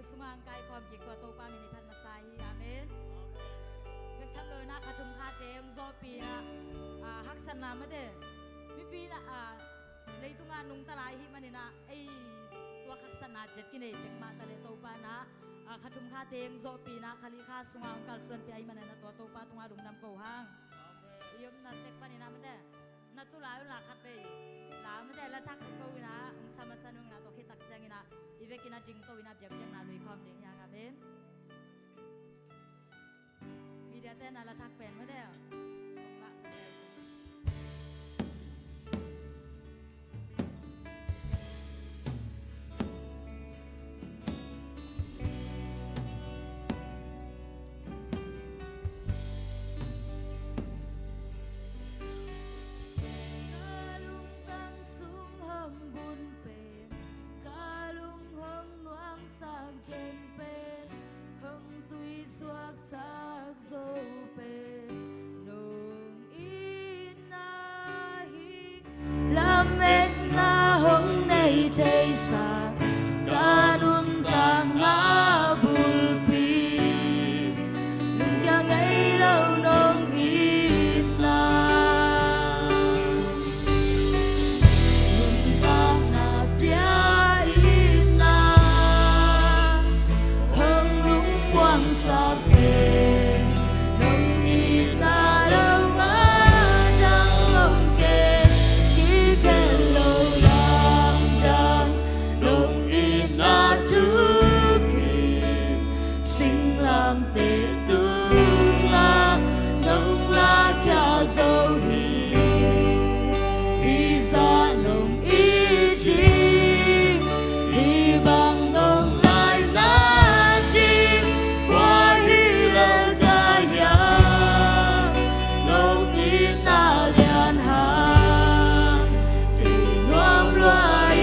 สุงางกายความเกี่ยวกับตัวปามินิพันมาไซอาเมนเด็กช่างเลยนะขจุมคาเตงโซปีนะฮักษณะมาเด้มีปีนะเลยตุงานนุงตะไลฮิมันนี่นะไอตัวฮักษณะเจ็ดกินเองเด็กมาตะเลตัวปานะขจุมคาเตงโซปีนะคาลิคาสุงางกัลส่วนปีไอมันนี่นะตัวปาตุงาดุงนำเกาหางยมนัดเด็กปานี่นะมาเด้นัดตุลาอยู่หลักขัดเลยลามาเด้ละชักเกาวินะสามัสนุงนะตัวคิดตักจังนะอีเวกินาจิงโตวินาเบียกจังนาลุยความเลี้ยงยางอาเบนมีเดียเต้นนาละชักเป็นไม่ได้หรอของละสัญญาใจสาการุณต่างหาบุญปีลุงยังไงเล่าน้องอีกนาลุงตาหน้าเปียอีนาเฮิงลุงหวังสักเกน้องอีนาเรามาจังลงเกกี่เกลอยtệ tương la nông la kia dấu hi ra nông ý chí hi bằng nông lại na chi qua hi lần ca ya nông ý na liền hàng thì nuông loài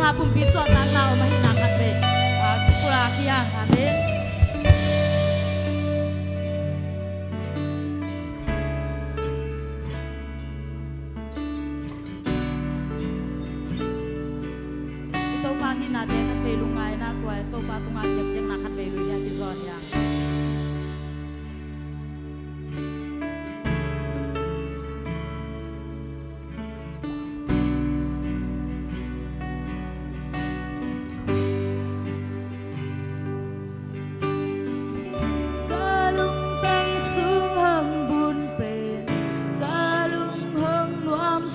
ha pum pi so ta na ma hi na khat be kura kia amen ito pangin natin at may lungay na tuwa ito pa tumagyak yung nakatbelo niya di zon yang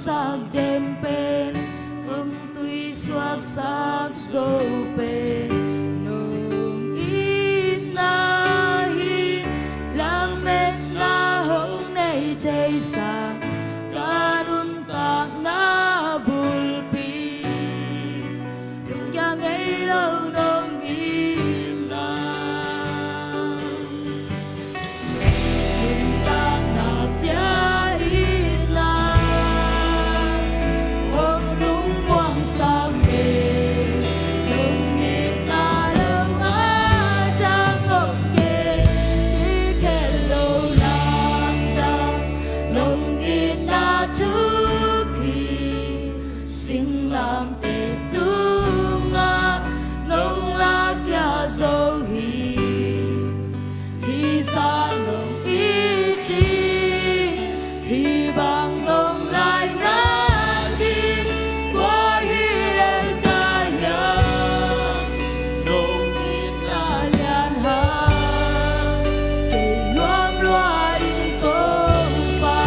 sắc trên bên hương tuy xoát sắc dấu bên nồng in na hi lang men na hong này chạy xa kanun tak na bulpi đừng yang ấy lâu nồng in na đừng tak na ya làm tê tu nga nông la kia dấu hi sa nông ý chi hi bằng nông lại ngã đi qua hi lên ca ya nông in la lian ha để loam loa đi công pha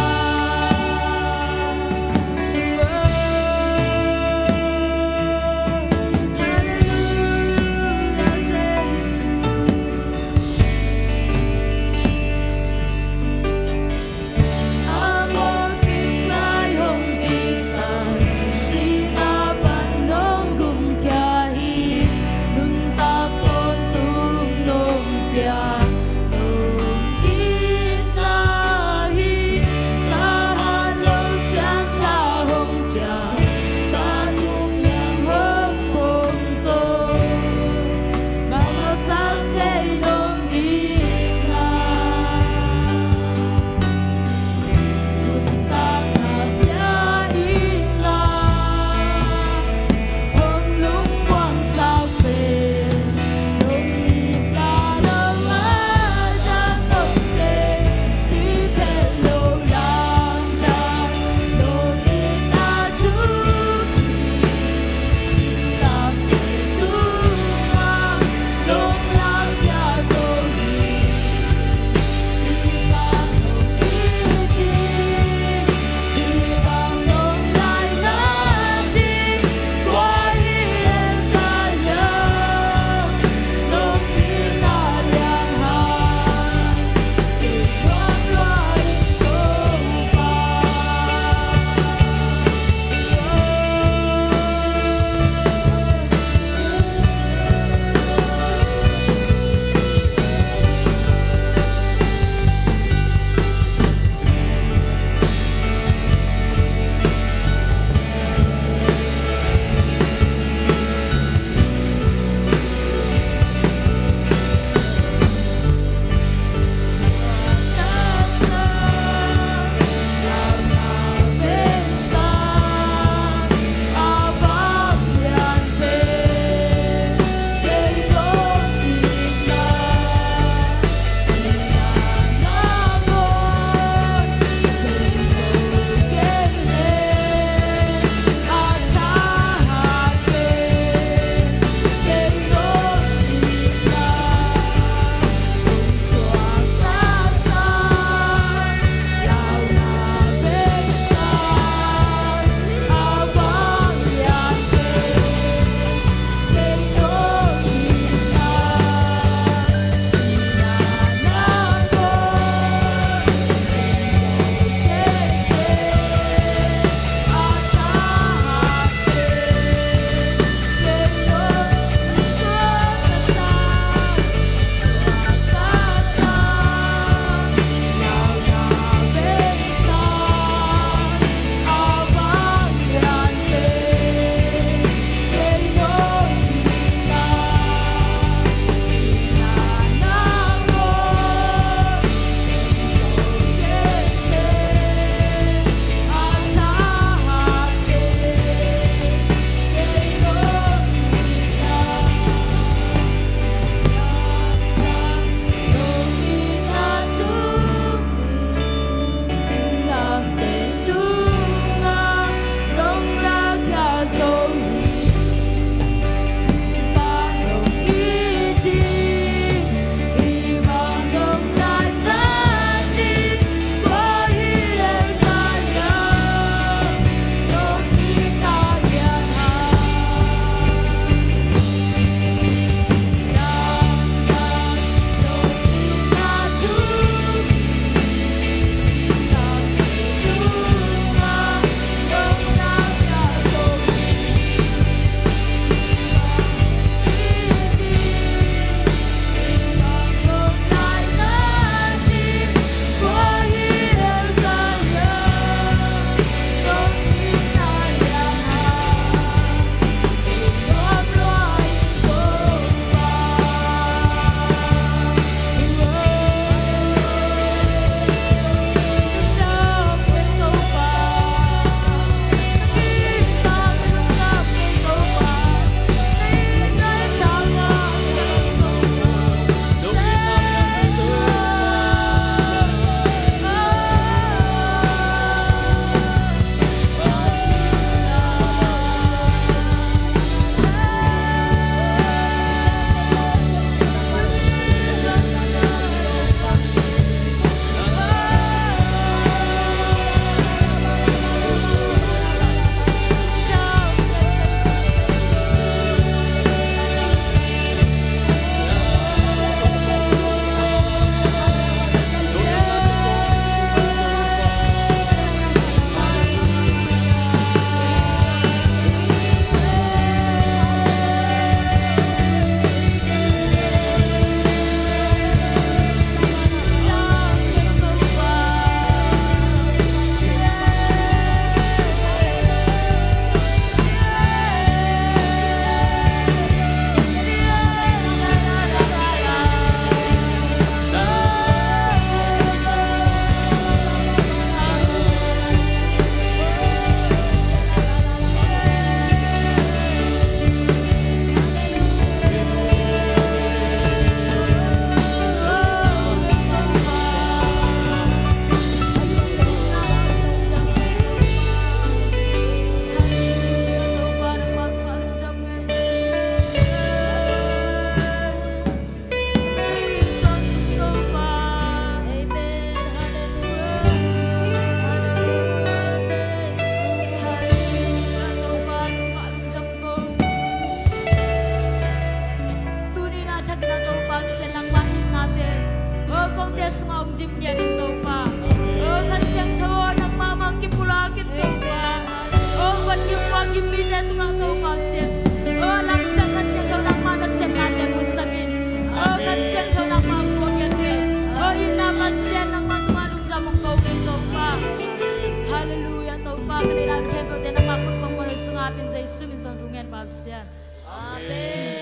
chung in son thungen ba sian Amen.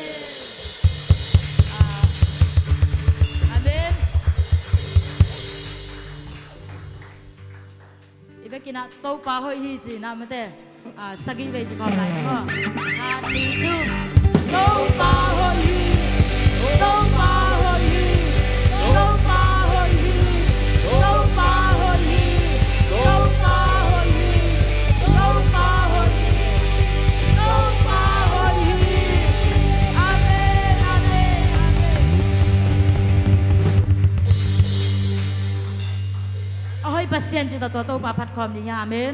amen ibe kina to pa hoi hi chi na ma te sagi ve chi kom lai ko happy to to pa hoi hi to pa hoi hi to pa hoi hi to pa hoi hi to pa hoi hi to pa hoi hi to pa hoi hi amen amen amen ahoy pasien chi to pa phat khom ni ya amen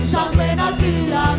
Sang bên át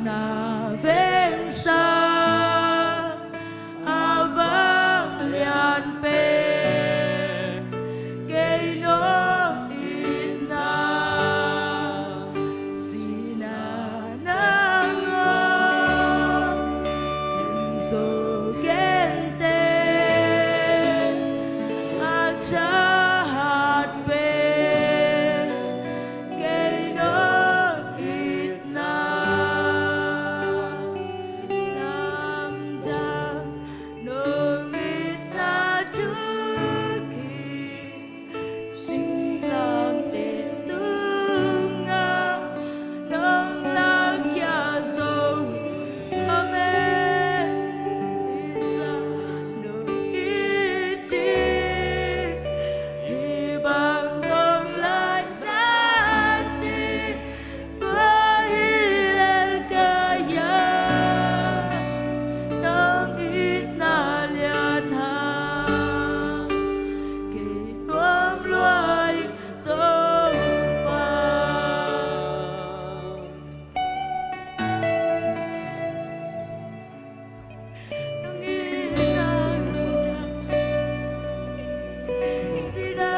na bên xa vang lian pe cây nó in na si na na ngơ ken zo ken te a cha hat pe cây nó in na nam cha nông ít na trước khi sinh làm tên tương nga nông ta kia rồi amen isa nông ít chi hy vọng không lại ra chi qua lên cả ya nông ít na liền hà kỳ nuông loài tông ba nông ít na si na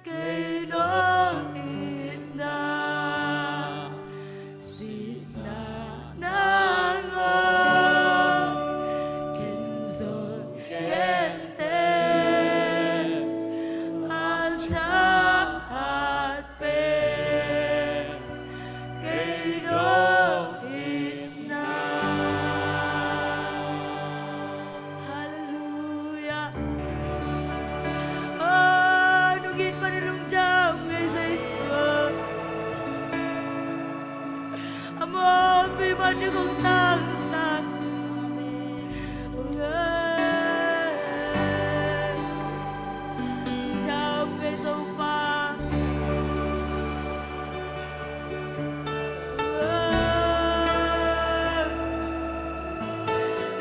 cây đó ít na si na na ngơ ken rồi ken te a cha hat pe cây đó ít na hallelujah. Nung git pa nilong jam ngay sa iswa amo pimati kong tangsan jam ngay sa upa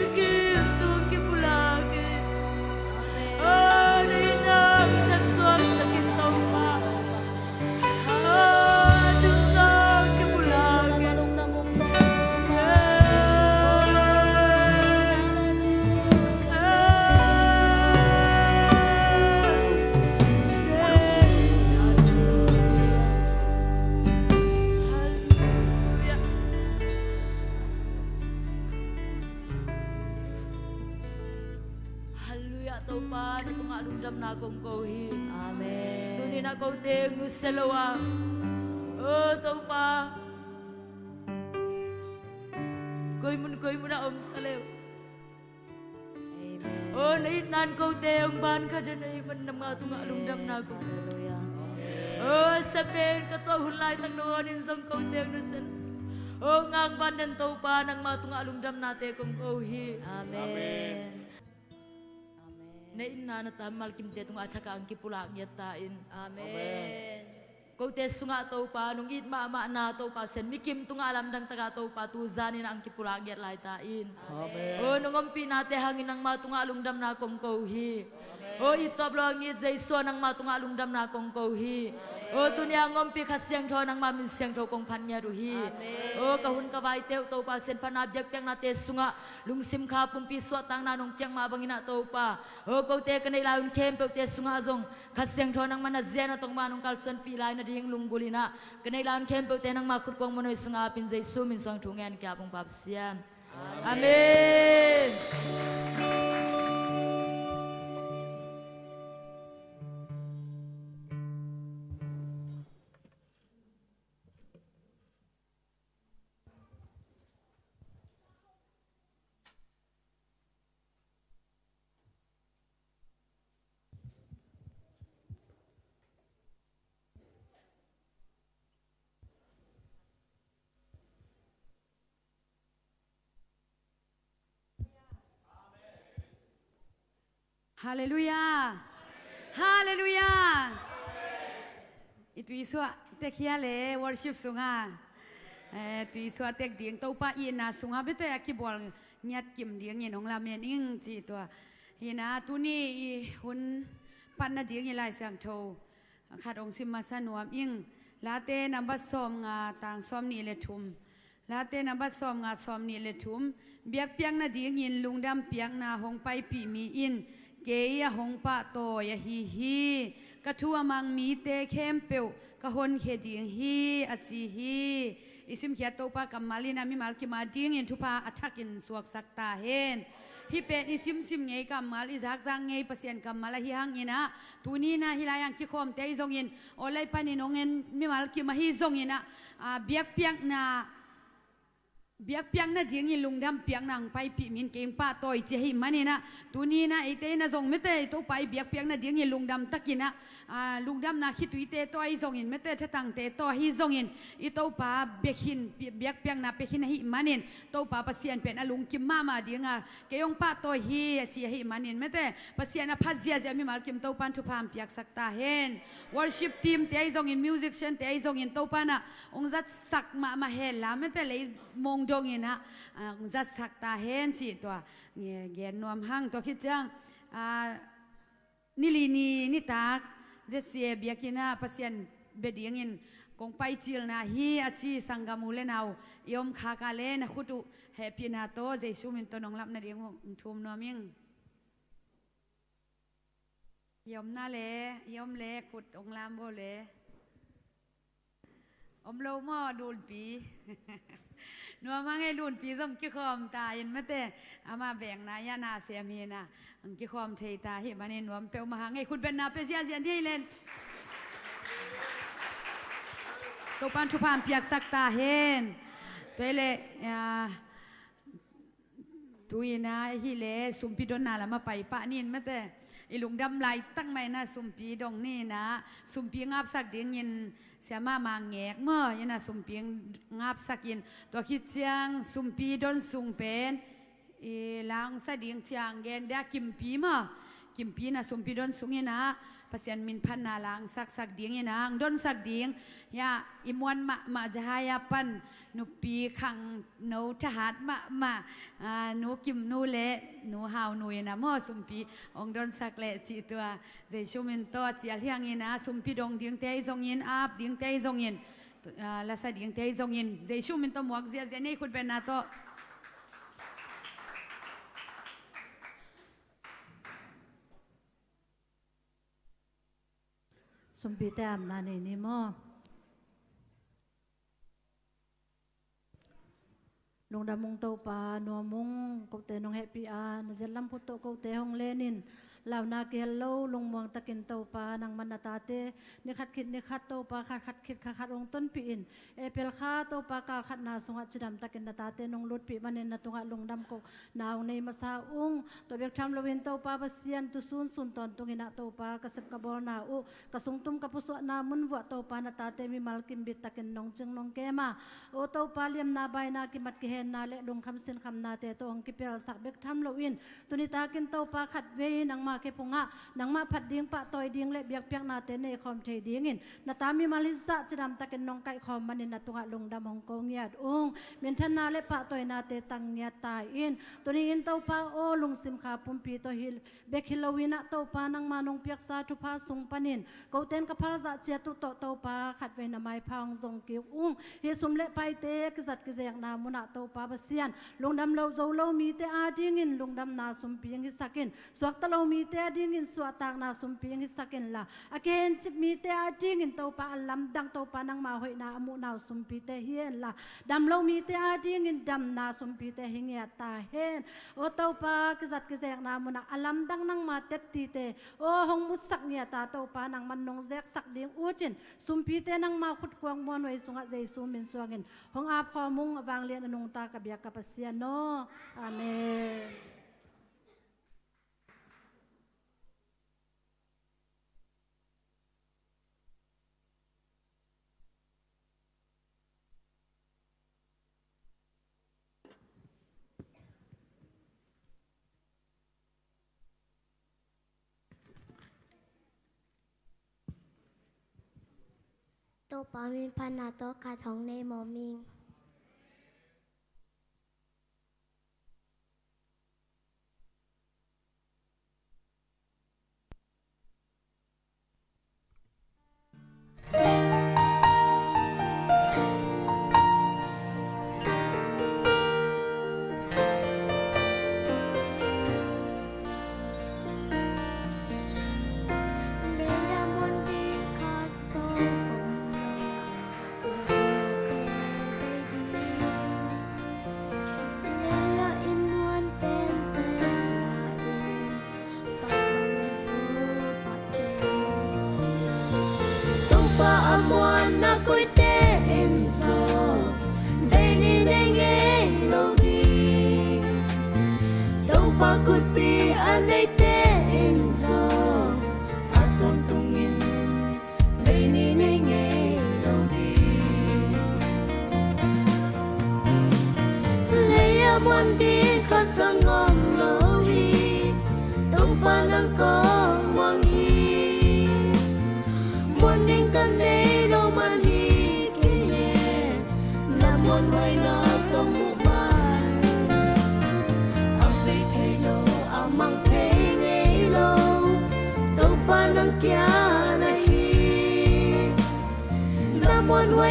Bikin tung kipulangin Ninam Chansuan sa Kintompa Dun sa Kipulangin Nagalong na mundo. Hallelujah tau pa na tunga lundam na akong kauhin. Amen. Tunin ako ting usalawa. Oh tau pa. Koy mo na kalew. Amen. Oh nainan ko teong ban ka dyan ay man na mga tunga lundam na ako. Hallelujah. Oh sabihin ka to hulay tang noonin sang ko teong nusal. Oh ngang ban ng tau pa ng mga tunga lundam natin kong kauhin. Amen. Nainan na tamal kimte tunga tsaka ang kipulak yatain. Amen. Kau tes sunga tau pa nung it ma na tau pa sen mikim tunga alam dang taga tau pa tu zanin ang kipulak yat laitain. Amen. O nung ampi nate hangin ang matunga alungdam na kong kauhi. O itop lo ang itzaiso ng matunga alungdam na kong kauhi. O tunya ngompi kasyang cho ng mamin siyang cho kong panya ruhi. O kahun kabay teo tau pa sen panabyak piang nate sunga lungsim kapun piswa tang nanong piang mabangin na tau pa. O kau te kanay laun kempe te sunga zong kasyang cho ng manazena tong manong kalson pilay na dihing lunggulina. Kanay laun kempe te ng makut kong manoy sunga apin zaiso min suang tungan kaya pong papsiyan. Amen. ฮาเลลูยาฮาเลลูยาitu isu tek hiale worship sunga tu isu tek ding to pa ina sunga bete akibol nyat kim ding yin ong la men ing chi to hina tu ni i hun pan na ding i lai sang tho khat ong sim ma sanuam ing la te number som nga tang som ni le thum la te number som nga som ni le thum biak piang na ding yin lungdam piang na hong pai pi mi in ke ya hong pa to ya hi hiกระทัวมังมีเตเข้มเปียวกะฮนเขดิงฮีอจีฮีอิสิมเขียโตปากัมมาลีนามิมาลกิมาดิงอินทุพาอัทักอินสวกสักตาเฮนฮิเป็ดอิสิมซิมไงกัมมาลอิจักจังไงเปเซียนกัมมาลฮิฮังอินะตูนีนะฮิลายังกิคอมเตอิซงอินโอไลปานินงเงินมิมาลกิมาฮิซงอินะเบียกเปียกนาเบียกเปียงนะเดียงยิลุงดำเปียงนางไปปีมินเก่งป้าต่อยเจียหิมันนี่นะตัวนี้นะไอเต้นะส่งไม่เต้ตัวไปเบียกเปียงนะเดียงยิลุงดำตะกินนะลุงดำนะคิดตัวเต้ตัวไอส่งอินไม่เต้จะตั้งเต้ตัวฮิส่งอินอีตัวป้าเบียกหินเบียกเปียงนะเปียกหินหิมันนี่ตัวป้าปัสเซียนเป็นลุงกิมมาเดียงเกยงป้าต่อยฮิเจียหิมันนี่ไม่เต้ปัสเซียนนะพัดเจียมีมากิมตัวปันทุพามเปียกสักตาเห็น worship team เต้ส่งอิน musician เต้ส่งอินตัวปันนะองค์จัดสักมาเห็นแล้วไม่เต้เลยมองดงอินนะจัดสักตาเห็นจีตัวเงี้ยเงี้ยนวมหังตัวคิดจังนิลีนีนิตากเจเสียเบียกินะปัสยันเบดียงินกงไปจิลนะฮีอาชีสังกามูเลนเอายมขากาเลนะขุดุแฮปปี้นาโตเจซูมินตัวนองรับนาเดียงทุ่มนวมิงยมนาเลยมเลขุดองลามโบเลอมโลมอดูลปีนัวมังให้ลุนปีส่งกิคอมตายินมาเตะอามาแบ่งนายานาเสียมีนะกิคอมเทตาเห็นมาในนัวเปียวมาหางให้คุณเป็นนาเปเซียเซียนที่เล่นตัวปันทุพามเปียกสักตาเห็นตัวเล่ตุยนะฮิเล่สุมปีดนนาละมาไปปะนินมาเตะอีลุงดำไหลตั้งไม่นะสุมปีดงนี่นะสุมปีงับสักเดียงยินเสียมามาแงกเมื่อยันนะสุมปีงับสักยินตัวคิดเจียงสุมปีดนสุงเป็นลางสะเดียงเจียงแกนเดียกิมปีเมื่อกิมปีนะสุมปีดนสุงยินะภาษามินพันนาลางสักเดียงยินางดนสักเดียงยาอิมวันมาจะหายาปันนุปีขังนูทหารมานูกิมนูเละนูหาวนูยนะมั่วสุมปีองดนสักเละจีตัวเจชูมินโตเจียเลียงยินะสุมปีดงเดียงเตยทรงยินอาบเดียงเตยทรงยินลาซาเดียงเตยทรงยินเจชูมินโตหมวกเจียนี่คุณเป็นนาโตสมปีแต่อำนาจนี่มั่วลงดำมงโตปานัวมงกเตนองแฮปปี้อาเจลัมพุตโตกเตฮงเลนินลาวนาเกลโลลงมวงตะกินโตปานางมันนาตาเตนิขัดคิดนิขัดโตปาขัดคิดขัดองต้นปีอินเอเปลข้าโตปากาขัดนาสงัดจดำตะกินนาตาเตนงลุดปีมันเนนตุงะลงดำกนาวในมาซาอุงตัวเบียกทำลวินโตปาบเซียนตุซุนสุนตอนตุงินาโตปากระสับกระบอนาอุกระสุงตุมกระปุสวนามุนวัวโตปานาตาเตมีมัลกิมบิตตะกินนองจึงนองแกมาโอโตปาเลียมนาใบนากิมัดกิเฮนนาเลลงคำสินคำนาเตตองกิเปลสักเบียกทำลวินตุนิตากินโตปาขัดเวนังมาเกปงะนังมาผัดดิ้งปะต่อยดิ้งเล็บเบียกเปียกนาเตเนคอมเทดิ้งอินนาตามีมาลิซะจะดำตะกันนองไก่คอมมันในนาตุงะลงดำฮองกงยาดองเมียนทนาเล็บปะต่อยนาเตตังเนียตายอินตัวนี้อินเต้าปาโอลุงซิมขาปุ่มปีตัวฮิลเบกฮิลวินะเต้าปานังมานงเปียกซาทุพาสุงปนินเกาเต้นกับพระสัจเจตุโตเต้าปาขัดเวนาไมพองทรงเกี่ยวอุ้งเฮสุมเล็บไปเตกษัตริย์กิเซกนามุนาเต้าปาบเซียนลงดำเราโจเรามีเตอาดิ้งอินลงดำนาสุมปียงฮิสักินสวกตะเรามีเตอาดิ้งอินสวกตางนาสุมปียงฮิสักินละอาเกนจิมีเตอาดิ้งอินเต้าปาลำดังเต้าปานังมาหอยนาอมุนาสุมปีเตเฮียนละดำเรามีเตอาดิ้งอินดำนาสุมปีเตหิงยาตาเฮนโอเต้าปากษัตริย์กิเซกนามุนาอลำดังนังมาเต็ดตีเตโอหงมุสักเนี่ยตาเต้าปานังมันนงแซกสักดิ้งอูจินสุมปีเตนังมาขุดควงมวนไว้สุงะเจสุมินสวงินหงอาบขอมุงวางเลียนอนงตากับยากับเสียโนอาเมน tô pa min pan na tô ka thong ne mo ming Hãy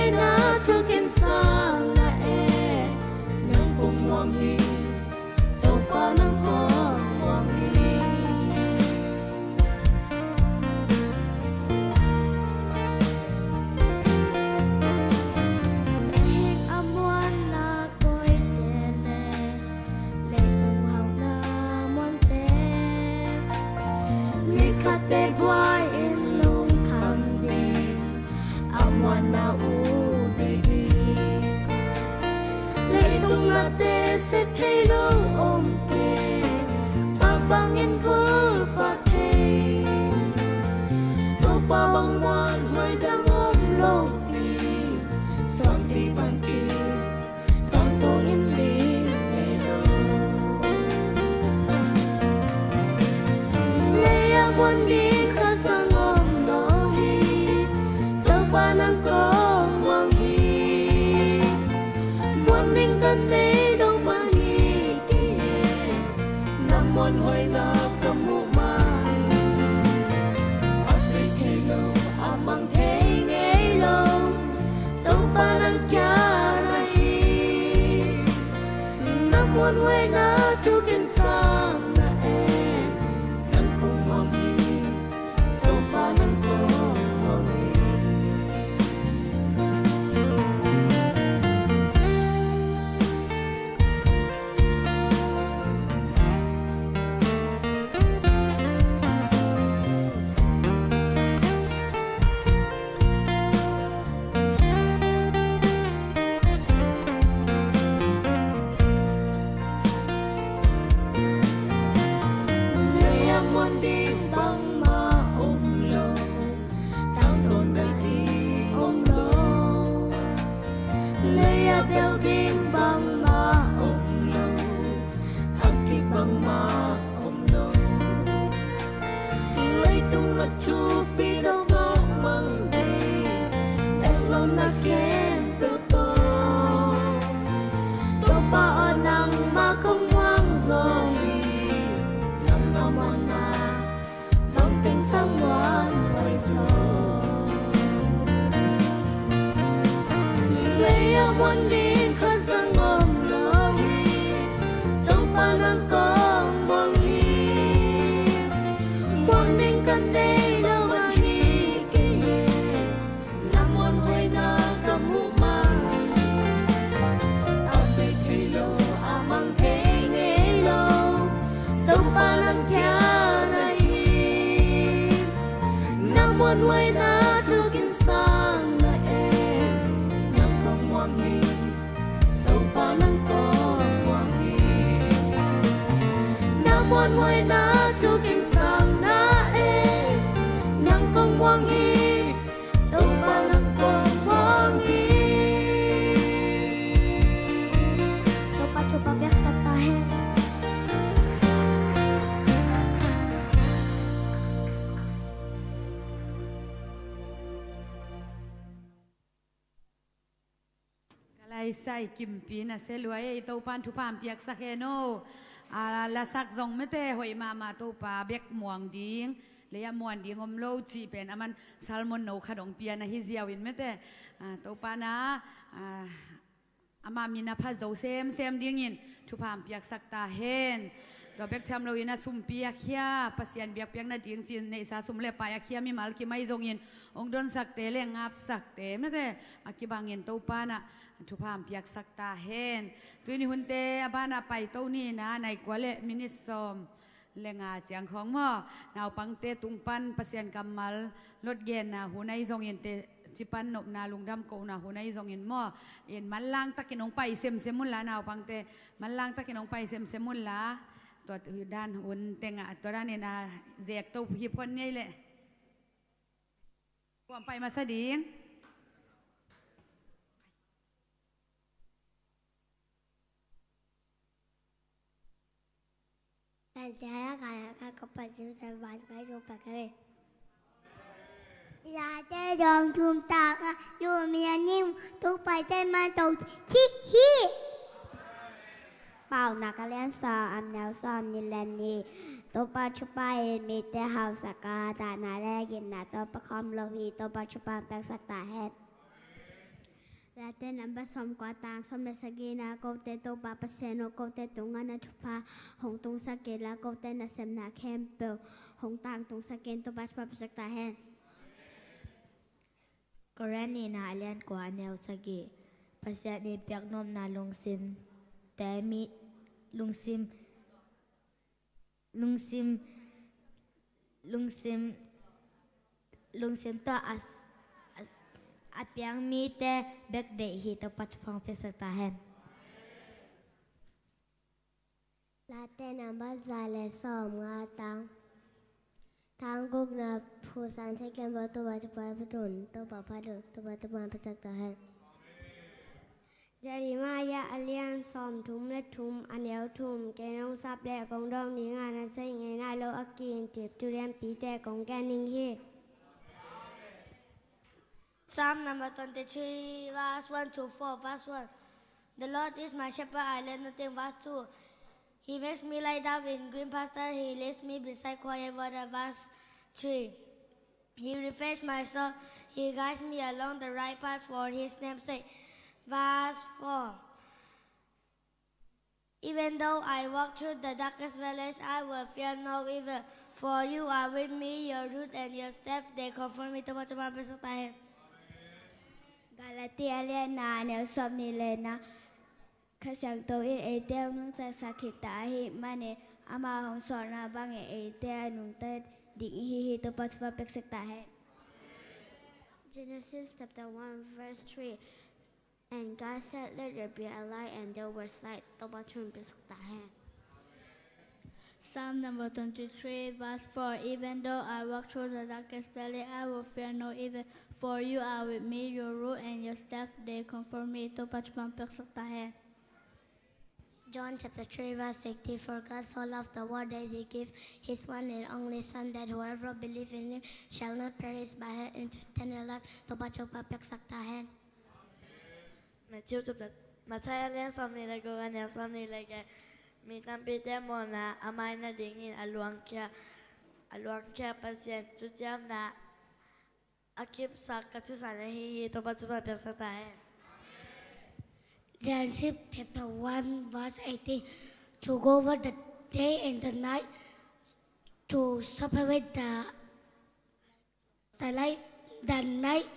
subscribe cho kênh Ghiền Mì Gõ để không bỏ lỡ ใส่กิมปีนะเสลวยไอโตปานทุพามเปียกสักเฮโนละสักจงไม่เตะหอยมาโตปาเบกม่วงดิงเลยมวนดิงอมโลจีเป็นอามันซัลมอนโนขดงเปียนะฮิเซียวินไม่เตะโตปานะอามามีนาพาโจเซมดิงยินทุพามเปียกสักตาเฮนดอกเบกทำเราอินาสุมเปียกเฮียปัสยันเปียกนาดิงจินในสาสุมเลปายเฮียมีมาลกิไม่จงยินองดอนสักเตเลงับสักเตไม่เตะอากิบางยินโตปานะทุพามเปียกสักตาเฮนตัวนี้หุ่นเตอบานาไปโตนี่นะในกว่าเลมินิสอมเลงอาเจียงของหม้อนาวปังเตตุงปันปัสยันกัมมัลลดเย็นนะหูในจงยินเตจิปันนบนาลุงดำโกนาหูในจงยินหม้อเอ็นมันล่างตะกินองไปเซมมุนละนาวปังเตมันล่างตะกินองไปเซมมุนละตัวด้านหุ่นเตงะตัวด้านนี่นะเจกตัวพิพคนนี่แหละความไปมาสดิงแต่ใจละกันก็ปัจจุบันวันไปดูปากเลยอยากได้ดองทุมตากอยู่เมียนิ่มทุกไปได้มาตรงชิฮิเป่านักเรียนสอนอันแนวสอนนิแลนนีตัวปัจจุบันมีแต่หาวสกาตานาแรกินนาตัวประคอมโลวีตัวปัจจุบันแปลงสักตาแฮดและเต้นอันผสมกว่าต่างสมเด็จสกีนาโกเตตัวปาปเซโนโกเตตุงานาทุพาหงตุงสกีลาโกเตนาเซมนาแคมเปลหงต่างตุงสกีตัวปัจจุบันสักตาแฮดกรณีนาเลียนกว่าแนวสกีภาษาเดียบนมนาลงซิมแต่มีลุงซิมตัวอาเปียงมีแต่เบกเดฮีตัวปัจจุบันเป็นสตาแฮนลาเตนัมบาซาเลสอมงาตังทางกุกนาผู้สันเทกันบตัวปัจจุบันพดุนตัวปะพดุตัวปัจจุบันเป็นสตาแฮนjadi maya alian som thum le thum anel thum ke nong sap le kong dong ni nga na sai ngai na lo akin tip tu lian pi te kong kan ning hi Psalm number 23 verse 1 to 4 verse 1 The Lord is my shepherd I lack nothing verse 2 He makes me lie down in green pasture He leads me beside quiet water verse 3 He refreshes my soul He guides me along the right path for his name's sake Verse 4 Even though I walk through the darkest valley, I will fear no evil. For you are with me, your root and your staff, they comfort me. Tumac tumac besok tayo. Galatia Lena, Nelson Nilena. Kasang tuwin ay teo nung sakit tahi mani ama hong sona bang ay teo nung tad ding hihi tumac tumac besok tayo. Genesis chapter 1 verse 3 And God said, let there be a light, and there was light. Psalm number 23, verse 4. Even though I walk through the darkest valley, I will fear no evil. For you are with me, your rod and your staff, they comfort me. John chapter 3, verse 60. For God so loved the world that he gave his one and only Son, that whoever believes in him shall not perish but have eternal life. Matthew chapter Matthew alian som ni lagu kan yang som ni lagi mi tampi demo na amai na dingin aluang kia pasien tu jam na akip sak katisan hi to pacuba biasa tahe Genesis chapter 1 verse 18 to go over the day and the night to separate the night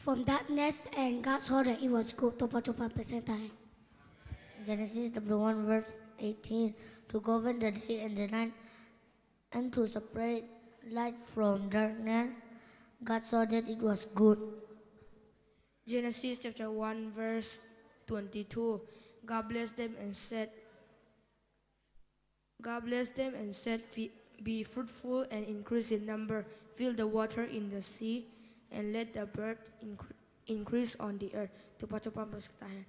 from darkness, and God saw that it was good. Genesis chapter 1 verse 18 to govern the day and the night and to separate light from darkness. God saw that it was good. Genesis chapter 1 verse 22 God blessed them and said, be fruitful and increase in number, fill the water in the sea, and let the bird increase on the earth. Tupa-tupa bersektahan.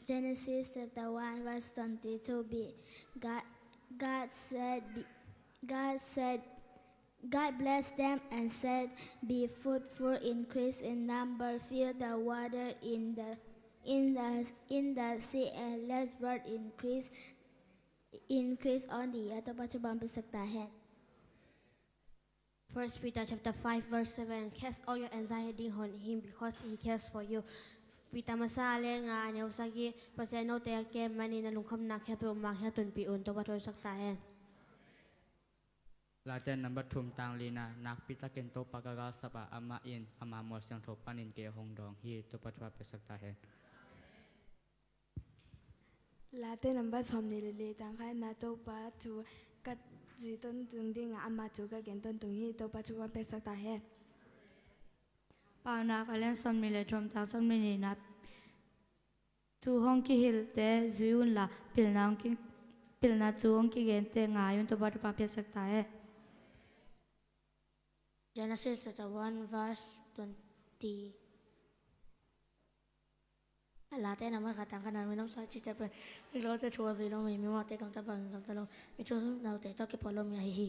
Genesis chapter 1 verse 22b. God said, God blessed them and said, "Be fruitful, increase in number, fill the water in the sea, and let bird increase on the earth." ปัจจุบันเป็นสักตาแห่ง First Peter chapter 5 verse 7 cast all your anxiety on him because he cares for you. Pita masale nga anya usagi paseno te ke mani na lungkam na kya pe umak ya tun pi un to batoi sakta hen. ลาเจนนับทุมตางลีนานักพิตาเกนโตปากากาสบะอามาอินอามาหมดเสียงโทปานินเกหงดองฮีตัวปัจจุบันเป็นสักตาเห็น Late number somni le tang khai na to pa chu kat ji ton tung ding ama chu ka gen ton tung hi to pa chu wa pe sak ta he ปาวนาคะเล่นสมนิเลทรมตาสมนินีนับจูห้องกิฮิลเตจูยุนละปิลนาจูห้องกิเกนเตงายุนตัวบัตรปาเปียสักตาเอ Genesis chapter 1 verse 20. Late number katang kanan minum sa chi tepen. Lote chua zilo mi mi mate kam tapang kam talo. Mi chu na te to ke polo mi hi.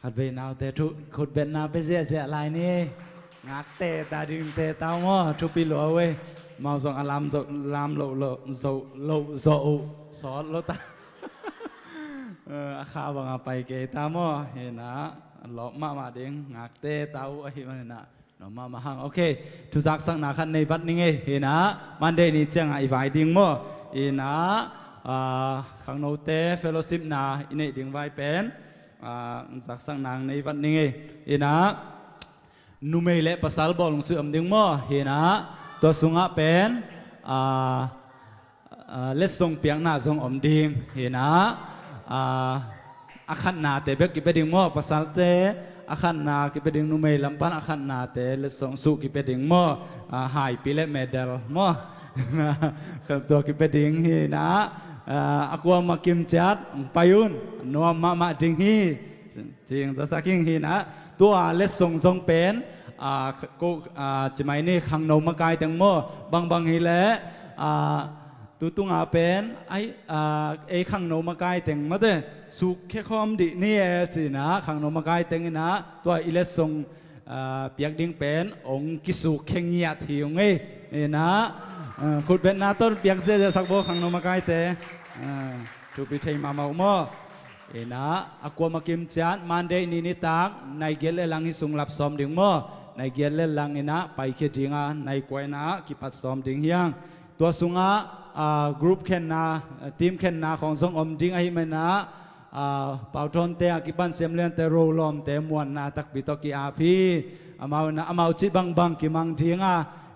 ขัดเวนเอาแต่ทุขุดเป็นนาไปเสียอะไรนี่งักเตะตาดึงเตะเต้าหม้อทุปีหลัวเว้ยเมาส่งอารามโซลามโลโลโซโลโซสอนโลตาอาคาบังไปเกตาหม้อเห็นนะหลอกมาเด้งงักเตะเต้าไอ้มันนะน้องมาหังโอเคทุกสักสังนาคันในวัดนี้เห็นนะมันได้นี่จังไอ้ฝ่ายดิ้งหม้อเห็นนะขังโนเตเฟลโลชิปนาอินเนดิ้งไว้เป็นสักสังนางในวัดนี้เห็นนะนูเมเลภาษาบอลงสืออมดิ้งหม้อเห็นนะตัวสุงะเป็นเล็ดทรงเปียงหน้าทรงอมดิ้งเห็นนะอาคันนาเตเบกกิเปดิ้งหม้อภาษาเตอาคันนากิเปดิ้งนูเมลำปันอาคันนาเตเล็ดทรงสุกิเปดิ้งหม้อหายปีเล็เมเดลหม้อตัวกิเปดิ้งเห็นนะaku makin jahat payun nuam mama dinghi jing sasaking hi na tua let song song pen ko chimai ni khang no makai teng mo bang hi le tu tunga pen ai khang no makai teng ma de su khe khom di ni e chi na khang no makai teng na tua i let song piak ding pen ong kisu khengya thi ong e naขุดเป็นนาต้นเปียกเสียสักโบขังนมาไกเตจูปิเทมาเมาโมเอ็นะอากวมากิมจัดมันเดนินิตักในเกลเลลังฮิสุงลับซ้อมดิ่งโมในเกลเลลังเอ็นะไปเขดิงาในกวยนะกิปัดซ้อมดิ่งเฮียงตัวสุงากรุ๊ปเคนนาทีมเคนนาของทรงอมดิ่งไอเมนะเป่าทนเตะกิบันเซมเลียนเตโรลอมเตมวนนาตักบิตกิอาพีอามาจิบังกิมังดิ่ง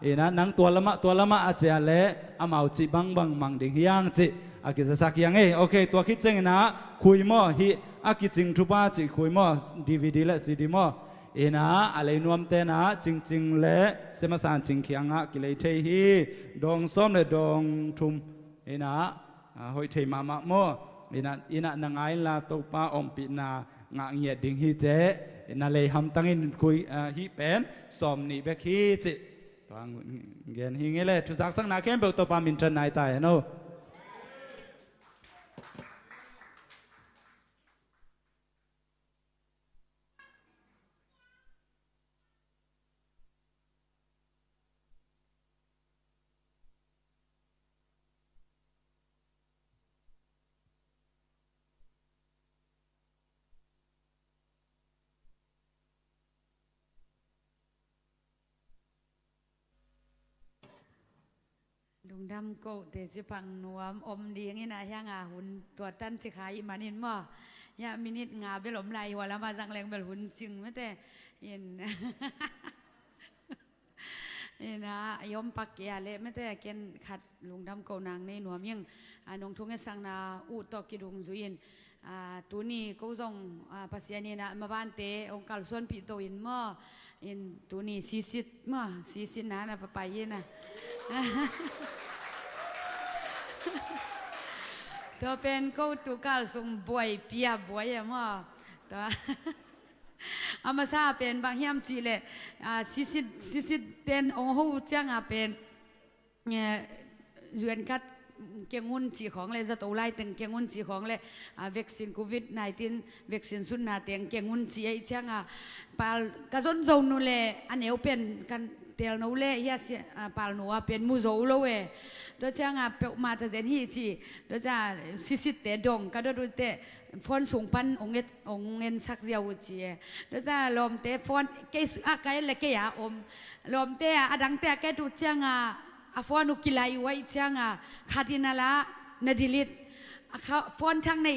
เอ็นะนังตัวละมะอาเจียเละอามาจิบังมังดิ่งเฮียงจิอากิจะสักยังโอเคตัวคิดเจงนะคุยมั่วฮิอากิจิงทุบาจิคุยมั่วดีวีดีและซีดีมั่วเอ็นะอะไรนวมเตนะจริงเละเสมาสานจริงเขียงกิเลเทฮีดองซ้อมเลยดองทุมเอ็นะหอยเทมามั่วเอ็นะนางไอลาตัวป้าอมปีนางะเงียดิ่งฮิเตเอ็นะเลยทำตั้งอินคุยฮิเป็นซ้อมนี่เบกฮิจิตัวเงี้ยฮิงเลยทุกสักสังนาเข้มเบลตัวป้ามินจันนายตายโน่ลุงดำโกเตจิพังนวมอมดีงี้นะย่างหุ่นตัวตันจิขายมานินมั่วยามินิดงาเบลอมไหลหัวละมาจังแรงเบลหุ่นจึงไม่แต่เย็นนี่นะยมปักเกียเละไม่แต่เกณฑ์ขัดลุงดำโกนางในหนวมยังนงทุ่งสังนาอุตกิดุงสุยินตัวนี้ก็ส่งภาษาเนี่ยนะมาบ้านเตะองค์การส่วนปีโตอินมั่วอินตัวนี้ซีซิดนะไปยินนะตัวเป็นกูตุกาลส่งบวยเปียบวยอะมั่วตัวอามาซาเป็นบางยามจีเลยซีซิดเต้นองหูจังเป็นเยือนกัดเกี่ยงุนจีของเลยจะตัวไล่ตึงเกี่ยงุนจีของเลยวัคซีนโควิด-19วัคซีนสุนนาเตียงเกี่ยงุนจีไอจังปาลกระสุนโจนุเลยอันเอวเป็นกันเตลนูเล่เฮียปาลนัวเป็นมูโซโลเวโดยจังเปิดมาแต่เจนฮีจีโดยจะซิดเตดงก็โดยเตฟอนสูงปันองเงินสักเดียวจีโดยจะลมเตฟอนเกสอาไกเล็กยาอมลมเตอดังเตแกดูจังฟอนอุกิไลไว้จังคาดินาละนาดิลิตฟอนทั้งใน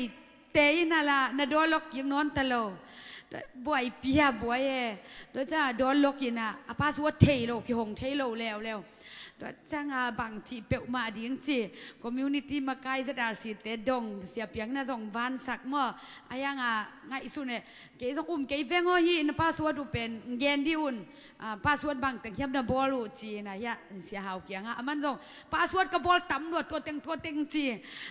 เตยนาละนาดอลกยังนอนตลอดบวยเปียบวยโดยจะโดนลกยินะอาพาสวดเทโลกิหงเทโลแล้วจังบางจีเปลมาดีงจีคอมมูนิตี้มาไกลจะได้สิเตดงเสียเปียงน่าส่งวันสักมั่วอายังไงสุเนี่ยเกยส่งเกยเวงฮีนพาสวดดูเป็นเงินดิอุนพาสวดบางแต่เขียบดับบอลจีนะยะเสียหาวเกียงมันส่งพาสวดกับบอลต่ำตัวเต็งจี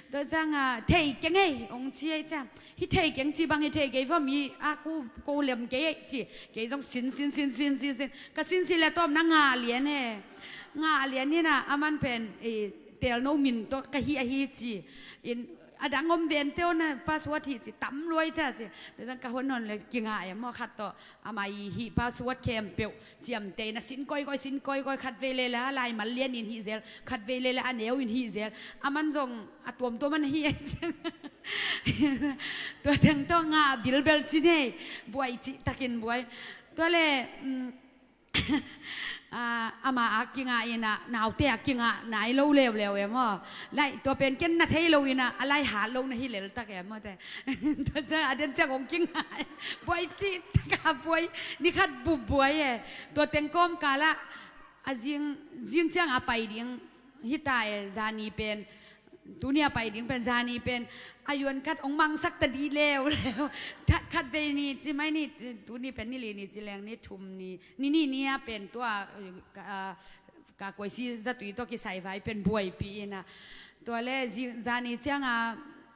โดยจังเทยเก่งไงองจีจ้าฮิเทยเก่งจีบางฮิเทยเกยว่ามีกูเหลี่ยมเกยจีเกยส่งสินก็สินแล้วต้มนางาเหรียญงาเลียนนี่นะอามันเป็นเตลโนมินตัวกะฮีจีอิน อะดังอมเวียนเต้านะป้าสวัสดิ์สิตำรวยจ้าสิเดี๋ยวกันคนนอนเลยกินหายมอขัดต่ออามาฮีป้าสวัสดิ์เข้มเปียวเจียมเตนะสินก้อยสินก้อยขัดเวเลละลายมันเลียนอินฮีเซลขัดเวเลละอันเอวอินฮีเซลอามันส่งอะตัวมันเฮียตัวทั้งตัวงาบิลเบลจีเน่บวยจิตะกินบวยตัวเลยอามาอากิงาอินะนาวเตะกิงาไหนโลเลวเมื่อไล่ตัวเป็นเกนนัทให้โลอินะอะไรหาโลนะฮิเลลตะแกเมื่อแต่ตัวเจ้าอเดนเจ้าของกิงาบวยจิตะกาบวยนี่ขัดบุบบวยตัวเต็งก้มกาละอาจิงเจ้าอาไปดิ้งฮิตายจานีเป็นตัวเนี่ยไปดิ้งเป็นจานีเป็นอายุนคัดองมังสักตะดีแล้วคัดเวนี่ใช่ไหมนี่ตัวนี้เป็นนี่เลยนี่จีแรงนี่ทุมนี่เนี่ยเป็นตัวกากวยซีจะตุยตัวกิใส่ไว้เป็นบวยปีนะตัวเล่จานี่เจ้า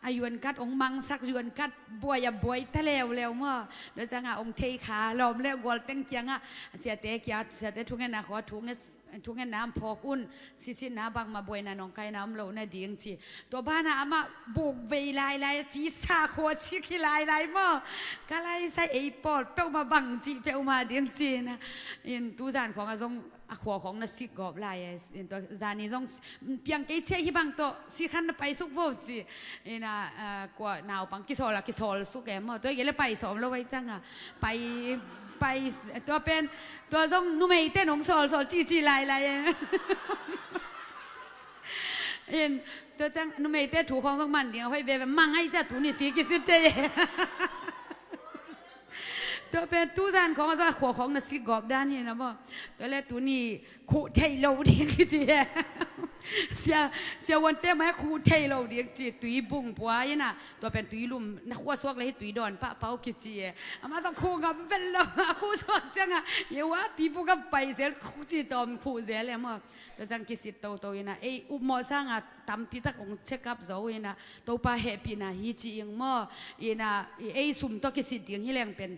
อายุนคัดองมังสักอายุนคัดบวยทะเลวเมื่อเดี๋ยวจะงาองเทขาลมแล้วกอลเต็งเกียงเสียเตะเกียเสียเตะทุ่งเงินนะขอทุ่งเงินน้ำพอกอุ่นสิน้ำบางมาบวยนะน้องไก่น้ำเหลาน่ะดีงจีตัวบ้านน่ะอามาบุกเวลายจีสาขวดชิคิลายมั่งก็ไล่ใส่ไอ้ปอดเป้ามาบังจีเป้ามาดีงจีนะอินตู้จานของอาจงขวของน่ะสิกอบลายอินตัวจานนี้จงเพียงแค่เชื่อที่บางตัวสิขันไปสุกโบจีอินะกว่าหนาวปังกิโซลสุกแกมั่งตัวเกล้ไปสอบแล้วไว้จังอ่ะไปตัวเป็นตัวทรงนุ่มเต้นของสอจีลายเห็นตัวจังนุ่มเต้นถูกของต้องมันเดียวให้เบบมั่งให้จะถูนี่สีกิสิเตตัวเป็นตู้จานของมันขวของน่ะสิกอบด้านนี้นะบ่ตัวแรกตัวนี้ขู่เทโลเดียงจีเสียวันเต้มาขู่เทโลเดียงจีตุยบุ้งปัวยันน่ะตัวเป็นตุยลุ่มนักว่าสวกเลยตุยดอนปะเป้ากิจีอามาสักขู่กับเป็นโลขู่สวกจังอ่ะเยาว่าตีบุกกับไปเสียขู่จีตอมขู่เสียเลยมั้งตัวจังกิสิโตยันน่ะอุโมสังอ่ะตำพิทักของเช็คอัพโซ่ยันน่ะตัวป้าแฮปปี้น่ะฮิจิยังมั้งยันน่ะสุ่มตัวกิสิเดียงฮิแรงเป็น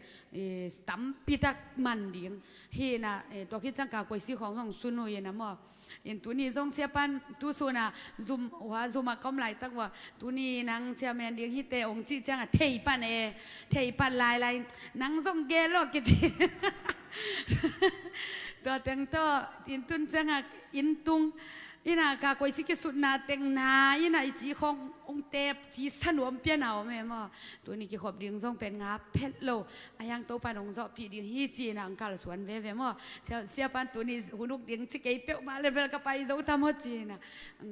ตั้มพิทักมันเดียงเฮนะตัวคิดจังกากวยซีของส่งซุนโนยนะมั่งยันตัวนี้ส่งเสียปันตัวสุนะซุมากำไรตักว่าตัวนี้นางเชียแมนเดียงฮิเตองจีจังเทยปันลายนางส่งเกลกิจิตัวเต็งตัวอินตุนจังอินตุงยินากากวยสิกิสุนาเต็งนายินาจีขององเตบจีสนวมเปียนเอาแม่มาตัวนี้กี่ขบดิ้งส่งเป็นงาเพชรโลอายังโตปานองจอปีดิ้งฮีจีนางกาลสวนเว่มาเสียปันตัวนี้หุ่นกดิ้งจิเกยเปียวมาเลยเบลก็ไปโจทำหมดจีนะ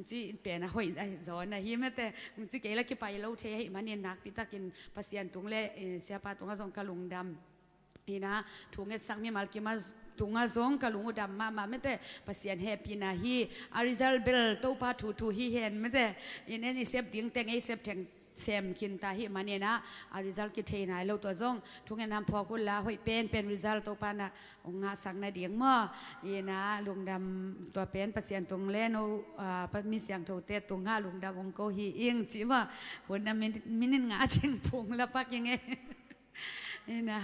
จีเป็นนะหอยจอนนะฮีแม่แต่จิเกยแล้วกี่ไปโลเทให้มันเนี่ยนักพิตากินปัสยันตุงเล่เสียปันตุงก็ส่งกะลุงดำนี่นะถุงเงินสังมีมาลกิมาตุงอาซงกะลุงดำมาไม่แต่ปัสยันแฮปปี้นะฮีอาริซัลเบลโตปาทูฮีเห็นไม่แต่ยันนี่เซฟดิ้งแต่งไอเซฟแทงเซมกินตาฮีมันเนี่ยนะอาริซัลกิเทนายเราตัวซงทุกอย่างนำพอกุลลาหอยเป็นริซัลโตปานะองงาสังนาเดียงมั่วยันนะลุงดำตัวเป็นปัสยันตุงเล่นมีเสียงโทเตตุงงาลุงดำองโกฮีเอียงจีว่าคนนั้นมินิงาเชิงพงละปักยังไงนี่นะ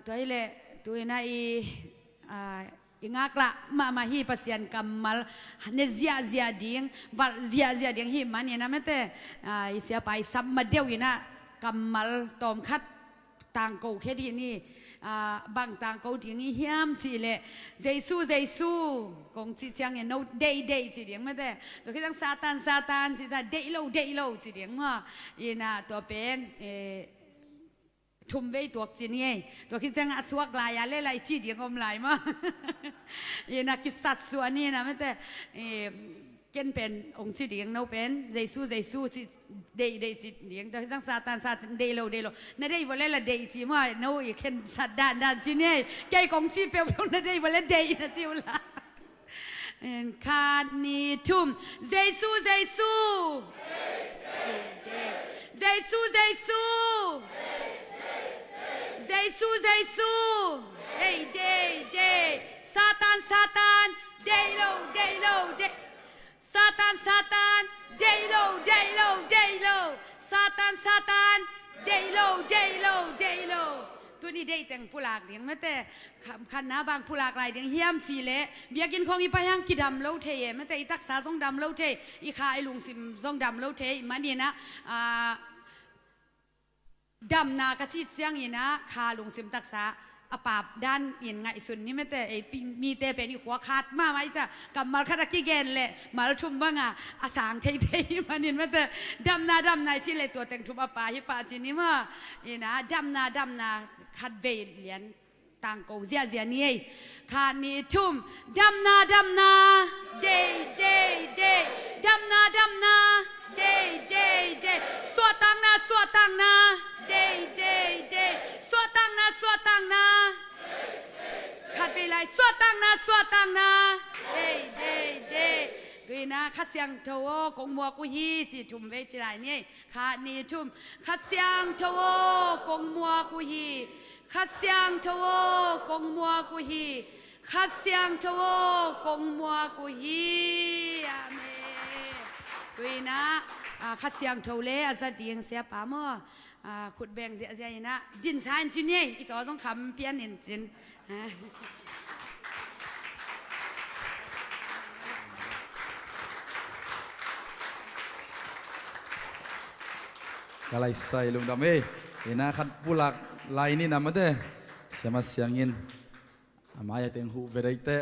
ตัวนี้แหละตัวนี้อิงากละมาฮีปัสยันกัมมัลเนเซียดิ้งวัลเซียดิ้งฮีมันเนี่ยนะไม่แต่อิเสียไปซับมาเดียวอยู่นะกัมมัลตอมคัดต่างกูแค่ดีนี่บางต่างกูดิ้งเฮียมจีเล่เจซูกงจีจังเนี่ยโน้เดย์จีดิ้งไม่แต่ตัวที่ตั้งซาตานจีจะเดย์โลจีดิ้งว่าอินะตัวเป็นทุ่มไว้ตัวจีนี่ตัวคิดจังสวกลายอะไรไรจีเดียงอมลายมั้งยันนักกิสัตส่วนนี้นะไม่แต่เกณฑ์เป็นองค์จีเดียงโนเป็นเจซูจีเดย์จีเดียงตัวคิดจังซาตานเดย์โลนั่นได้วันเล่ละเดย์จีมั้งโนอีกเข็นสัตด้านจีนี่แกกงจีเปียวนั่นได้วันเล่เดย์นะจิวละคานีทุ่มเจซูเday Satan day low Satan day low Satan day low ตัวนี้ได้แต่งผู้หลากเดียงไม่แต่ขันน้าบางผู้หลากหลายเดียงเฮียมสีเละเบียกินของอีไปยังกิดำเล่าเทไม่แต่อีตักษาทรงดำเล่าเทอีขาไอลุงสิมทรงดำเล่าเทมันนี่นะดำนากระชิดเสียงอีนะขาลุงสิมตักษาอปาบด้านเห็นไงส่วนนี้ไม่แต่มีแต่เป็นหัวขาดมาไหมจ้ะกับมาคาตะกี้แกนแหละมาแล้วทุ่มบ้างอ่ะอาสางเทยมันเห็นไม่แต่ดำนาชิเลยตัวแต่งทุบอปาฮิปาจินี่มาอีนะดำนาคัดเวเลียนต่างกูเสียนี่ขานี่ทุ่มดำนาเดดำนาเดสวตังนาเดสวตังนาขัดไปเลยสวตังนาเดด้วยนะขัดเสียงโถกงมัวกุฮีจีทุ่มเวจิไรนี่ขานี่ทุ่มขัดเสียงโถกงมัวกุฮีขัดเสียงโถกงมัวกุฮีขัดเสียงโถกงมัวกุฮีอาเมนด้วยนะขัดเสียงโถเล่อาซาดียงเสียป่ามอขุดแบ่งเสียนะดินสานจินเนี่ยอีตัวต้องคำเพี้ยนเห็นจินกะไรใส่ลุงดำเห็นนะขัดผู้หลักลายนี่นะมาเด้เสียมาเสียงยินอามาอยากเต็งหูเวรเตะ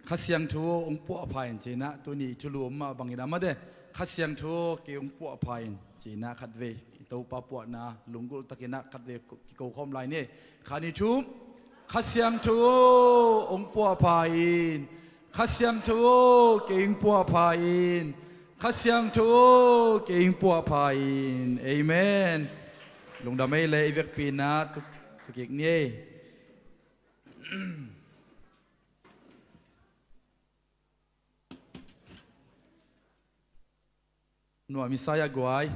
ขัดเสียงทัวองค์ปู่อภัยจีนะตัวนี้ชุลุมมาบางยินนะมาเด้ขัดเสียงทัวเกี่ยวองค์ปู่อภัยจีนะขัดเวตัวปะปวดนะลุงกุลตะกินะขัดเวกิโกคอมลายนี่ขานิชุมขัดเสียงทัวองค์ปู่อภัยขัดเสียงทัวเกี่ยวองค์ปู่อภัยขัดเสียงทัวเกี่ยวองค์ปู่อภัยเอเมนลุงดำไม่เลยเวกปีนะทุกเกี่ยนี่หน่วยมิสายกวย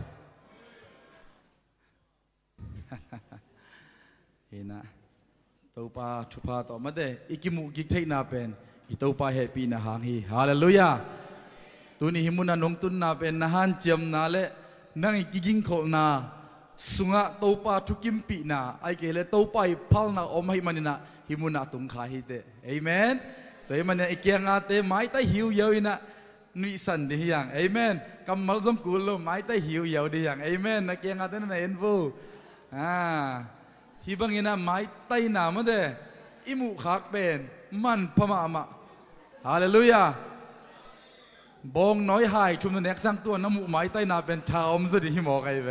เห็นนะตัวป้าชุบาต่อมาเด้อีกิมุกิเทน่าเป็นอีตัวป้าเฮปีนะหางฮีฮาเลลูยาตัวนี้หิมุนันงตุนน่าเป็นนะฮันเจียมนาเละนั่งอีกิกิงโคนาสุงะตัวป้าทุกิมปีนะไอเกลตัวป้าพัลนาอมให้มันนะหิมุนัตุงขาฮิเตเอเมนตัวมันเนี่ยไอเกียงอาเตไม้ใต้หิวเยอะนะนิสันดีอย่างเอเมนกำมัลสมกุลไม้ใต้หิวเยอะดีอย่างเอเมนนักเกียงอาเตนั่นเอ็นฟูฮิบังอินะไม้ใต้หนามันเดอิมุขักเป็นมันพม่ามะฮาเลลูยาบองน้อยหายชุมนันเอกสังตัวน้ำมุไม้ใต้หนาเป็นชาวอมสุดหิมอกไอเว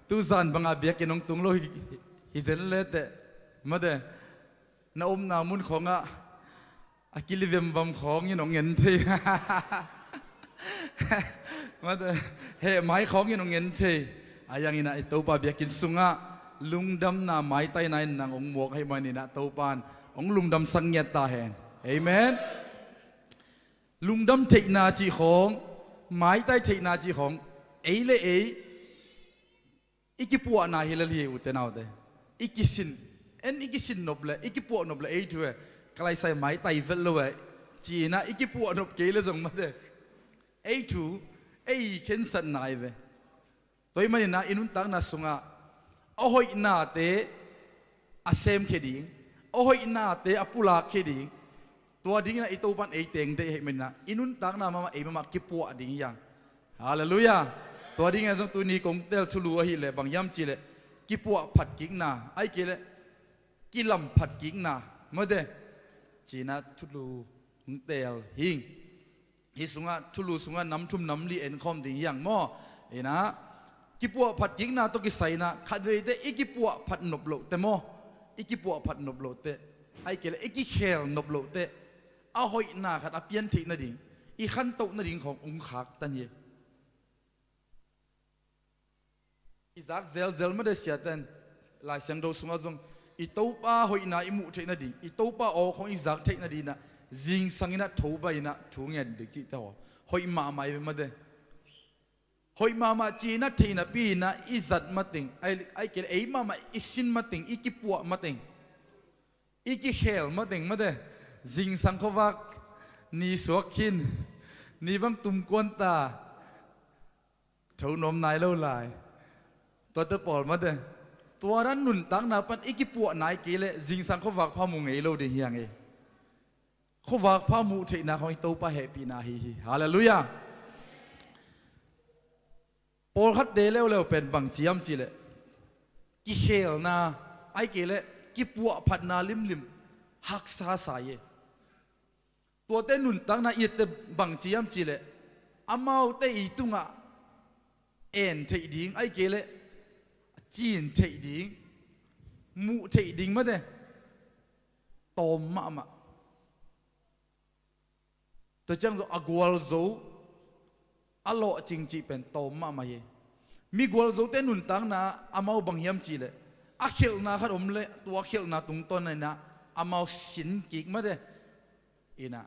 ตุสันบังอาเบียกินองตุงโลฮิเซนเลตมาเดน้าอมนามุนของอากิลิเวมวัมของยี่น้องเงินทีมาเดเฮไม้ของยี่น้องเงินทีอายังนี่นะไอตัวปาเบียกินสุงะลุงดำนาไม้ใต้ในนางองค์หมวกให้มานี่นะตัวปานองลุงดำสังเกตตาแหงเอเมนลุงดำเทนาจีของไม้ใต้เทนาจีของเอเลเออีกิปัวนาฮิลลีอุตนาเดอีกิสินเอ็นอีกิสินนบเลยอีกิปัวนบเลยเอทัวใครใส่ไม้ไต่เฟลเลยจีน่ะอีกิปัวนบเกลเลยส่งมาเดเอทูเอเข็นสันนายเวตัวมันน่ะอินุนตังน่ะสุงะเอาหอยน่าเตะอาเซมเคดีเอาหอยน่าเตะอปุลาเคดีตัวดิ้งน่ะอีตัวปันเอเตงเตะมันน่ะอินุนตังน่ะมาเอมากิปัวดิ้งยังฮาเลลูยาตัวดิ้งไงส่งตัวนี้คงเตลทุลัวฮิเลบางยามจีเลกิปัวผัดกิ้งน่ะไอเกลกิลำผัดกิ้งน่ะเมื่อเดจีน่ะทุลูเตลหิงฮิสุงะทุลูสุงะน้ำทุ่มน้ำลีเอ็นคอมดิ้งยังม่อเอ็นะกิปัวผัดกิ้งน่ะตัวกิใส่น่ะขัดเลยเตอีกิปัวผัดนบโลเตโมอีกิปัวผัดนบโลเตไอเกลอีกิเคลนบโลเตเอาหอยน่ะขัดอเปียนทินาดิ่งอีขันโตนาดิ่งขององค์ขักตันเยอีซักเซลไม่ได้เสียแต่หลายเสียงโดสุงะจงอีโตป้าหอยน่ะอีมุเทนาดิ่งอีโตป้าอของอีซักเทนาดิ่งน่ะจิงสังอินะทูบายน่ะทูเงียนดิจิตาวหอยมาไม่เป็นมาเดหอยมาจีน่ะเทน่ะปีน่ะอีจัดมาติงไอเกลไอมาอีสินมาติงอีกิปัวมาติงอีกิเขลมาติงมาเดจิงสังขวักนี่สวกขินนี่บังตุ่มกวนตาเท่านมนายเล่าลายตัวเตปอลมาเดป ตัวนั้นหนุนตังนาปันอีกิปัวนายกีเลจิงสังเขาวักพามุงเอโลดิเฮียงเอเขาวักพามุเทนาของตัวป้าเฮปีนาฮีฮาเลลูยาปอลฮัดเดเลวเลวเป็นบังจียมจีเลกิเฮลนาไอกีเลกิปัวพัดนาลิมลิมฮักษาสายตัวเต้นหนุนตังนาอีเตบังจียมจีเลอามาเตอีตุงะเอ็นเทดิ้งไอกีเลจีนเทดิ้งมูเทดิ้งมาเด้ตอมมาแต่จังจะอกวลโซอโลจริงจีเป็นตอมมาเยมีกวลโซเต้นหนุนตังนาอามาบังยามจีเลอาเขลนาขัดอมเลตัวเขลนาตุงต้นเลยนะอามาสินกิกมาเด้อินะ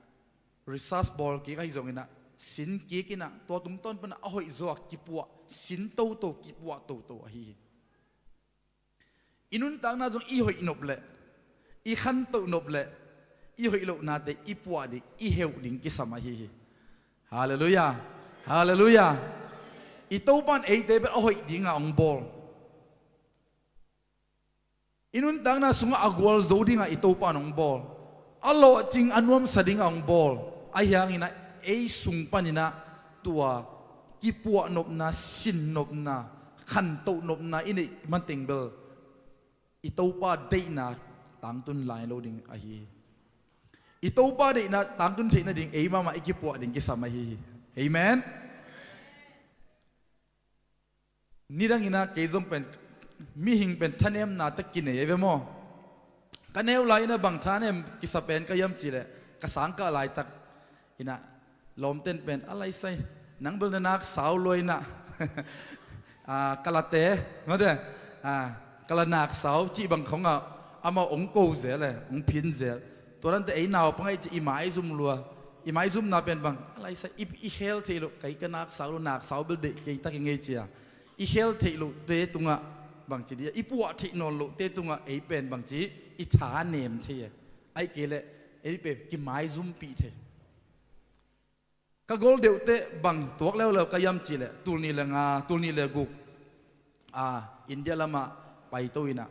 รีซัสบอลกิกไอซงอินะสินกิกอินะตัวตุงต้นเป็นอ้อยโซกิปัวสินโตโตกิปัวโตโตฮีอินุนตังนาจงอีหอยนบเลอีขันโตนบเลอีหอยโลนาเตอีปัวดิอีเฮวดิงกิสมาฮีฮาเลลูยาฮาเลลูยาอีโตปันเอเตเป็นอ้อยดิงอ่องบอลอินุนตังนาสุงอากวลโซดิงอ่อีโตปันองบอลอัลโลจริงอันวมสดิงองบอลอายังอินะเอสุงปันอินะตัวกิปัวนบนาสินนบนาขันโตนบนาอินี่มันติงเบลอีโตปาเดน่าต่างตุนไลน์โลดิงอาฮีอีโตปาเดน่าต่างตุนเทน่าดิงเอมาอีกิปัวดิงกิสามาฮีเอเมนนี่ดังอินะเกยจงเป็นมีหิงเป็นท่านเอ็มนาตะกินเอเวโมกันเอวไลน์นะบางท่านเอ็มกิสาเป็นก็ย่ำจีเลยกสังก็ไลน์ตักอินะลมเต้นเป็นอะไรใส่นังเบลนักสาวลอยนะกะละเตะมาเด้กะละนักสาวจีบังของเอามาองโกเสเลยองพินเสตัวนั้นแต่ไอ้นาวปังไอ้จีอีไม้ซุ่มลัวอีไม้ซุ่มนาเป็นบังอะไรใส่อีเฮลเทลุไก่กันนักสาวนักสาวเบลเดไก่ตักยังไงจีอ่ะอีเฮลเทลุเตะตุงะบางจีเดียอีปัวที่นอนลุเตะตุงะไอ้เป็นบางจีอีฐานเนมเทียไอ้เกลไอ้เป็นกิไม้ซุ่มปีเทก็กอลเดียวเตะบังตัวแล้วเราก็ย้ำจีเลยตูนี่เลยงาตูนี่เลยกุกอินเดียละมาไปตัวอินะ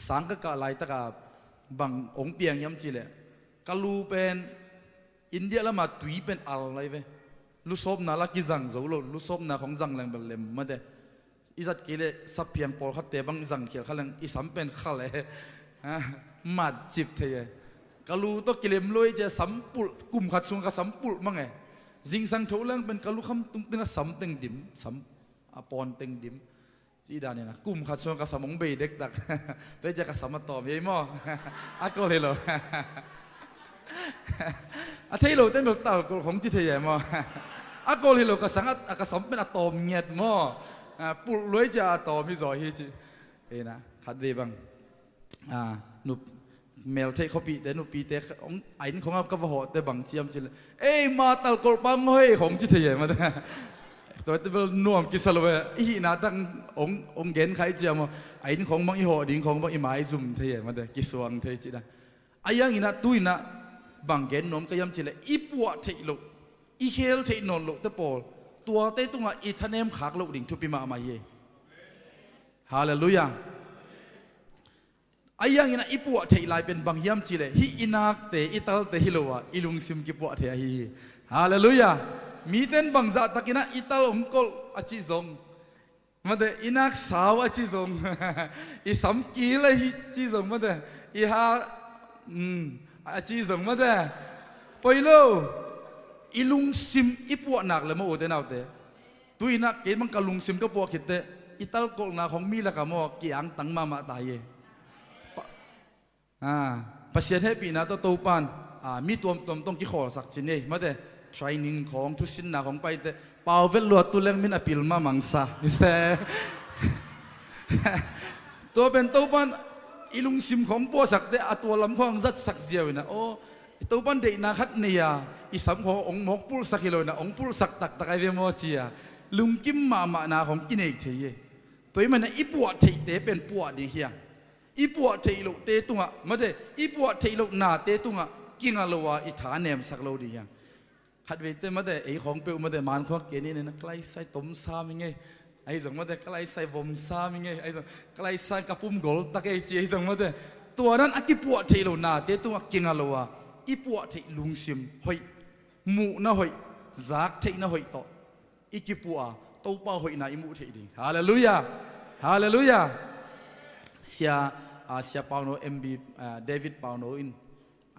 สังก็กะไลตะกับบังองเปียงย้ำจีเลยก็ลูเป็นอินเดียละมาตุยเป็นอะไรเว้ยลูซบนาลักกิจังโจโลลูซบนาของจังแรงเบลเลมมาเดอิจัดกิเลสับเพียงปอลขัดเตะบังจังเขียนขัดแรงอิสัมเป็นขัดเลยมาจิบเทียกะลูต้องกิเลมลอยจะสัมปุลกลุ่มขัดซุงกับสัมปุลมั้งไงจิงสังโถเรื่องเป็นกะลูคำตุ้งตึงกับสัมเต็งดิมสัมปอนเต็งดิมจีดานี่นะกลุ่มขัดซุงกับสัมองเบยเด็กดักตัวจะกับสัมมาตอมยัยมั่วอะก็เลยเหรออะที่เราเต้นแบบต่างของจิตยัยมั่วอะก็เลยเหรอกับสังกับสัมเป็นอะตอมเงียดมั่วปุลลอยจะอะตอมมิจอยฮิจิเอ้นะขัดดีบังนุเมลเทเขาปีเตนุปีเตของไอ้นี่ของเราก็ว่าหอแต่บางเชียมจิเลยเอ้มาตัลกอลปังเฮ้ยของจิตเทียมาแต่ตัวเตเป็นนวมกิสลเวอีน่าตั้งองเกนใครเจียมไอ้นี่ของบางอีหอดิ้งของบางอีหมายซุ่มเทียมาแต่กิสวงเทียจิได้ไอ้ยังอีน่าตุยน่ะบางเกนนมก็ย้ำจิเลยอีปัวเทียลุอีเคลเทียนนลุเตปอลตัวเตตุงะอีทะเนมขากลุดิ้งทุปิมาเยฮาเลลูยาไอ้ยังอินะอีปัวเทลายเป็นบางยามจีเลยฮิอินักเตอิตัลเตฮิโลวะอิลุงซิมกิปัวเทฮีฮาเลลูยามีเต้นบางจัตตะกินะอิตัลองกอลอจิซงมาเดอินักสาวอจิซงอิสัมกีเลยฮิจิซงมาเดอิฮาอจิซงมาเดไปโลอิลุงซิมอีปัวนักเลยมาโอเตนเอาเตตุยนักเกมันกะลุงซิมก็ปัวคิดเตอิตัลกอลนาของมีละกะมอกีอังตังมาตายปัจเจกปีนั้นตัวปันมีตัวต้องกี่ข้อสักชิ้นเองมาเด training ของทุกสิ่งนะของไปเดเป่าเวลลวดตัวเลี้ยงมินอภิลมามังสานี่เสตัวเป็นตัวปันอิลุงซิมของปัวสักเดอตัวลำของจัดสักเจียวนะโอ้ตัวปันเด็กนักขัดเนียอิสามขององค์มกปุลสักกิโลนะองค์ปุลสักตักตะไคร้เวมอจียลุงกิมมานาของกินเอกเทียตัวมันอีปัวเทเตเป็นปัวดีเฮียอีปัวเทโลเตตุงะมาเดอีปัวเทโลนาเตตุงะกิงอลวะอิฐานเนมสักโลดียังขัดเวทมาเดไอของเปลมาเดมันของเกนี่เนี่ยนะใกล้ใส่ต้มซามิงไง ไอ้สงมาแต่ใกล้ใส่วมซามิงไงไอ้สงใกล้ใส่กระปุ่มโกลตะเกจีไอ้สงมาแต่ตัวนั้นอากิปวดเทโลนาเตตัวกิงอลัวอีปวดเทลุงซิมหอยหมูนะหอยจากเทนะหอยต่ออีกิปวดตัวป้าหอยนะอีมูเทดิฮาเลลูยาฮาเลลูยาเสียเปาโนเอ็มบีเดวิดเปาโนอิน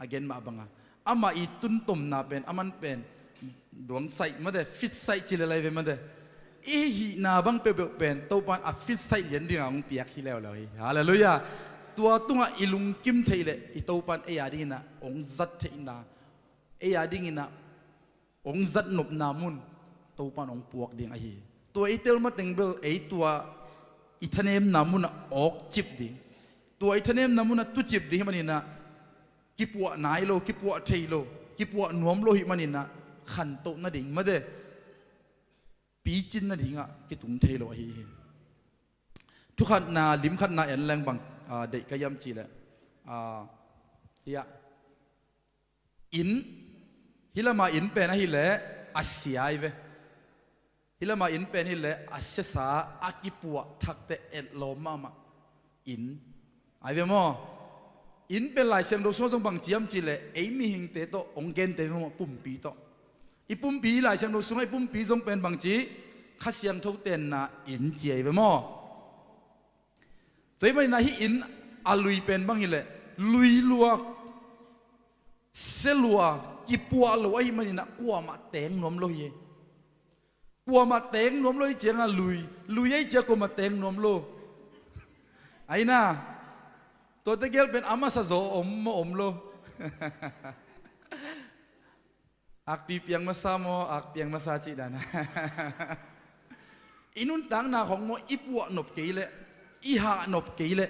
again มาบังอ่ะอามาอีตุนตุ่มนาเป็นอามันเป็นดวงใสมาเดฟิตใสจิเลไลเวมาเดอีหีนาบังเปเปเป็นตัวปานอฟิตใสเลียนดิ่งอ่ะมึงเปียกที่แล้วเลยฮาเลลูยาตัวตุงอ่ะอีลุงกิมเทเลอีตัวปานเอียดิ่งนะองจัดเทนะเอียดิ่งนะองจัดนบนามุนตัวปานองปวกดิ่งอ่ะฮีตัวอีเตลมาติงเบลไอตัวอีทะเนมนามุนออกจิบดิ่งตัวอีทะเนมนามุนตุจิบดิ่งมันนี่นะกิปวะนายโลกิปวะเทโลกิปวะนวมโลหิมันนี่นะขันโตนั่นดิ่งมาเดปีจินนั่นดิ่งอ่ะกิตุงเทโลฮีทุกขันนาลิมขันนาเอ็นแรงบังเด็กก็ย้ำจีแหละเฮียอินฮิลามาอินเป็นฮิเลอาเซียไอเวฮิลามาอินเป็นฮิเลอาเซสาอากิปวะทักเตเอลโลมาอินไอเวมออินเป็นลายเสียงโดยส่วนบางจีมจีเลไอมีหิงเตโตองเกนเตโมปุ่มปีโตอีปุ่มปีลายเสียงโดยส่วนไอปุ่มปีจงเป็นบางจีข้าเสียงทุกเต็นนะอินจีไอเวมอตัวมันนะฮีอินอาลุยเป็นบางฮิเลลุยลัวเซลัวกิปัวลัวฮีมันนะกัวมาเตงนวมโลฮีกัวมาเตงนวมโลฮีเจียงอะลุยไอเจียกัวมาเตงนวมโลไอ้น่ะตัวตะเกียบเป็นอามาซาโซอมโลอักตีเปียงมาซาโมอักเปียงมาซาจิดานะอินุนตังนาของโมอีปัวนบเกยเลอีหานบเกยเล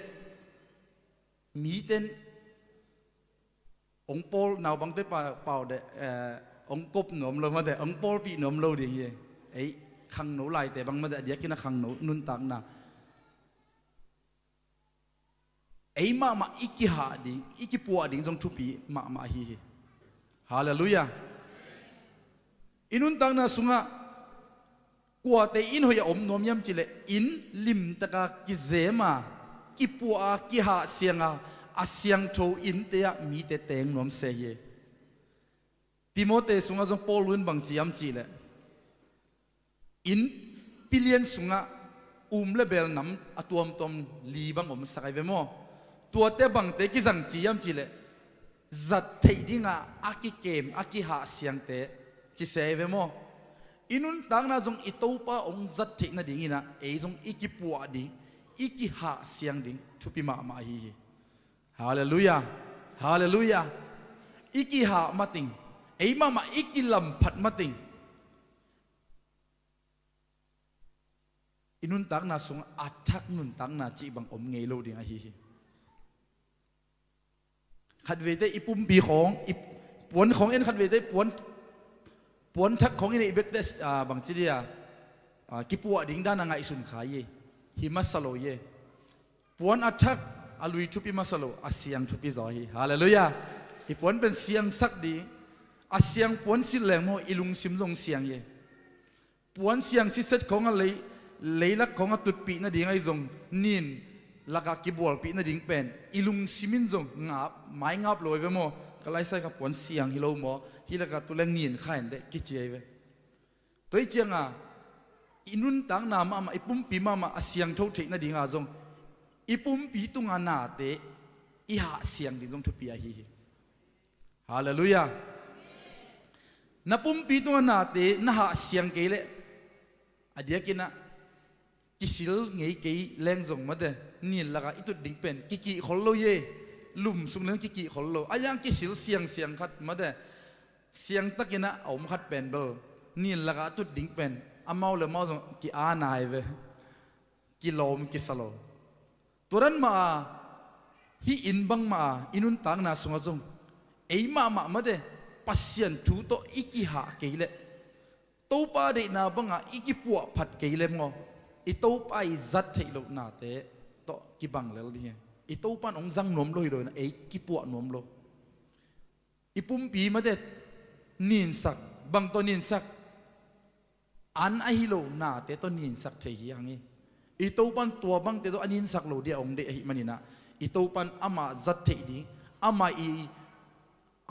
มีเต้นองปอลนาวบังเตป่าเป่าเดองกบหนมโลมาเดองปอลปีหนมโลดีไอ้ขังหนูลายแต่บางมาเดเดียกินขังหนูนุนตังนาไอ้มาอีกิหาดิ่งอีกิปัวดิ่งจงทุปีมาฮีฮาเลลูยาอินุนตังนาสุงะกัวเตอินหอยอมนวมยำจิเลอินลิมตะกากิเซมากิปัวกิหาเสียงอาเสียงโทอินเตียมีเตเตงนวมเสียติโมเตสุงะจงปอลุนบังจียำจิเลอินปิเลียนสุงะเลเบลน้ำอตัวมตอมลีบังอมสักไอเวโมตัวเตบังเตกิจังจียมจีเลจัดเทดิ้งอากิเกมอากิหาเสียงเตจิเซเวโมอินุนตังนาจงอิตูปะองจัดเทนาดิ้งนะเอจงอิกิปัวดิ้งอิกิหาเสียงดิ้งทุปิมาฮีฮาเลลูยาฮาเลลูยาอิกิหามาติงเอมาอิกิลำพัดมาติงอินุนตังนาสงอัทักนุนตังนาจีบังอมเงยโลดิ้งฮีขัดเวทได้อีปุ่มปีของอีปวนของเอ็นขัดเวทได้ปวนทักของเอ็นอีเบกเดสบางจีเดียกิปัวดิ่งด้านงไงสุนขายฮิมัสโลเยปวนอัทักอลุยทุปิมัสโลอาเซียงทุปิจอยฮาเลลูยาอีปวนเป็นเสียงสักดีอาเซียงปวนสิแหลงโมอีลุงซิมลงเสียงเยปวนเสียงสิเซตของอะไรเลยลักของตุดปีนั่นดิ่งไอจงนินลักกิบวลปีนั่นดิ่งเป็นอิลุงซิมินจงงับไม้งับลอยไปโมก็ไล่ใส่กับปวนเสียงฮิโลโมฮิลักตุเลงนินข้าเห็นเด็กกิจเจไปตัวเจียงอินุนตังนามาอีปุ่มปีมาเสียงเท่าเทนั่นดิ่งจงอีปุ่มปีตุงานาเตอีหาเสียงดิ่งจงทุปีฮีฮาเลลูยานับปุ่มปีตุงานาเตน่าหาเสียงเกลอเดียกินะกิสิลเงยเกยแรงส่งมาเดนี่ละก็อีตุดดิ่งเป็นกิขอลโลเยลุมสุงเรื่องกิขอลโลอายังกิสิลเสียงขัดมาเดเสียงตะกินะเอามาขัดเป็นเบลนี่ละก็ตุดดิ่งเป็นอาเมาเลยมาส่งกิอานายเวกิโลมกิสโลตัวนั้นมาฮีอินบังมาอินุนตังนาสุงจงไอมาเดปัสยันทูโตอีกิหาเกยเลตัวป้าเดนาบังอีกิปัวผัดเกยเลมงอีตัวป้าอีจัดเทโลนาเตโตกิบังเลลี่อีตัวป้าองจังนวมโลยนะไอกิปัวนวมโลอีปุ่มปีมาเดนินสักบังตัวนินสัก อันไอฮิโลนาเตต้นนินสักเทียงงี้อีตัวปันตัวบังเตต้นอันนินสักโลเดียองเดอหิมันนี่นะอีตัวปันอามาจัดเทดิอามาอี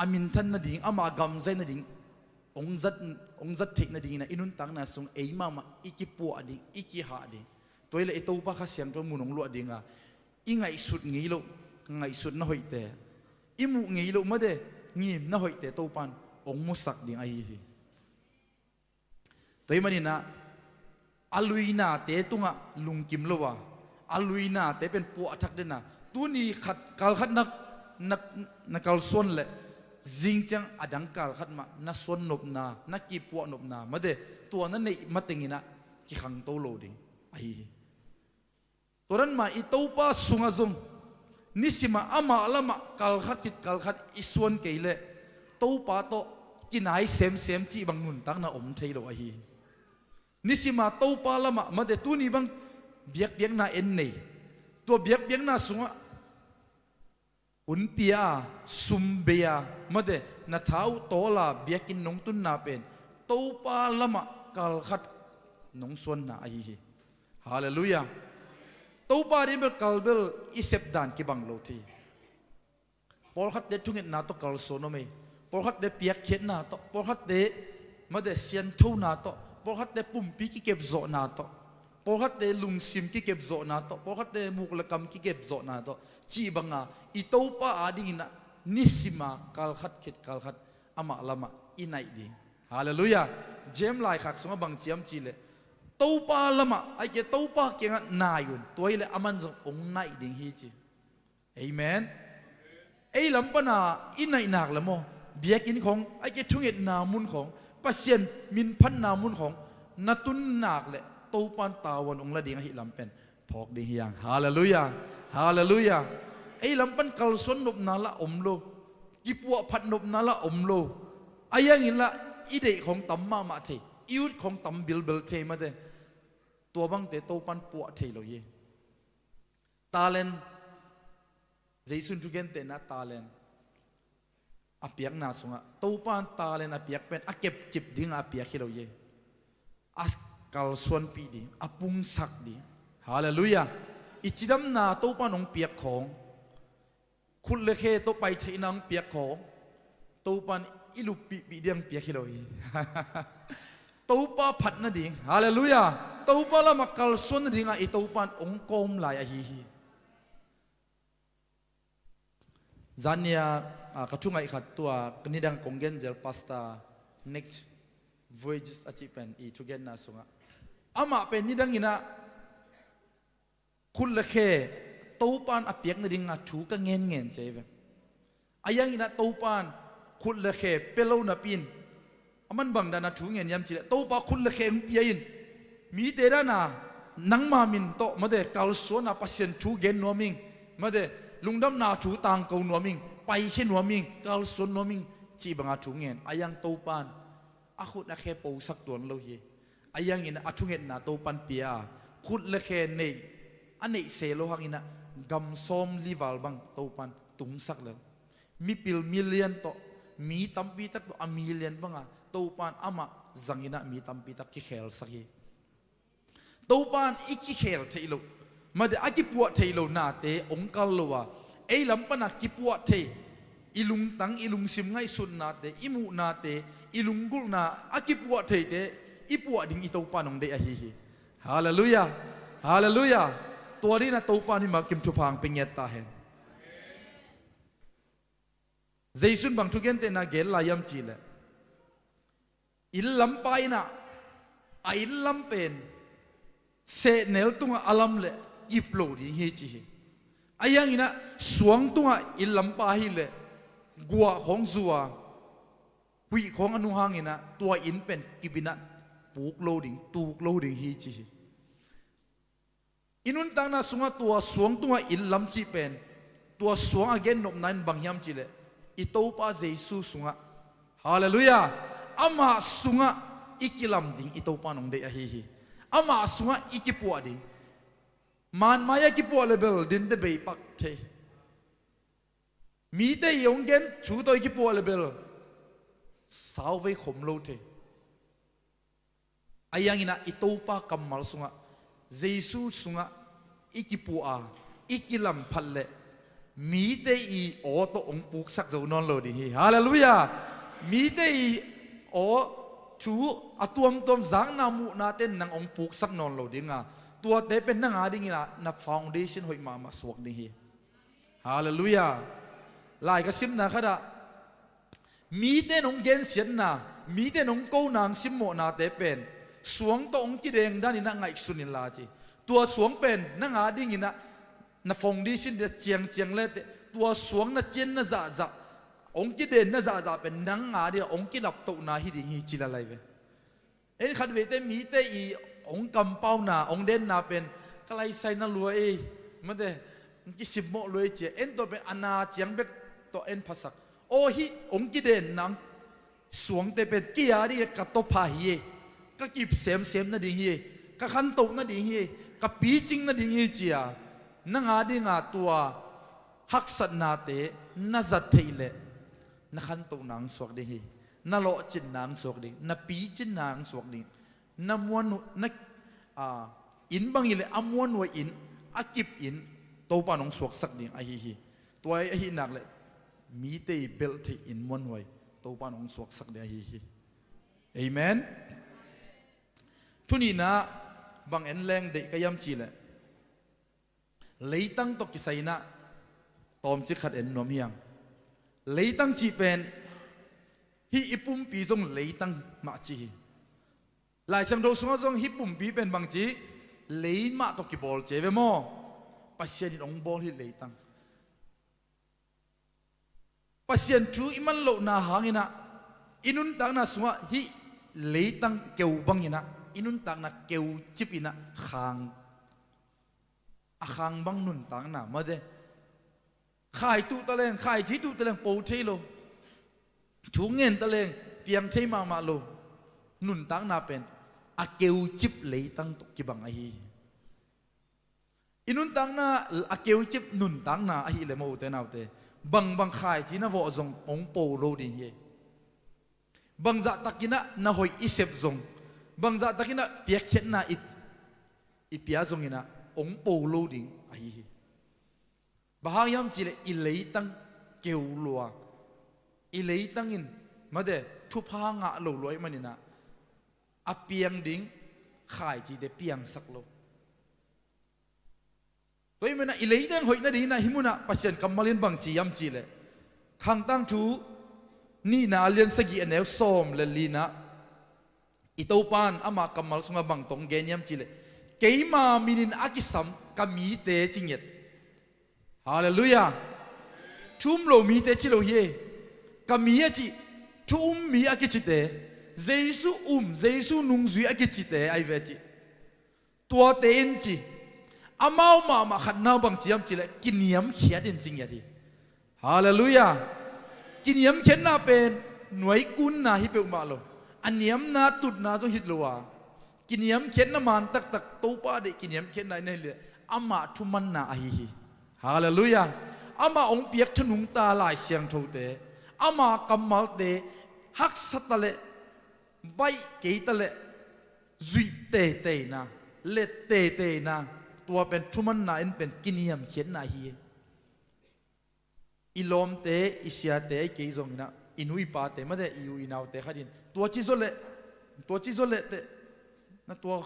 อามินทันนาดิงอามากำใจนาดิงองจัดเทนาดิงนะอินุนตังนะสงเอมามาอีกิปัวดิงอีกิหาดิงตัวเลยตัวปะข้าเสียงตัวมุนองลวดดิงอ่ะอีไงสุดงี้โลไงสุดน่าหอยเตอีมุงี้โลมาเดงี้น่าหอยเตตัวปันองมุสักดิงไอฮีตัวมันนี่นะอลุยนาเตตุงะลุงกิมโลวะอลุยนาเตเป็นปัวทักเดนะตัวนี้ขัดกาลขัดนักกาลส่วนเลยจิงจังอดังกาลขัดมานักส่วนนบนานักกีปัวนบนามาเดตัวนั้นในมาติงินะกิขังโตโลดิไอตัวนั้นมาอิโตปาสุงอาซุมนิสิมาอามาละมากาลขัดติดกาลขัดอิส่วนเกยเลโตปาโตกินไอเซมจีบังนุนตักนะอมเทโลไอนิสิมาโตปาละมาเดตัวนี้บังเบียกนาเอ็นเนตัวเบียกนาสุงะอุนเปียซุมเบียมาเดนัทเอาโตลาเบียกินนงตุนนาเป็นโตปาละมากาลขัดนงส่วนนาไอฮีฮาเลลูยาโตปาริเบลกาลเบลอิเซปดานกิบังโลทีพอขัดเดทุงเงินนาโตกาลโซโนเมพอขัดเดเปียกเขียนนาโตพอขัดเดมาเดเซียนทูนาโตพอขัดเดปุ่มปีกิเก็บโซนาโตพอขัดเดลุงซิมกิเก็บโซนาโตพอขัดเดมุกละกำกิเก็บโซนาโตจีบังอาอิโตปาอาดิงนะนิสิมากาลขัดคิดกาลขัดอามาละมาอินัยดีฮาเลลูยาเจมไลขักสงบังเจียมจีเลโตปาละมาไอเกโตปาเกียงนายุนตัวเลอามันจงองนัยดิงฮีจีเอเมนไอลำปนาอินัยนักละโมเบียกินของไอเกทุงเอ็ดนามุนของปัสเซียนมินพันนามุนของนัตุนนักเลโตปานตาวันองละดิงฮิลำเป็นพอกดิงฮียังฮาเลลูยาฮาเลลูยาไอ้ลำปันกัลสนนบนาละอมโลกิปัวพัดนบนาละอมโลไอ้ยังอินละอีเดของตัมมาเทอิวของตัมบิลเทมาเดตัวบังเตโตปันปัวเทโลเยตาเลนเจสุนทุเกนเตนะตาเลนอเปียกนาสงะโตปันตาเลนอเปียกเป็นอเก็บจิบดิ้งอเปียกฮิโลเยอัสกัลสวนปีดีอปุงสักดีฮาเลลูยาอิจิดัมนาโตปันองเปียกของคุณเลเคโตไปที่นังเปียกของโตปันอิลุปีเดียงเปียกฮิโลยโตปาผัดนาดิงฮาเลลูยาโตปาละมักกัลส่วนนาดิงไอโตปันองกอมลายอฮีจานเนียกระทุ่งไอขัดตัวกนิดังกงเกนเจลพาสตา next voyages อาจิเป็นอีทุเกนนาสุงะอามาเป็นนิดังอินะคุณเลเคโตปานอเปียกนาดิงาชูก็เงินเจเวอายังอินะโตปานคุณเลเคเปโลนาปินมันบังดานาชูเงินยามจีเลโตปาคุณเลเคมเปียนมีเตระนานังมามินโตมาเดกัลสวนาปัสเซนชูเกนนัวมิงมาเดลุงดำนาชูต่างเกานัวมิงไปเห็นนัวมิงกัลสวนนัวมิงจีบังอาชูเงินอายังโตปานอาคุดนาเคปูสักตัวเราเยอายังอินะอาชูเงินนาโตปานเปียคุณเลเคเนอันนี้เซโลหังอินะกำซ้อมลีวัลบังโตปันตุงสักแล้วมีปิลมิลเลียนโตมีตัมปีตักโตมิลเลียนบังอ่ะโตปันอามาจังอินะมีตัมปีตักกิเคลสักยี่โตปันอีกิเคลเทโลมาเดอากิปัวเทโลนาเตองกัลโลวะไอ้ลำปนักกิปัวเทอิลุงตังอิลุงซิมไงสุนนาเตอิมูนาเตอิลุงกุลนาอากิปัวเทเตอิปัวดิ่งอิโตปันองเดอฮีฮีฮาเลลูยาฮาเลลูยาตัวนี้นะโตปานี่มากิมทุพังเป็นเงตาเห็นเจสุนบางทุกเกนเตนะเกลลายมจีเลอิลลัมไปนะไอลัมเป็นเซเนลตุงอัลัมเลยิบโลดีเฮจีอายังอินะสวงตุงอิลลัมไปเลกัวของซัววิของอนุหังอินะตัวอินเป็นกิบินะปูกโลดิงตูกโลดิงเฮจีอินุนตังนาสุงตัวสวงตัวอิลลัมจีเป็นตัวสวงอเกนนบนันบางยามจีเลอิโตปาเจสุสุงะฮาเลลูยาอามาสุงะอิกิลัมดิงอิโตปานองเดอฮีฮีอามาสุงะอิกิปัวดิงมันมายากิปัวเลเบลดินเดเบย์ปักเทมีแต่ยงเกนชูตัวอิกิปัวเลเบลสาวเวขมโลเท ayang ina itopa kamal sunga Jesu sunga ikipua ikilam phalle mi te I o to ong puk sak zo non lo di hi hallelujah mi te I o chu atuam tom zang na mu na ten nang ong puk sak non lo di nga tua te pen na nga ding ina na foundation hoi ma ma suak di hi hallelujah lai ka sim na khada mi te nong gen sian na mi te nong ko nang sim mo na te pen suang to ong ki deng dan ina ngai sunin la chi tua suang pen na nga ding ina na foundation de chiang le tua suang na chen na za za ong ki den na za za pen nang nga dia ong ki lap to na hi ding hi chila lai ve en khat ve te mi te I ong kam pau na ong den na pen kalai sai na lua e ma de ki sim mo loi che en to pe ana chiang bek to en phasak o hi ong ki den nang suang te pe ki ya ri ka to pha hi ka kip sem na ding hi ka khan to na ding hi ka pi ching na ding hi chia na nga ding a tua hak sat na te na zat theile na khan to nang suak ding hi na lo chin nang suak ding na pi chin nang suak ding na muan na in bang ile amuan wa in akip in to pa nong suak sak ding a hi toy a hi nak le mi te bel the in mon hoi to pa nong suak sak de a hi amen thuni na bang en leng de kayam chi le leitang to kisaina tom chi khat en nom hiang leitang chi pen hi ipum pi jong leitang ma chi lai sam do sunga jong hi pum pi pen bang chi lein ma to ki bol che ve mo pasien in ong bol hi leitang pasien thu iman lo na hangina inun tang na sunga hi leitang keu bang ina inun tang na keu chip ina khang khang bang nun tang na ma de khai tu ta leng khai chi tu ta leng po thei lo thu ngen ta leng piang thei ma lo nun tang na pen a keu chip leitang to ki bang a hi inun tang na a keu chip nun tang na a hi le mo te naw te bang khai chi na vo zong ong po lo di hi bang za takina na hoi isep zong bang za takina piak khet na i pia zong ina ong po lo ding a hi bahang yam chi le I leitang keu lua I leitang in ma de thu pha nga lo loi manina a piang ding khai chi de piang sak lo toi mena I leitang hoi na di na himuna pasien kamalin bang chi yam chi le khang tang thu ni na alian sagi anel som le lina itopan ama kamal sunga bang tong gen yam chi le keima minin akisam kami te chinget hallelujah thum lo mi te chi lo ye kami a chi thum mi akichi te jesu nung zui akichi te ai ve chi tua te en chi amau ma khat na bang chiam chi le kiniam khiat in ching ya thi hallelujah kiniam khen na pen noi kun na hi pe ma lo aniam na tut na zo hit lo wa kiniam khen na man tak to pa de kiniam khen na nei le ama thuman na a hi hallelujah ama ong piak thunung ta lai siang tho te ama kamal te hak satale bai ke tale zui te na le te na tua pen thuman na en pen kiniam khen na hi ilom te isia te ke zong na inui pa te ma de iu inau te khadin tua chi zo le te na tua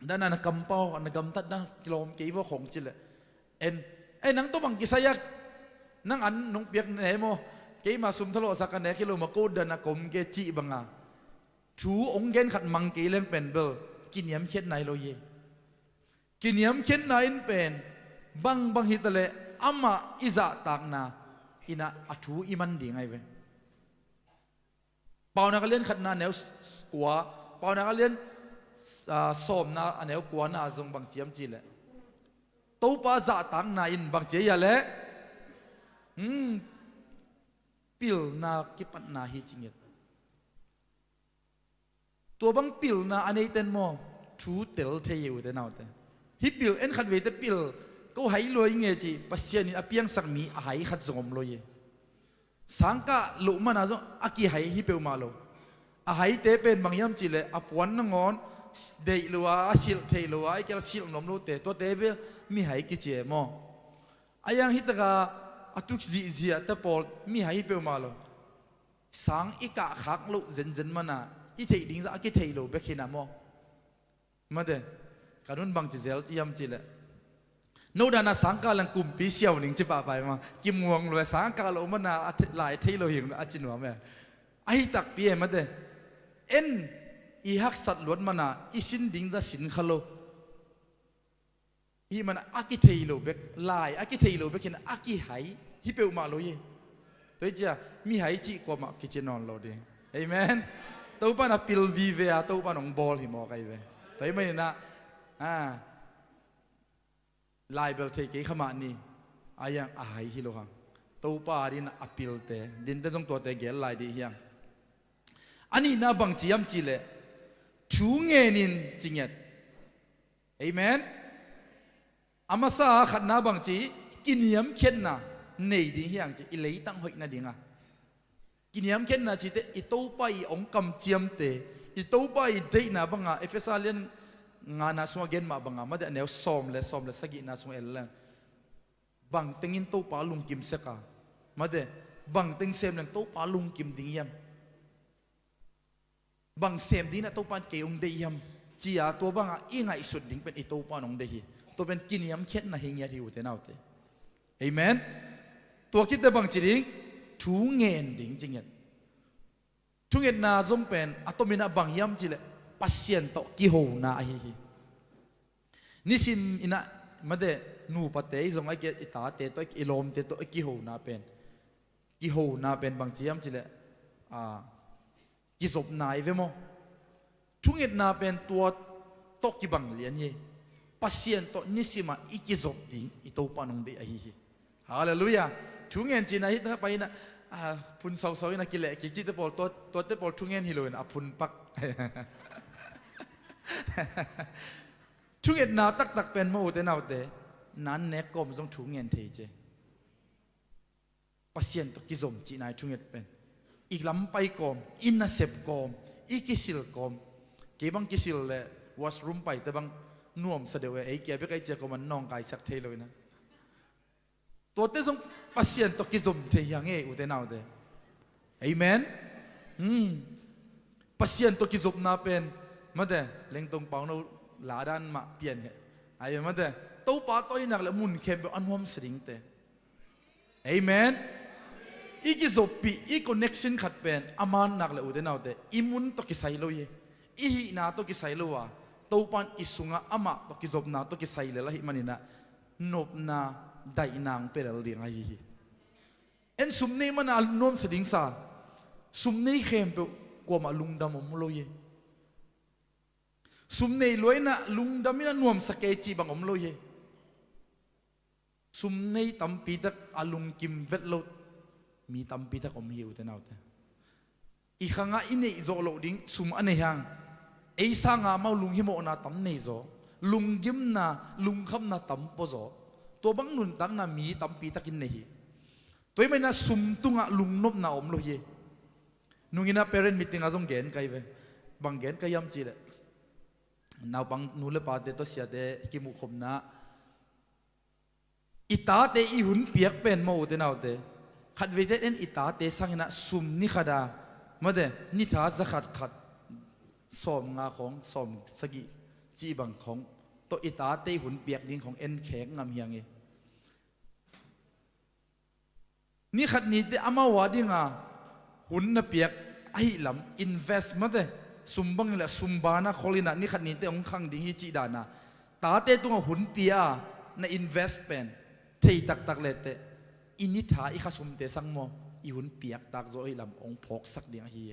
dana na kampau na gam tat dan kilom ke wo khong chi le en nang to bang kisaya nang an nong piak ne mo ke ma sum thalo sakan ne kilo ma ko dana kom ke chi banga thu ong gen khat mang ke leng pen bel kiniam khet nai lo ye kiniam khet nai in pen bang hitale ama iza tak na ina athu iman ding ai ve pau na kalen khat na neu kwa pau na kalen som na aneu kwa na zong bang chiam chi le to pa za tang na in bang che ya le pil na kipat na hi chinget to bang pil na anei ten mo thu tel the yu te naw te hi pil en khat ve te pil ko hai loi nge chi pasien ni apiang sak mi a hai khat zom lo ye sangka lu mana zo aki hai hi pe ma lo หายเตเป็นบางยามจิเลอปวนนงอนเดลัวสิลเทลัวไอเกลสิลนมโลเตตัวเตเบมีหายกิเจมออายังฮิตกาอตุกจีจีแต่ปอลมีหายเปมาโลสังอีกะขักลุเจนเจนมานะอีเทดิ้งจะกิเทโลเบคินามอมาเดการนุนบางจิเซลที่ยามจิเลโนดานาสังกาลังกุมปีเซียวหนิงจิปะไปมากิมวงเลยสังกาลอมันนาหลายเทโลหิงอาจินวะแม่ไอตักเปียมาเดเอ็นอีฮักสัตว์ล้วนมานะอีสินดิ้งจะสินขโลอีมันอากิเทโลเบกลายอากิเทโลเบกินอากิไหฮิเปอมาโลยตัวจ้ามีไหจีกว่ามากิจนอนโลดีเอเมนตัวป้าน่ะปิลวีเวียตัวป้าน้องบอลหิมอไกเวตัวไม่นะลายเบลเทกิขมานี่อายังอาไหฮิโลฮังตัวป้าดินอปิลเตดินเตจงตัวเตเกลลายดีเฮียงอันนี้น่าบังจียมจีเลชูเงินินจิงเงตเอเมนอามาซาขัดนาบังจีกินยมเข็นนะในดีเฮียงจีอิเลยตั้งหอยนาดิงะกินยมเข็นนะจีเตอิโตไปองกำเจียมเตอิโตไปเดนะบังะเอฟเอสอาเลียนงานนาสวงเกนมาบังะมาเดเนวซ้อมเลยสกินาสวงเอลเลบังเต็งอินโตปาลุงกิมเสกามาเดบังเต็งเซมเลงโตปาลุงกิมดิงยมบางเซมดีนะตัวปานเกี่ยงเดียมจีอาตัวบางอีไงสุดดิ่งเป็นอีตัวปานองเดียตัวเป็นกินยำเข็ดนะเฮียที่อยู่เท่านั้นเองเอเมนตัวคิดแต่บางจีดิ่งทุ่งเงินดิ่งจริงๆทุ่งเงินน่าจงเป็นอัตมินาบางยำจีเลยปัสเซียนโตกิโหน่าเฮียนิสิมอินะมาเดนูปะเตยจงไอเกอิตาเตตัวอิลอมเตตัวกิโหน่าเป็นบางจียำจีเลยกิจบนายเวมอทุกเอ็ดนาเป็นตัวตกิบังเลียนยี่ปัสเซียนตัวนิสิมาอีกิจบดิ่งอีตัวปานงเดียฮีฮาเลลูยาทุกเอ็นจีน่าฮิตนะไปนะพุนสาวๆนะกิเลกิจิตเตปอลตัวเตปอลทุกเอ็นฮิโลนพุนปักทุกเอ็ดนาตักเป็นโมเตนาเตนั้นเนกอมจงทุกเอ็นเทเจปัสเซียนตัวกิจบจีนายทุกเอ็ดเป็นอีกลำไปกอมอินนาเซบกอมอีกิสิลกอมเก็บบังกิสิลเลวอชรูมไปแต่บังน่วมเสด็จไอ้เก็บไปไกลเจอก็มันนองกายสักเทเลยนะตัวเต้ส่งปัสเซียนตกิจมเทียงเออุเตนาวเดเอเมนปัสเซียนตกิจมนาเป็นมาเดเล็งตรงเปล่าเราหลาด้านมาเปลี่ยนเหรอไอ้มาเดตัวป้าตัวนักเลยมุนเข้มแบบอันหอมสิงเตเอเมนอีกิจบปีอีคอนเน็กชันขัดเป็นอามันนักเลยอุเดนเอาเดอิมุนตกิไซโลเยอีหินาตกิไซโลวะตัวปันอิสุงะอามาตกิจบนาตกิไซเลละหิมันนี่นะนบนาได้นางเป็นอะไรไงเอ็นสุมนี้มันอาโนมสดิงซาสุมนี้เข้มเปกว่ามาลุงดำอมโลเยสุมนี้รวยนะลุงดำมินะนวมสเกจีบังอมโลเยสุมนี้ตั้มปีตักอาลุงกิมเวทโลมีตั้มปีตักอมหิวแต่นาวแต่อีข้างอินนี่โจโลดิ้งสุมอันนี้ยังไอ้สังอามาลุงหิโมนาตั้มนี่โจลุงกิมนาลุงคำนาตั้มปโจตัวบังนุนตั้งนามีตั้มปีตักินนี่ตัวไม่น่าสุมตุงะลุงนบนาอมโลเยนุ่งอินาเปรนมิติงอาจงเกนไกเวบังเกนไกยำจีเลนาวบังนูเลปาเตตัวเสียเดกิมุขมนาอิตาเตอีหุนเปียกเป็นโมเตนาวเตขัดเวเดนอิตาเตสังนะสุมนิขดามาเดนิทาจะขัดสอมงาของสอมสกิจีบังของตัวอิตาเตหุนเปียกดิ้งของเอ็นแข็งงามเฮียงเอนี่ขัดนี้เตอามาวาดิ้งอ่ะหุ่นน่ะเปียกไอ้ลำ invest มาเดสุมบังเลยสุมบานะคอลินะนี่ขัดนี้เตองขังดิ้งฮิจิดานะตาเตตัวหุ่นเปียนะ invest เป็นเทตักเลยเตอินิทาอีข้าสมเตสังโมอีหุ่นเปียกตักโจไอ้ลำองพกสักดิ้งฮี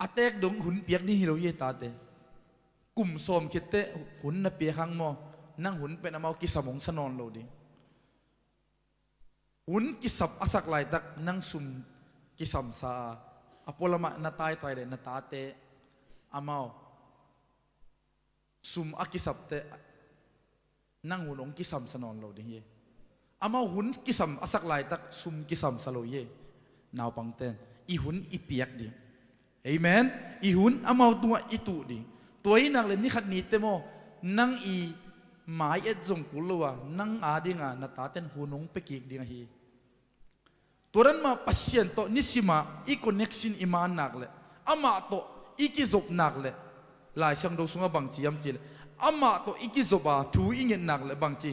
อาเตกดงหุ่นเปียกนี่ฮิโรเยตาเตกลุ่มสมคิดเตหุ่นน่ะเปียกหังโมนั่งหุ่นเป็นอมาวกิสมงสนอนโลดิหุ่นกิสับอาศักไหลตักนั่งซุมกิสัมซาอพอลมานาตายตายเลยนาตาเตอมาวซุมอากิสับเตนั่งหุ่นองกิสัมสนอนโลดิเยอมาวหุ่นกิสัมอาศักไหลตักซุมกิสัมสโลเยนาวปังเตน อีหุนอีเปียกดิเอเมนอีหุนอามาตัวอีตุดิตัวอีนักเลยนี่ขัดนี้เตโมนังอีหมายเอ็ดจงกุลวะนังอาดิงานาตาเต็นหูนงไปกิกดิงฮีตัวนั้นมาปัสเซียนโตนิสิมาอีคอนเน็กชันอีมานนักเลยอามาโตอีกิจบนักเลยลายช่างดูสุงบังจียมจีเลยอามาโตอีกิจบาทูอิงเงินนักเลยบังจี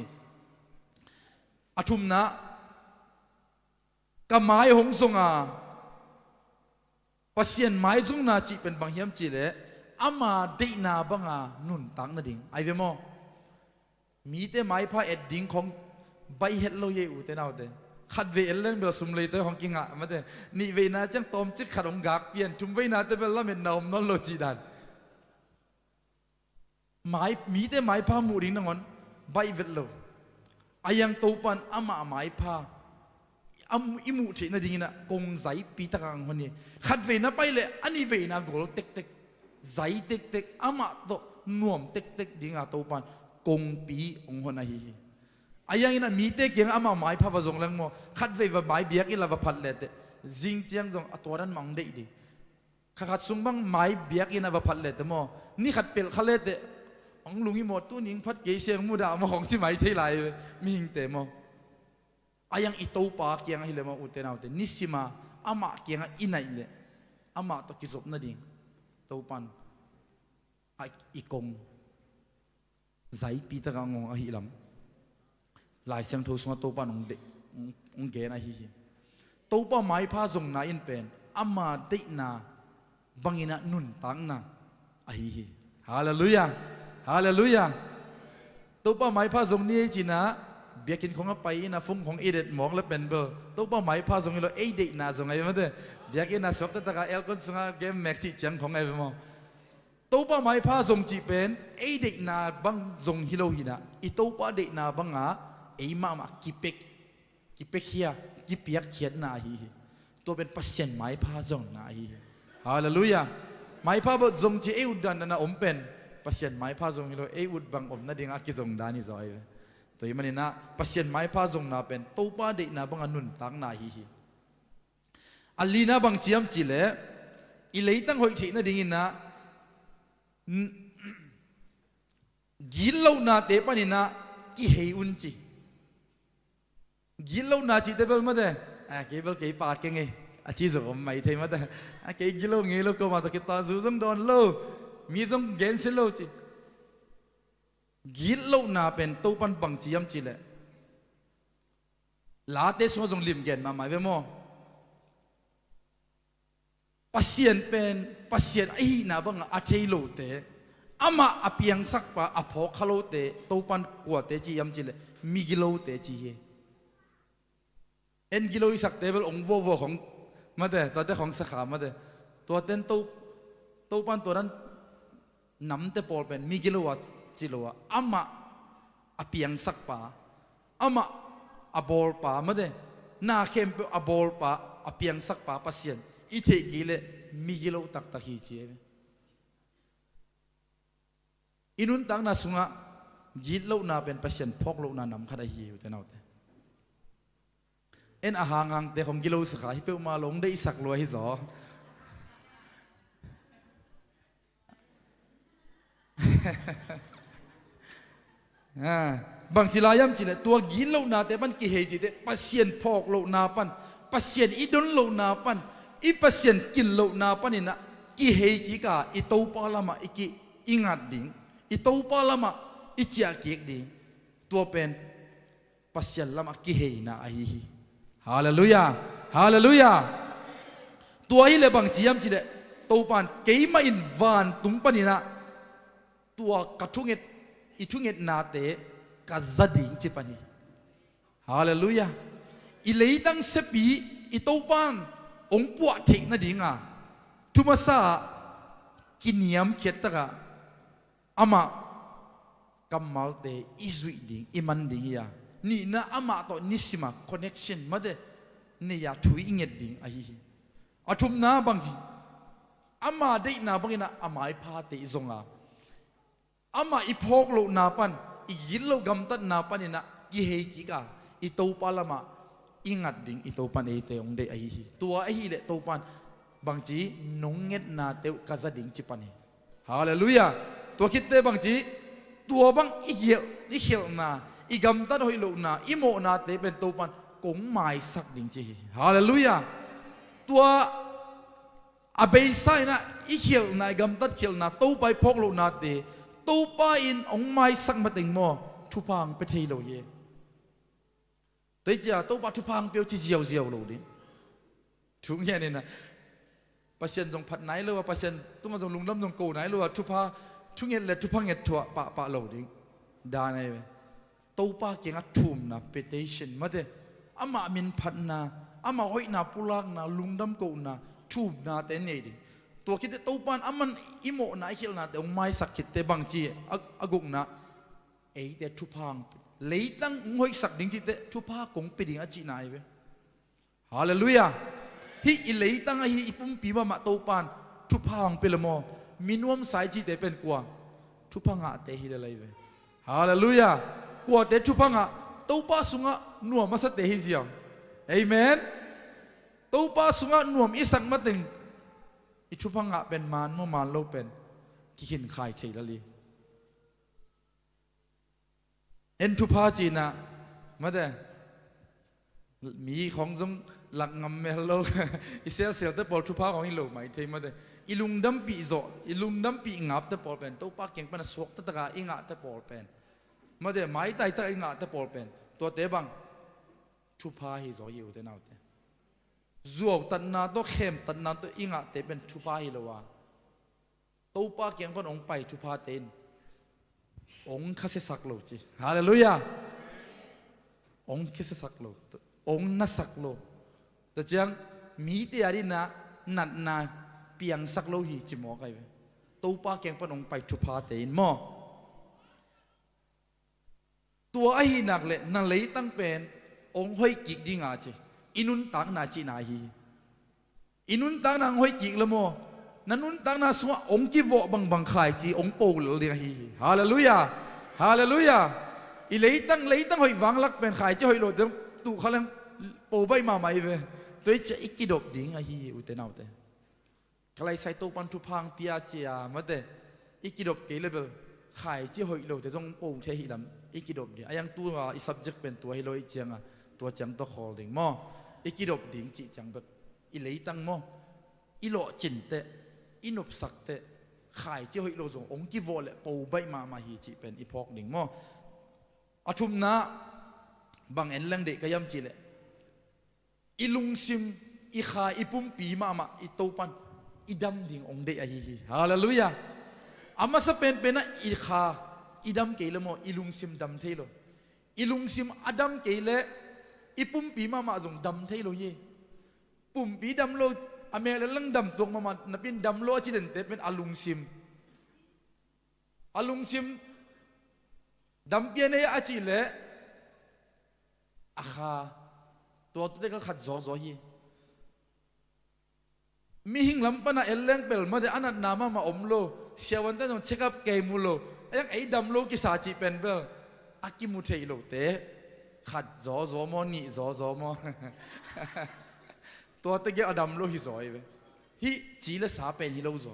อาทุมนะกะไม้หงสงาปัสเซียนไม้จุงนาจีเป็นบางเฮียมจีเลยอามาเดนาบังอานุนตังนาดิงไอเวโมมีแต่ไม้พาเอ็ดดิ้งของใบเห็ดโลเยอุเตนเอาเตขัดเวลเล่นเบลสุมเลยเตของกิงอ่ะมาเตนี่เวน่าจังตอมจิกขัดองกากเปลี่ยนทุมเวน่าเตเบลละเม็ดนอมนอลโลจีดันไม้มีแต่ไม้พามูริงนังอนใบเวลโลอายังตูปันอามาไม้พาอิมูเชนดิ่งนะกงใจปีตะกังคนนี้ขัดเวน่าไปเลยอันนี้เวน่าโกลเต็กเต็กใจเต็กเต็กอามาโตนวมเต็กเต็กดิ่งอ่ะตูปันกงปีองคนนั้นฮีอายังนะมีเตกียงอามาไม้พาวจงลังโมขัดเววไม้เบียกอิลาวพัดเลตจิงเจียงจงตัวนั้นมังเดดีขัดซุงบังไม้เบียกอินาวพัดเลตโมนี่ขัดเปิลขัดเลตองลุงอิโมตุนิงพัดเกเซียงมุดามาของที่ไม้เทลายมีหิงเตโมอายังอิโตปาเกียงฮิเลมาอุเตนเอาเตนิสิมาอามาเกียงอินัยเลอามาตกิจบนั่นดิ่งโตปันอีกงใจปีตะกังงอหิลำลายเสียงทูสงตัวปานองเด็กองเกนะฮีตัวปาไม้พาจงนาอินเป็นอามาเด็กนาบังอินะนุนตังนาอะฮีฮาเลลูยาฮาเลลูยาตัวปาไม้พาจงนี้จีนะเบียกินของไปนะฟงของเอเดตมองแล้วเป็นเบอร์ตัวปาไม้พาจงนี้เราเอเด็กนาจงไงมาเด้เบียกินนะสวบตะกาเอลคนสงาเกมแม็กซี่จังของไงไปมองตัวป้าไม่พาส่งจีเป็นไอเด็กนาบังส่งฮิโลฮินะอีตัวป้าเด็กนาบังอ่ะไอมากิเปกเฮียกิเปียกเขียนนาฮีตัวเป็นปัสเซียนไม่พาส่งนาฮีฮาเลลูยาไม่พาบส่งจีเออุดดันนะอมเป็นปัสเซียนไม่พาส่งฮิโลเออุดบังอมนั่นเองอากิส่งดานิจอยตัวมันนี่นะปัสเซียนไม่พาส่งนาเป็นตัวป้าเด็กนาบังอนุนตังนาฮีอัลลีนาบังจียมจีเลอีเลยตั้งหอยทีนั่นเองนะกินเหล้านาเตปานินะกิเฮอุนจีกินเหล้านาจีเตเบลมาเดเกเบลเกย์ปากเก่งไงอาชีพผมไม่ใช่มาเดเกย์กินเหล้าเงี้ยเหล้าก็มาตะกี้ตาซูซังโดนเหล้ามีซังเกนเซเหล้าจีกินเหล้านาเป็นตัวปันบังจียมจีเลยลาเตสมาจงลิมเกนมาไม่เวโมปัสเซียนเป็นปัสเซียนไอ้นาบังอาเทโลเตอามาอภิยังสักปะอภอกฮัลโลเตตัวปันกวดเตจียมจิเลมีกิโลเตจีเฮเอ็นกิโลอีสักเตเบลองโวโวของมาเดตัวเตของสขามาเดตัวเต้นตัวปันตัวนั้นน้ำเตปอลเป็นมีกิโลวะจิโลวะอามาอภิยังสักปะอามาอบอลปะมาเดนาเข้มเปอบอลปะอภิยังสักปะปัสเซียนอีเทกิเลมีกิโลตักตะฮีจีอินุนตังนาสุงะยิดโลนาเป็นปัสเซียนพกโลนานำขดาฮีอยู่แต่นเอาแต่เอ็นอาหางแต่ของกิโลสขาฮิเปอมาลงได้สักรวยฮิจอบางจิลายัมจิเลตัวกิโลนาแต่ปันกิเฮจิเตปัสเซียนพกโลนาปันปัสเซียนอีดนโลนาปันอีปัสเซียนกินโลนาปันนี่นะกิเฮจิกาอีตัวปาลามาอีกิอิงัดดิ่งอีตัวปาลามาอีเจียกิกดิ่งตัวเป็นปัสเซียนลามากิเฮนะไอฮีฮาเลลูยาฮาเลลูยาตัวอีเลบังจียมจิเลตัวปันเกยมาอินวานตุงปันนี่นะตัวกระทุงเอ็ดอีทุงเอ็ดนาเตกัจดิ่งจิปันนี่ฮาเลลูยาอีเลยตั้งเสปีอีตัวปันองปวดทิ้งนั่นดิ่งอ่ะทุมาซากินยามเขียดตะกะอามากัมมัลเตอิสุยดิ่งอิมันดิ่งยานี่นะอามาต่อนิสิมาคอนเนคชั่นมาเดนี่ยาช่วยอิงเงดิ่งไอ้ฮีอาทุมน้าบางทีอามาได้นาบางทีนะอามาไอพาเตอิซงอ่ะอามาอีพกโลนาปันอียินโลกำตัดนาปันนี่นะกิเฮกิกาอีตัวปาลามาอิงัดดิ่งอีตัวปันเอเตองเดไอฮีตัวไอฮีเลตัวปัน บางจีนงเง็ดนาเตวกาซาดิงจิปันนี่ฮาเลลูยาตัวคิดเตบางจีตัวบางอีเหี่ยวนาอีกำตัดหอยโลนาอีโมนาเตเป็นตัวปันกงไม้สักดิงจีฮาเลลูยาตัวอาเบย์ไซนะอีเขียวนายกำตัดเขียวนาตู้ไปพกโลนาเตตู้ไปอินองไม้สักมาติงโมทุพังไปเทโลเยแต่จ้าตู้ปะทุพังเปียวจีเจียวโลดิทุกอย่างนี่นะปัศยันจงผัดไหนหรือว่าปัศยันตู้มาจงลุงล้ำจงโกไหนหรือว่าทุพาทุกอย่างเลยทุพังเงถั่วปะโลดิดาในตู้ปะเก่งอัดทุ่มนะเปเตชันมาเดอามามินผัดนาอามาหอยนาปุลักนาลุงดำโกนาทูบนาเตนเนี่ยดิตัวคิดตัวปานอามันอิโมนาเขียวนาแต่องไม้สักคิดแต่บางจีอากุกนะเอ้แต่ทุพังเลยตั้งงวยสักดิ่งจีแต่ทุพากงไปดิ่งอาจีนายเว้ฮาเลลูยาฮิอิเลยตั้งฮิอิปุ่มปีมาตัวปานทุพังเปลโมมินวมสายจีแต่เป็นกว่าทุพังอะแต่ฮิเลยเว้ฮาเลลูยากว่าแต่ทุพังอะตัวป้าสุงะนัวมาสเตฮิเซียมเอเมนตัวป้าสุงะนวมอีสักมาติงอิทุพังะเป็นมานเมื่อมานโลเป็นกิขินขายเฉยละลีเอ็นทุพาจีนะมาเดมีของจงหลักงำเมลโลอิเซลเซลแต่ปอลทุพาของอิโลไม่ใช่มาเดอิลุงดัมปีโซอิลุงดัมปีงับแต่ปอลเป็นตัวป้าเก่งเป็นสวกแต่ตะอิงะแต่ปอลเป็นมาเดไม่ไต่แต่อิงะแต่ปอลเป็นตัวเตบังทุพาฮิโซอยู่แต่นาเตจวบตันนาตัวเข้มตันนาตัวอิงะเตเป็นทุพาฮิโลวาตัวป้าเก่งเป็นองไปทุพาเตนองค์ข้าศึกสักโลจีฮาเลลูยาองค์ข้าศึกสักโลองค์นัสักโลแต่จังมีที่อารีนะนัดนาเปียงสักโลหีจิมอไกตัวป้าเก่งเป็นองค์ไปทุพาเตนมอตัวไอ้หนักเลยนั่นเลยตั้งเป็นองค์ห้อยกิกดิ่งอาจีอินุนตักนาจีนาฮีอินุนตักนางห้อยกิกละโมนั่นนุนตักนาสวะองค์กิวบังขายจีองค์ปูลเลียฮีฮาเลลูยาฮาเลลูยาอีเลยตั้งห้อยวางลักเป็นขายจีห้อยโลดตู่เขาเลี้ยงปูใบมาใหม่เว้ตัวจะอีกกิดบดิ่งฮีอุตเตนเอาเตใครใส่ตัวปันทุพังพิอาเจียมาเตอีกกิดบเกลเบลขายจีห้อยโลแต่จงปูเทหิลำอีกกิดบดิ่งยังตัวอี subject เป็นตัวฮิโลอีเจียงตัวจังตัวคอดิ่งมออีกกิดบดิ่งจีจังแบบอีเลยตั้งมออีโลจินเตอินุบสักเตะขายเจ้าหิโลจงองกิโวเลปูใบมาฮีจีเป็นอีพอกหนึ่งมั้งอาทุมนะบางเอ็นเล่งเด็กก็ย้ำจีเลอีลุงซิมอีขาอีปุ่มปีมาอีโตปันอีดำดิ่งองเดอฮีฮาเลลูยาอามาสเปนเป็นนะอีขาอีดำเกลโมอีลุงซิมดำเทโลอีลุงซิมอดัมเกลอีปุ่มปีมาจงดำเทโลเยปุ่มปีดำโลอเมริกันดำตัวมานับเป็นดำโลจิเดนเตเป็นอาลุงซิมดำเปียเนยอาจิเลอาคาตัวตัวเด็กขัดโจฮีมีหิงลำปนาเอลเลงเปลมาเดอันนั้นนามาอมโลเสียวันนั้นต้องเช็คอัพเกมุโลยังไอ้ดำโลกิสาจิเป็นเปลอากิมุเทโลเตขัดโจมอนี่โจมอตัวตะเกียอดัมโลฮิโซไอเวฮิจีเลสาเป็นฮิโลโซ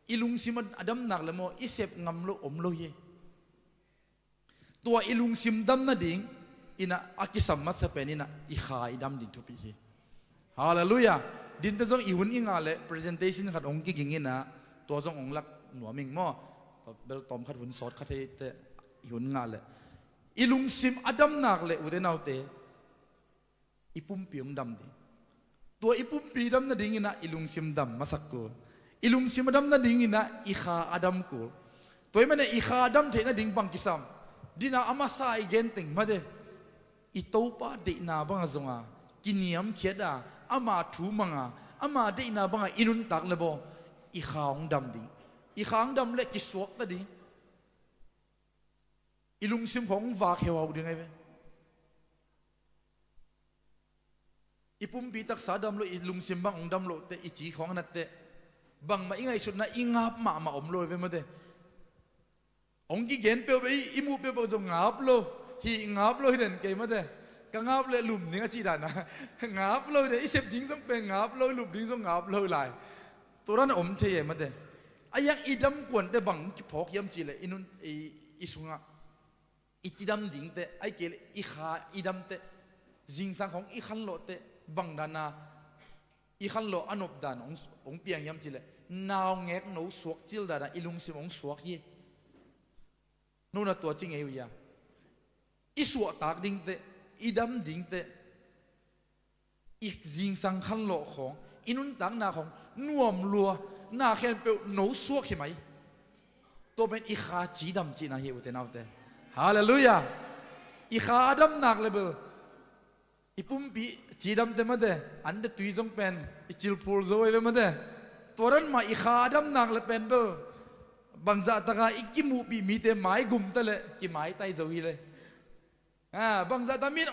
อิลุงซิมันอดัมนักเลโมอิเซฟงำโลอมโลเยตัวอิลุงซิมดัมนาดิ่งอินะอากิสัมมัสเป็นอินะอิขาอิดัมดิ่งทุปีเฮฮาเลลูยาดินตะจงอิวุนอิงาเล presentation ขัดองค์กิกิงอินะตัวจงองค์ลักหนัวมิงมอเบลตอมขัดหุ่นสอดขัดเตอิวุนงาเลอิลุงซิมอดัมนักเลอุเดนเอาเตอิปุ่มปิมดัมดิ่งตัวอีปุ่มปีดำนั่นดิ่งนะอิลุงซิมดำมาสักกูอิลุงซิมดำนั่นดิ่งนะอิขาอดัมกูตัวมันเนี่ยอิขาอดัมเทนั่นดิ่งบังกิสามดินาอามาสายเกนติงมาเดอิโตปาเดนาบังอาจงากินยามเขียดาอามาทูมังอามาเดนาบังอาอินุนตักเลบอิขาองดำดิ่งอิขาองดำเล็กกิสวกนั่นดิ่งอิลุงซิมของวาเขวาวดิ่งไงเว้อีปุ่มปีตักสาดำโลอีลุงซิมบังองดำโลแต่อีจีของนัดเตะบังมาอิงไงสุดนะอิงับมาอมโลเว้ยมาเตะองกีเกนเปียวไปอีมูเปียวจงงับโลฮีงับโลฮิเดนเกยมาเตะก ก็งับเลยหลุมนี่ก็จีดานะงับเลยเนี่ยอีเสพดิ้งส่งเป็นงับเลยหลุมดิ้งส่งงับเลยหลายตัวนั้นอมเทียมันเด้ไอ้ยังอีดำกวนแต่บังพอกยำจีเลยอินุนอีสุงะอีจีดำดิ้งแต่ไอ้เกลอีขาอีดำแต่จิงสังของอีขันโลแต่บังดานาอีขันโลอนบดานองเปียงยำจีเลยนาวเงกหนูสวกจิลดานะอีลุงสิมองสวกยี่นู่นตัวจริงเอวยังอีสวกตากดิ้งแต่อีดำดิ้งแต่อีจิงสังขันโลของอินุนตังนาของน่วมลัวน่าแค่เป็นหนูสวกใช่ไหมตัวเป็นอีขาจีดำจีน่าเหี้ยวแต่น่าแต่ฮาเลลูยาอีขาดำหนักเลยเบลอีปุ่มปีจีดำแต่มาเดอันเดตุยจงเป็นอีจิลพูลโซเอเวมาเดตัวนั้นมาอีขาดำหนักเลยเป็นเบลบางจัตตาอีกิมูปีมีแต่ไม้กุมแต่เลยกิไม้ไตโซฮีเลยบางจัตตามี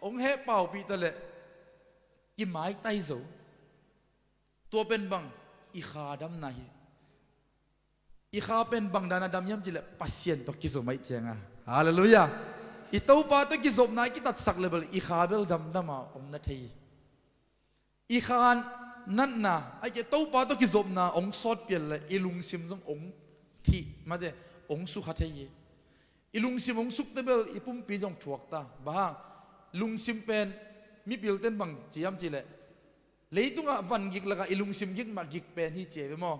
องเฮเป่าปีแต่เลยกิไม้ไตโซตัวเป็นบังอีขาดำนาฮิอีขาเป็นบังดานาดำยำจิเลปัสเซียนตัวกิโซไม่เจงอ่ะฮาเลลูยาอีตัวป้าตัวกิโซนายกิตัดสักเลเบลอีขาเบลดำดำมาองนัทเฮีอีขานนั่นนะไอ้เจ้าตัวป้าตัวกิโซนาองสอดเปลี่ยนเลยอีลุงซิมจงองที่มาเดองสุขัทเฮีอีลุงซิมองสุกเตเบลอีปุ่มปีจงถวกตาบ้างลุงซิมเป็นมีเปลี่ยนเต้นบังจียำจิเลเลยตุงอ่ะวันกิกละก็อิลุงซิมกิกมากิกเป็นที่เจ็บมั้ง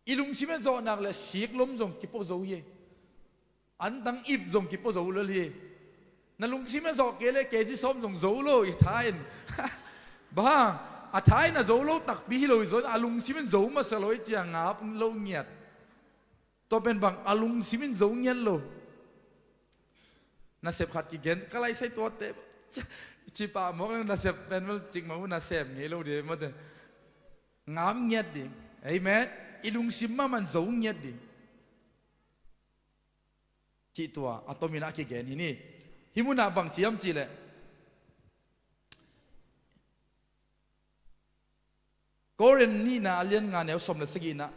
อิลุงซิมเป็นโจนักเลยสีกลมจงกิปโปโจเยอันตั้งอิบจงกิปโปโจเลยนั่นลุงซิมเป็นโจเกลเกจิซ้อมจงโจโลอีท้ายบ้าอ่ะท้ายน่ะโจโลตักบีโลโจอาลุงซิมเป็นโจมาสลอยจียงอาบโลเงียดตัวเป็นบังอาลุงซิมเป็นโจเงียดโลน่าเสพขัดกิเกนก็ไล่ใส่ตัวเตะชีปามองน่าเสพเป็นว่าจริงมั้งน่าเสพงี้เราเดี๋ยวมันจะงามเงียดดิเอ้ยแม่อีลุงซิมมามันโจเงียดดิจีตัวอัตมินาคิเกนนี่ฮิมุนาบังจียมจีเลยก็เรนนี่นะเลี้ยงงานเนี่ยสมเลยสกินะ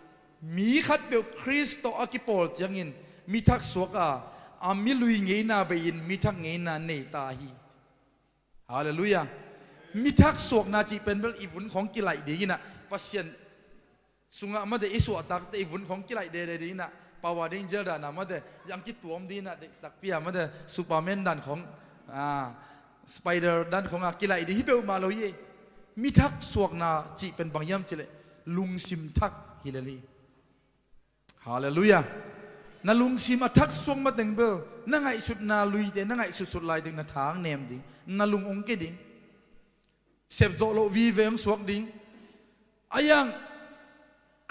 มีขัดเบลคริสโตอากิโปลจังอินมีทักสวกอามิลุยเงินาเบยินมีทักเงินาเนตาฮีฮาเลลูยามีทักสวกนาจีเป็นเบลอีวุนของกิไลดีนะปัสเซียนสุงะมาเดอิสวตักเตอีวุนของกิไลเดดีนะปาวาดิงเจอร์ดานะมาเดยังกิตัวมดีนะตักเปียมาเดซูเปอร์แมนดันของสไปเดอร์ดันของกิไลดีฮิเบลมาโลเยมีทักสวกนาจีเป็นบางยามจิเลลุงซิมทักฮิเลลีฮาเลลูยานาลุงซิมทักสวงมาตึงเบลนั่งไงสุดนาลุยเดนั่งไงสุดลายตึงนาทางเนมดินาลุงองเกดิงเสพโจโลวีเวงสวกดิงอายัง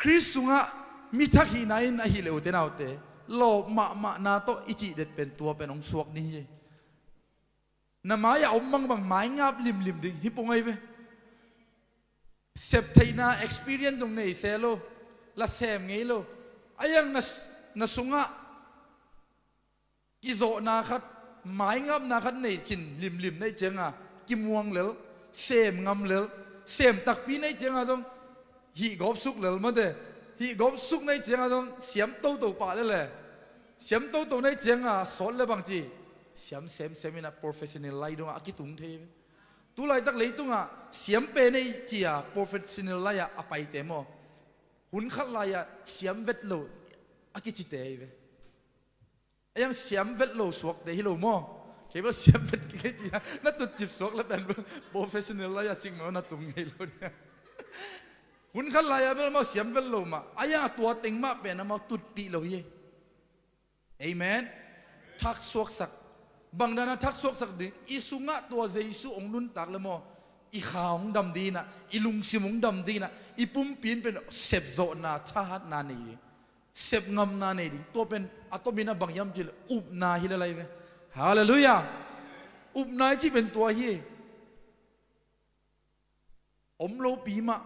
คริสสุงะมีทักฮีนายนาฮิเลวเตนเอาเตโลมานาโตอิจิเด็ดเป็นตัวเป็นองสวกนี่นามายาอมมังบังไม้งับลิมดิงฮิปงไงเวเสพไทยนา experience ตรงนี้เซโลละเซมไงโลอายังนาสุงะกิโซนาคัดไม้งับนาคัดในกินลิมในเจงอ่ะกิมวงเหลวเซมงำเหลวเซมตักปีในเจงอ่ะตรงฮีกอบสุกเหลวมาเดฮีกอบสุกในเจงอ่ะตรงเสียมโตป่าเลยแหละเสียมโตในเจงอ่ะสอนเลยบางทีเสียมเซมินา professional ไล่ดงอ่ะกิตุงเทตุไลตักเลยตุงอ่ะเสียมเป็นในจีอ่ะ professional ไล่อ่ะไปเต็มอ่ะหุ่นขัดไล่อ่ะเสียมเวทโลอากิจิเตยเวยังเสียมเวทโลสวกเตฮิโลมอเขียนว่าเสียมเวทกิจินะนั่นตุจิบสวกแล้วเป็น professional ไล่อ่ะจริงมั้ยนั่นตุงไงโลเนี่ยหุ่นขัดไล่อ่ะเป็นมาเสียมเวทโลมาอายังตัวเต็งมาเป็นมาตุดปีโลเยเอเมนทักสวกสักบางดานะทักสวกสักดิอิสุงะตัวเจสุองนุนตักเลยมออีขาวดำดีนะอีลุงซิมงดำดีนะอีปุ่มปีนเป็นเสพโจนาชาฮัดนานี่เสพงำนานี่ดิตัวเป็นอัตมินาบางยามจิลอุบนาฮิเลไลเวฮาเลลูยาอุบนาที่เป็นตัวเฮอมโลปีมะ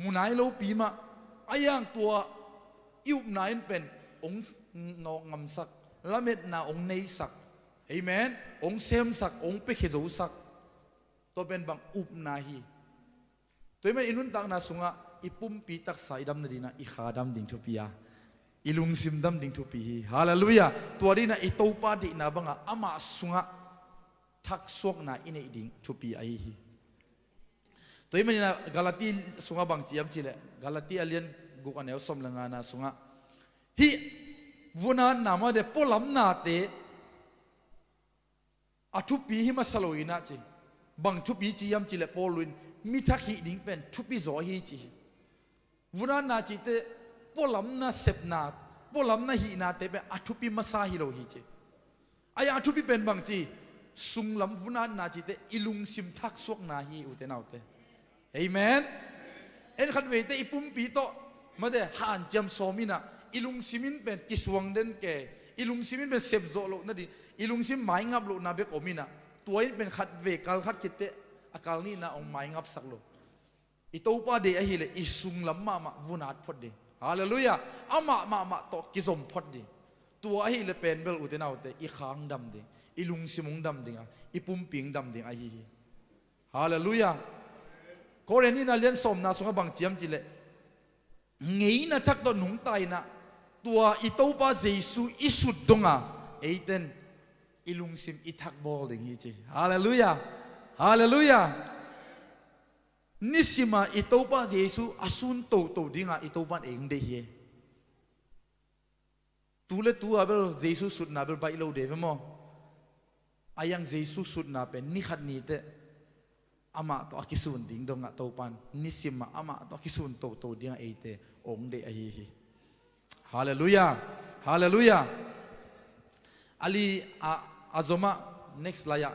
มุนายโลปีมะอายังตัวอุบนายเป็นองนองงำสักละเม็ดนาองในสักเอเมนองเซมสักองเปเคโจสักตัวเป็นบางอุบนาฮีตัวมันอินุนตักนาสุงะอิปุ่มปีตักสายดำนาดีนะอิขาดำดิ่งทุปียาอิลุงซิมดำดิ่งทุปีฮีฮาเลลูยาตัวดีนะอิโตปาดีนะบังอามาสุงะ ทักสวกนาอินเอดิงชุปีไอฮีตัวนี้มันนะกาลาตีสุงาบังจียมจีเลกาลาตีอเลียนกุกันเอวสมลังานาสุงาฮีวุนานนามาเดปอลัมนาเตอาชุปีฮิมาสโลอินะจีบังชุปีจียมจีเลปอลุนมิทักฮีดิงเป็นชุปีโซฮีจีวุนานนาจีเตปอลัมนาเซปนาปอลัมนาฮีนาเตเป็นอาชุปีมาซาฮิโลฮีจีอายาชุปีเป็นบังจีสุงลำวุนานนาจีเตอิลุงซิมทักสวกนาฮีอุเตนาอุเตเอเมนเอ็นขัดเวทอีปุ่มปีโตมาเดหันจำสมินะอิลุงซิมินเป็นกิสวงเดนเกอิลุงซิมินเป็นเซฟโซโลนั่นดิอิลุงซิมไม้งับโลนาเบกโอมินะตัวนี้เป็นขัดเวกัลขัดคิดเตอากาลนี่นะองไม้งับสักโลอิโตปาเดอฮิเลอิสุงลำมาวุนาดพอดีฮาเลลูยาอามาโตกิสมพอดีตัวอฮิเลเป็นเบลอุเตนาอุเตอีขางดำดิอิลุงซิมุงดำดิงอีปุ่มปิงดำดิงอฮิฮาเลลูยาก็เรนนี่น่าเลี้ยนสมนาสงบังเจียมจิเลงี้นะทักตอนหนุ่งไตนะตัวอิโตปาเจสุอิสุดดงอ่ะเอเดนอิลุงซิมอิทักบอลอย่างนี้จีฮาเลลูยาฮาเลลูยานิสิมาอิโตปาเจสุอาสุนโตดิ่งอ่ะอิโตปาเองเดียตัวเล็ตัวเบลเจสุสุดนาเบลไปโลเดฟมั้งอายังเจสุสุดนาเป็นนิขัดนี้เตอามาตัวกิสุนดิ่งดงอ่ะตัวปันนิสิมาอามาตัวกิสุนโตดิ่งเอเตองเดอฮีฮาเลลูยาฮาเลลูยาอาลีอาซมา next ลายะ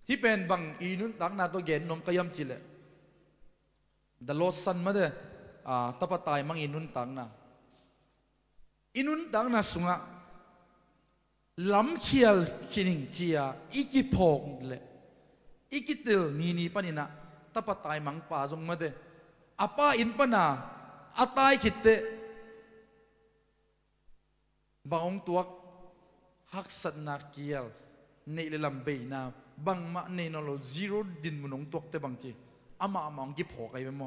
ที่เป็นบางอีนุนตั้งนาตัวเกนนมกยมจิเลดลอสันมาเดตปะตายมังอีนุนตั้งนาอีนุนตั้งนาสุงะลำเขียลขินิงเจียอีกิพงเลอีกิติลนีปนินะตปะตายมังป่าจงมาเดอาป้าอินปนาอาตายคิดเตบางองตัวฮักสันนักเกียลในเลลำเบยนาบางมาในนรกซีโร่ดินมุนองตัวเตบางจีอามาองกิพอกไอ้เบม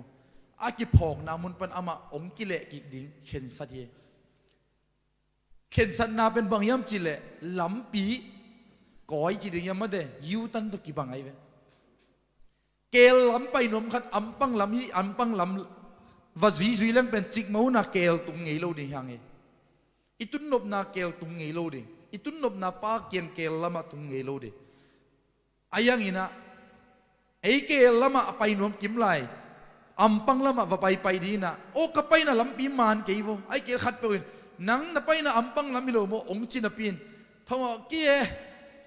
อากิพอกนามุนเป็นอามาองกิเลกิดิ่งเข็นสัตย์เข็นสัตนาเป็นบางยามจีเลลำปีก้อยจีดิ่งยามมาเดยูตันตุกิบางไอ้เบเกลลำไปนมขัดอัมปังลำฮีอัมปังลำว่าจุยเล่นเป็นจิกมาหุนาเกลตุงเงยโลดิยังไงอิตุนนบนาเกลตุงเงยโลดิอิตุนนบนาปาเกียนเกลลำมาตุงเงยโลดิอายังอินะไอเกลลำมาไปนมกิมไลอัมปังลำมาว่าไปดีนะโอ้ก็ไปนะลำปีมานเกยวไอเกลขัดไปอื่นนังนะไปนะอัมปังลำมิโลโมองจินปีนเพราะว่าเ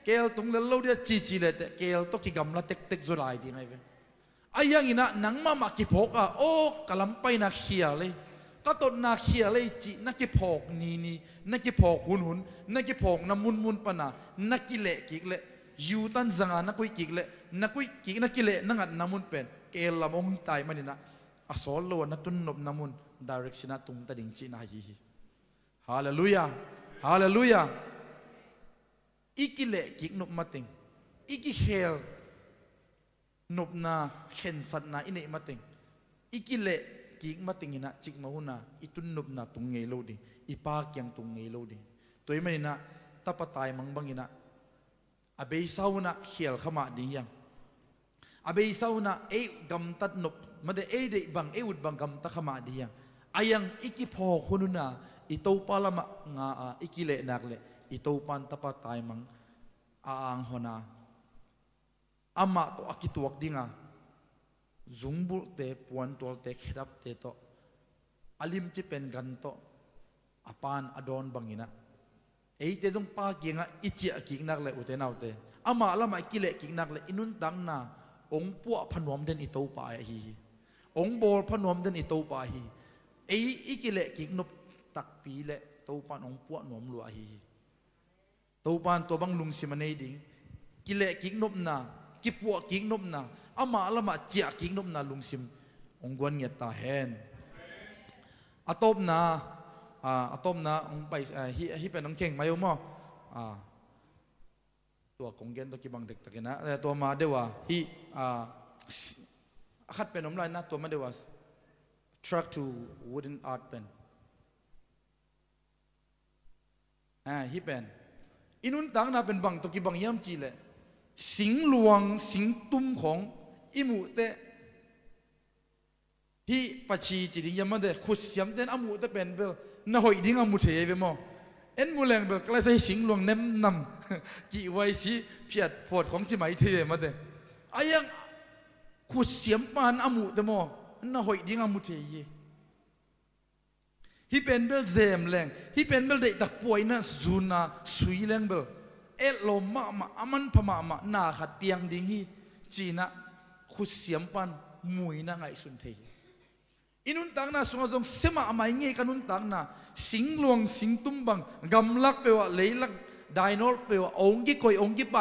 กลตุงเลโลเดียจีเลยแต่เกลตกิกำละเต็กจุลายดีไงเว้อายังอินะนังมากิพกโอ้กะลำไปนักเขียเลยก็ต้นนักเขียเลยจีนักกิพกนี่นักกิพกหุนนักกิพกน้ำมุนปนานักกิเลกิเลยูตันจังนักกุยกิเลนักกุยกินักกิเลนังอัดน้ำมุนเป็นเกลลำองตายมันนี่นะอาสอลโลนักตุนนบน้ำมุนdirectionตุงตะดิ่งจีนาฮีฮาเลลูยาฮาเลลูยาอีกิเลกินบมาติงอีกิเฮลนบนาเข็นสัตนาอินเอมาติงอีกิเลกิกมาติงอินะจิกมาหุนาอิตุนนบนาตุงเงยโลดิอีปากยังตุงเงยโลดิตัวมันนี่นะตาปตายมังบังอินะอาเบยสาวนะเขียลขมาดียังอาเบยสาวนะกำตัดนบมาเดเดบังอุดบังกำตัดขมาดียังอายังอีกิพอคนนุนะอิโตปาลามะงาอีกิเลนักเลอิโตปันตาปตายมังอาอังหนาอามาตัวกิตัวดิ่งจุงบุเตปวนตัวเตขรับเตโตอาลิมจิเป็นกันโตอาปานอดอนบังอินะเอเตจงปากิงอิจิกิงนักเลยอุเตนาอุเตอามาละมากิเลกิงนักเลยอินุนดังนาองปัวพนวมเดนอิโตปาฮีองโบลพนวมเดนอิโตปาฮีอีกิเลกิงนบตักปีเลโตปานองปัวนวมลัวฮีโตปานตัวบังลุงสิมันเอดิงกิเลกิงนบนากิปัวกิงนบนาอามาละมาเจียกิงนบนาลุงซิมองกวนเงียตาเฮนอาตบนาองไปฮิเป็นน้องเข่งมาโยมตัวกงเกนตัวกิบังเด็กตะกินะแต่ตัวมาเดว่าฮิขัดเป็นน้ำลายนะตัวมาเดว่า truck to wooden art pen ฮิเป็นอินุนตังนาเป็นบังตัวกิบังย่ำจีเลย สิงหลวงสิงตุ้มของอิมุเตที่ปัจจีจิตยังมันเดขุดเสียมเต้นอามุเตเป็นเบลน่าหอยดิ้งอามุเทเวมอเอ็นมูแรงเบลก็เลยใช้สิงหลวงเน้มนำกี่ไว้สิเพียดปวดของจิไหมเทมาเดอายังขุดเสียมปานอามุเตมอน่าหอยดิ้งอามุเทเยที่เป็นเบลเซมแรงที่เป็นเบลเด็กตักป่วยนะซูนาสุยแรงเบลเอลมมาอามันพม่ามานาขัดเตียงดิ้งฮีจีน่ะขุดเสียมปานมวยนะไงสุนเทอินุนตังนะสุงจงเสมาไม่เงี้ยกันุนตังนะสิงหลวงสิงตุ้มบังกำลักเปวะเลยลักไดโนลเปวะองค์กี่คอยองค์กี่ไป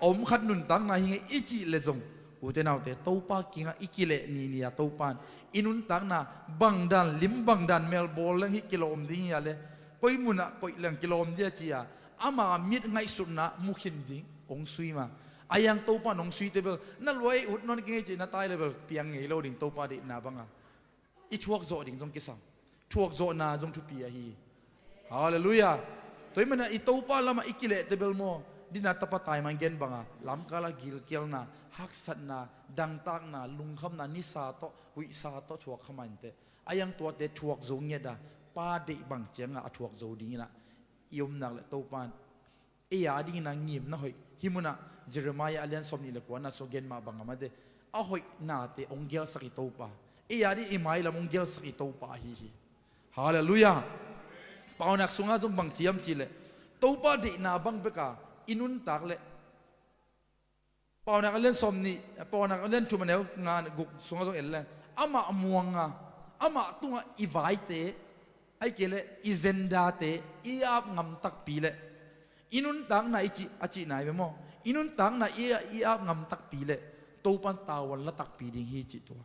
อมขัดนุนตังนะหิงอิจิเลจงอุเทนเอาเตะตู้ปากิงอิกิเลนี่นี่ตู้ปานอินุนตังนะบังดันลิมบังดันเมลบอลเลงฮิกิโลมดิ้งยาเลคอยมุนะคอยเลงกิโลมเดียจียอามามิดไงสุดนะมุขินดิ้งองซุยมาอายังตู้ปานองซุยเตเบลนั่นรวยอุดนนกิงจีน่าตายเลเบลเปียงเงยโลดิ้งตู้ปาดินาบังอ่ะอีทวกโจดิ่งจงกิสังทวกโจนาจงทุปียฮีฮาเลลูยาตัวมันอีตัวป้าละมาอีกิเลตเบลโมดินาตปะตายมันเกนบังอ่ะลำกาลกิลเกียวนาฮักสันนาดังตักนาลุงคำนานิสาโตวิสาโตทวกขมันเตอายังตัวเตทวกโจเงียดาป้าเดบังเจียงอ่ะทวกโจดิ่งนะยมนักเลยตัวปานเอียดิ่งนางงิมนะหอยฮิมุนะเจเรมายาเลียนสมนิเลกวานะโซเกนมาบังอ่ะมาเดอ่ะหอยนาเตองเกียวสักตัวป้าอียาดีอิมายละมงเกลสกิโตปาฮีฮาเลลูยาปาวนักสุงาจงบังเจียมจิเลโตปาดีนาบังเบกาอินุนตักเลปาวนักเล่นสมนีปาวนักเล่นชุมันเอวงานกุกสุงาจงเอลเลอามาอมัวงาอามาตุงอีไวเตไอเกเลอีเซนดาเตอีอาบงำตักปีเลอินุนตักนาอิจิอจินายเบมออินุนตักนาอีอาบงำตักปีเลโตปันตาวันละตักปีดิ่งฮีจิตัว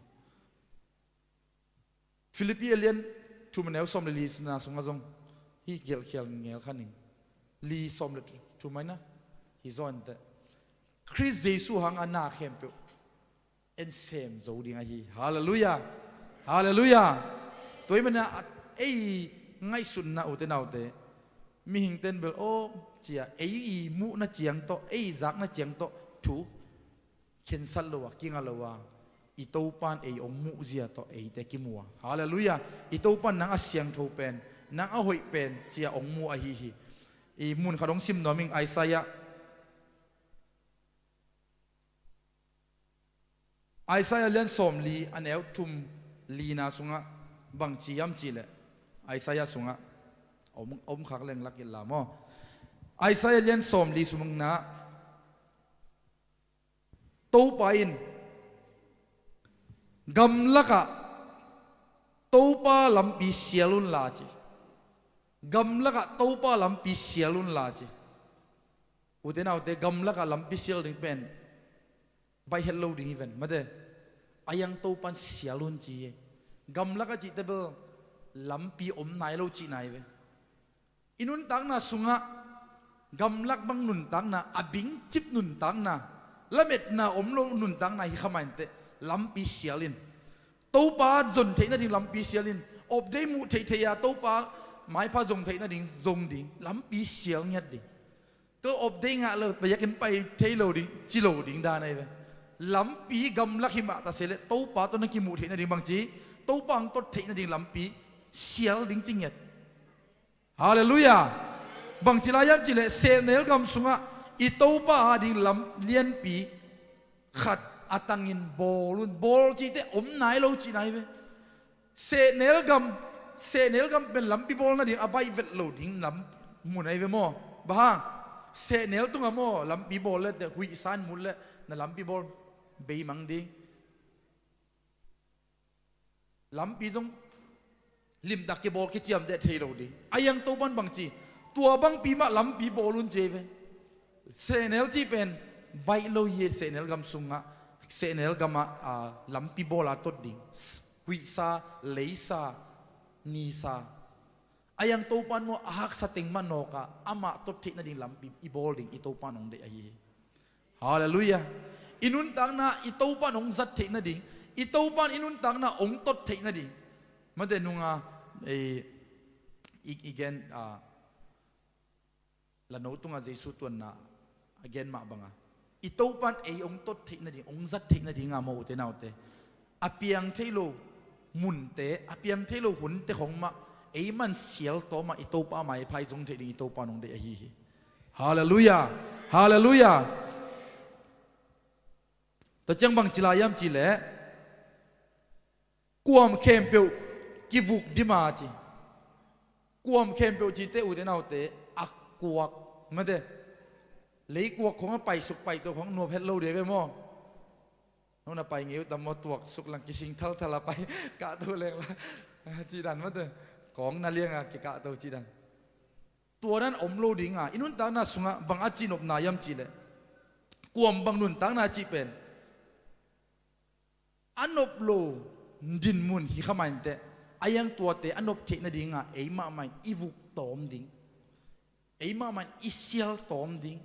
ฟิลิปปีเลียนทูมันเอลสมเลลีสนาสงจงฮีเกลเขียลเงลขันนิงลีสมเลทูมันนะฮิซอนเตคริสเยซูหังอนาเข้มเปเอ็นเซมโจดิงฮีฮาเลลูยาฮาเลลูยาตัวมันนะไอ้ไงสุนนะอุเตนเอาเตมีหิงเต้นเบลโอเจียไอ้มูนะเจียงโตไอ้จักนะเจียงโตถูเข็นสัลลัวกิงอัลลัวอีโตปันเอองมุเจียต่อเอแต่กิมัวฮาเลลูยาอีโตปันนังอาเซียงทูเป็นนังอาหอยเป็นเจียองมุอาฮีฮีอีมุนขดงซิมนอมิงไอซายะเลียนสมลีอันเอลทุมลีนาสุงะบังจียมจีเลไอซายะสุงะอมขักเลงลักยิลลามอไอซายะเลียนสมลีสุมังนะโตปาอินกำลักะตัวป้าลำปีเสียลุนลาจีกำลักะตัวป้าลำปีเสียลุนลาจีอุตส่าห์อุตส่าห์กำลักะลำปีเสียลุนเป็นไปเฮลโลดิ้งอีเวนมาเด้อายังตัวป้าเสียลุนจีกำลักะจีเตเบลลำปีอมนายโลจีนายเวอินุนตังนาสุงะกำลักบังนุนตังนาอบิงจิบนุนตังนาละเม็ดนาอมโลนุนตังนาฮิขมันเตลำปีเสียลินตัวป้าจนเทน่าดิ่งลำปีเสียลินอบได้มูเทียตัวป้าหมายพาจงเทน่าดิ่งจงดิ่งลำปีเสียเนี่ยดิ่งก็อบได้งะเลยไปยักกันไปเทโลดิ่งจิโลดิ่งได้ไหมเว้ยลำปีกำลักหิมะตาเสลตัวป้าตัวนักกิมูเทน่าดิ่งบางทีตัวป้าตัวเทน่าดิ่งลำปีเสียดิ่งจริงเนี่ยฮาเลลูยาบางทีลายามจิเลเซเนลกำสุงะอีตัวป้าดิ่งลำเลียนปีขัดอาตังินบอลจีเตอมนายโลจีนายเวเซเนลกัมเป็นลำปีบอลนะดิ่งอบายเวทโลดิ่งลำมุนไอเวมอบ้าเซเนลตุงอะมอลำปีบอลเลยแต่หุยสานมุนเลยนั่นลำปีบอลเบย์มังดิ่งลำปีจงลิมดักเกบอลกิจยามเดทเทโลดิ่งอายังตัวบังจีตัวบังปีมาลำปีบอลุนเจเวเซเนลจีเป็นใบโลเยเซเนลกัมสุงะเซเนลกัมลำปีบอลาตดดิ่งหุยซาเลซานีซาอายังตัวปันโมอาฮักสติงมันโนกะอามาตดทินาดิ่งลำปีอีบอลดิ่งอีตัวปันองเดียฮีฮาเลลูยาอินุนตังนาอีตัวปันองจัดทินาดิ่งอีตัวปันอินุนตังนาองตดทินาดิ่งมันเดนุงะอีกเกนละโนตุงะเจสุตัวน่ะagain มาบัง อีโตปันไอองตดเทนดีองจัดเทนดีงามโอเตนเอาเตอเปียงเทโลมุนเตอเปียงเทโลหุ่นเตของมาไอมันเสียลตัวมาอีโตปาไม่พายจงเทดีอีโตปานองเดฮีฮาเลลูยาฮาเลลูยาตัวจังบังจิลายามจิเลกวมเข้มเปียวกิวุกดิมาจีกวมเข้มเปียวจีเตอุเดนเอาเตอักกวกมาเดเลยกวกของไปสุกไปตัวของนัวเพชรโลเดียไปมั้งน้องน่ะไปเงี้ยแต่มาตัวสุกหลังกิสิงทัลไปกะตัวเล็กละจีดันมาเดของนาเลียงอะกิกะตัวจีดันตัวนั้นอมโลดิ่งอ่ะอินุนตานาสุงะบังอาจีนบนายามจีเลกวมบังนุนตานาจีเป็นอันอบโลดินมุนฮิขมันเตอายังตัวเตอันอบเทนดิ่งอ่ะเอมามันอีวุกตอมดิ่งเอมามันอีเซียลตอมดิ่ง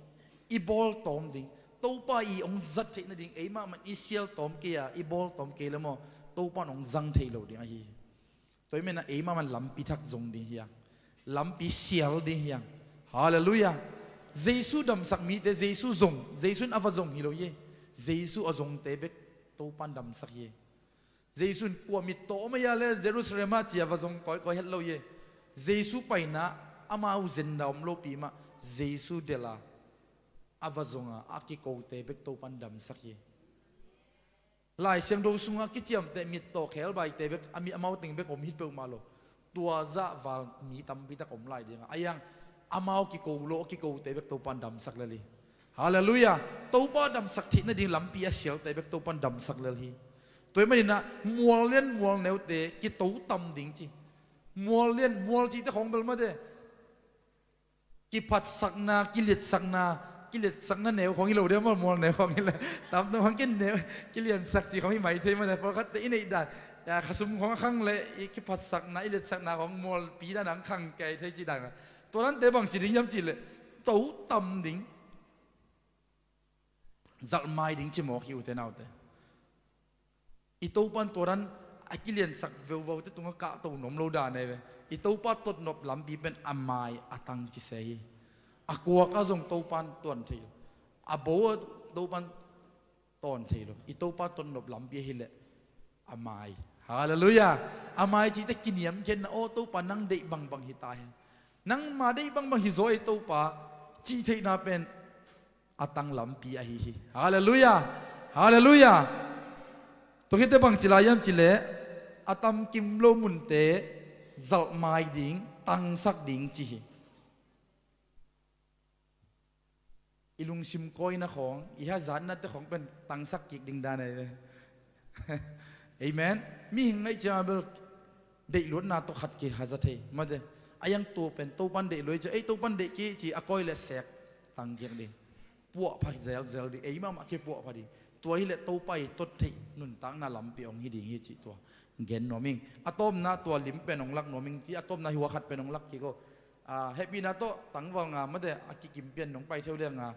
อีบอลตอมดิ่งตัวป้าอีองจัดเทนดิ่งเอมามันอีเซียลตอมเกียอีบอลตอมเกียแล้วมั้งตัวป้าองจังเทโลดิ่งอ่ะตัวเมื่อนั้นเอมามันลำปีทักจงดิ่งเฮียลำปีเซียลดิ่งเฮียฮาเลลูยาเยซูดำสักมีแต่เยซูจงเยซูนอวจงฮิโลเยเยซูอจงเตเบกตัวปันดำสักเยเยซูกลัวมิโตไม่ยาเลยเยรูซาเล็มจีอวจงคอยเฮลโลเยเยซูไปนะอามาอุเซนดาวมโลปีมาเยซูเดล่าอวจงอากิโกเตเบกตัวปันดำสักเยลายเสียงดูสุงอากิจิมเตมิโตเขลใบเตเบกอามีอามาอุติงเบกอมฮิตเปมาโลตัวจะวามีตัมพิตะอมลายเดียงอายังอามาอุกิโกโลกิโกเตเบกตัวปันดำสักเลยฮาเลลูยาตัวปันดำสักทีนั่นดิ่งลำปีเสียวเตเบกตัวปันดำสักเลยตัวไม่ดีนะมัวเลี้ยนมัวแนวเตะกิตูตำดิ่งจีมัวเลี้ยนมัวจีแต่ของเบลมาเดกิพัดสักนากิเลสสักนากิเลสสักนาแนวของฮิโลเดียมันมัวแนวของฮิโลตามตัวของกินแนวกิเลสสักจีของฮิไหมเทมันแต่เพราะเขาเตะในด่านอย่าขสุมของข้างเลยกิพัดสักนากิเลสสักนาของมัวปีด้านหลังข้างไกลเทจีด่างตัวนั้นเตะบังจีดิ่งย้ำจีเลยตูตำดิ่งจักไม่ดิ่งจีหมอกฮิวเตนเอาเตอีตัวปันตัวนั้นไอ้กิเลนสักเวลที่ตรงกะตัวนมโลดาเนี่ยอีตัวปันตัวนบลำบีเป็นอามายอตังจิเซยอากวก็ส่งตัวปันตัวนทีอาโบตัวปันตอนทีอีตัวปันตัวนบลำบีฮิเลอามายฮาเลลูยาอามายจีแต่กินยำเช่นโอ้ตัวปันนั่งได้บังฮิตายนั่งมาได้บังฮิโซไอตัวปันจีเทน่าเป็นอตังลำบีอะฮิฮาเลลูยาฮาเลลูยาตัวคิดแต่บางจิลายามจิเลอาตมกิมโลมุนเตจัลไมดิ่งตังสักดิ่งจีอิลุงซิมคอยนะของอีฮะจันนั่นแต่ของเป็นตังสักกิกดิ่งดานเลยเอเมนมีหิงไงจ้าเบลเด็กล้วนนาตัวขัดกี่ฮะจัดเฮมาเดอายังตัวเป็นตัวปันเด็กเลยจะไอตัวปันเด็กกี่จีอากอยเลสเซกตังเกียงดิปัวพักเซลดิไอมามาเก็บปัวพอดีตัวฮิเลตัวไปตัวที่นุนตั้งน่าลำเปียงฮิดิ่งฮิจิตัวเกนโนมิงอะตอมน่าตัวลิมเป็นองลักโนมิงที่อะตอมน่าหัวขัดเป็นองลักกี่ก็เฮปปี้น่าโตตั้งวางงาไม่ได้อากิกิมเปียนน้องไปเที่ยวเรื่องงา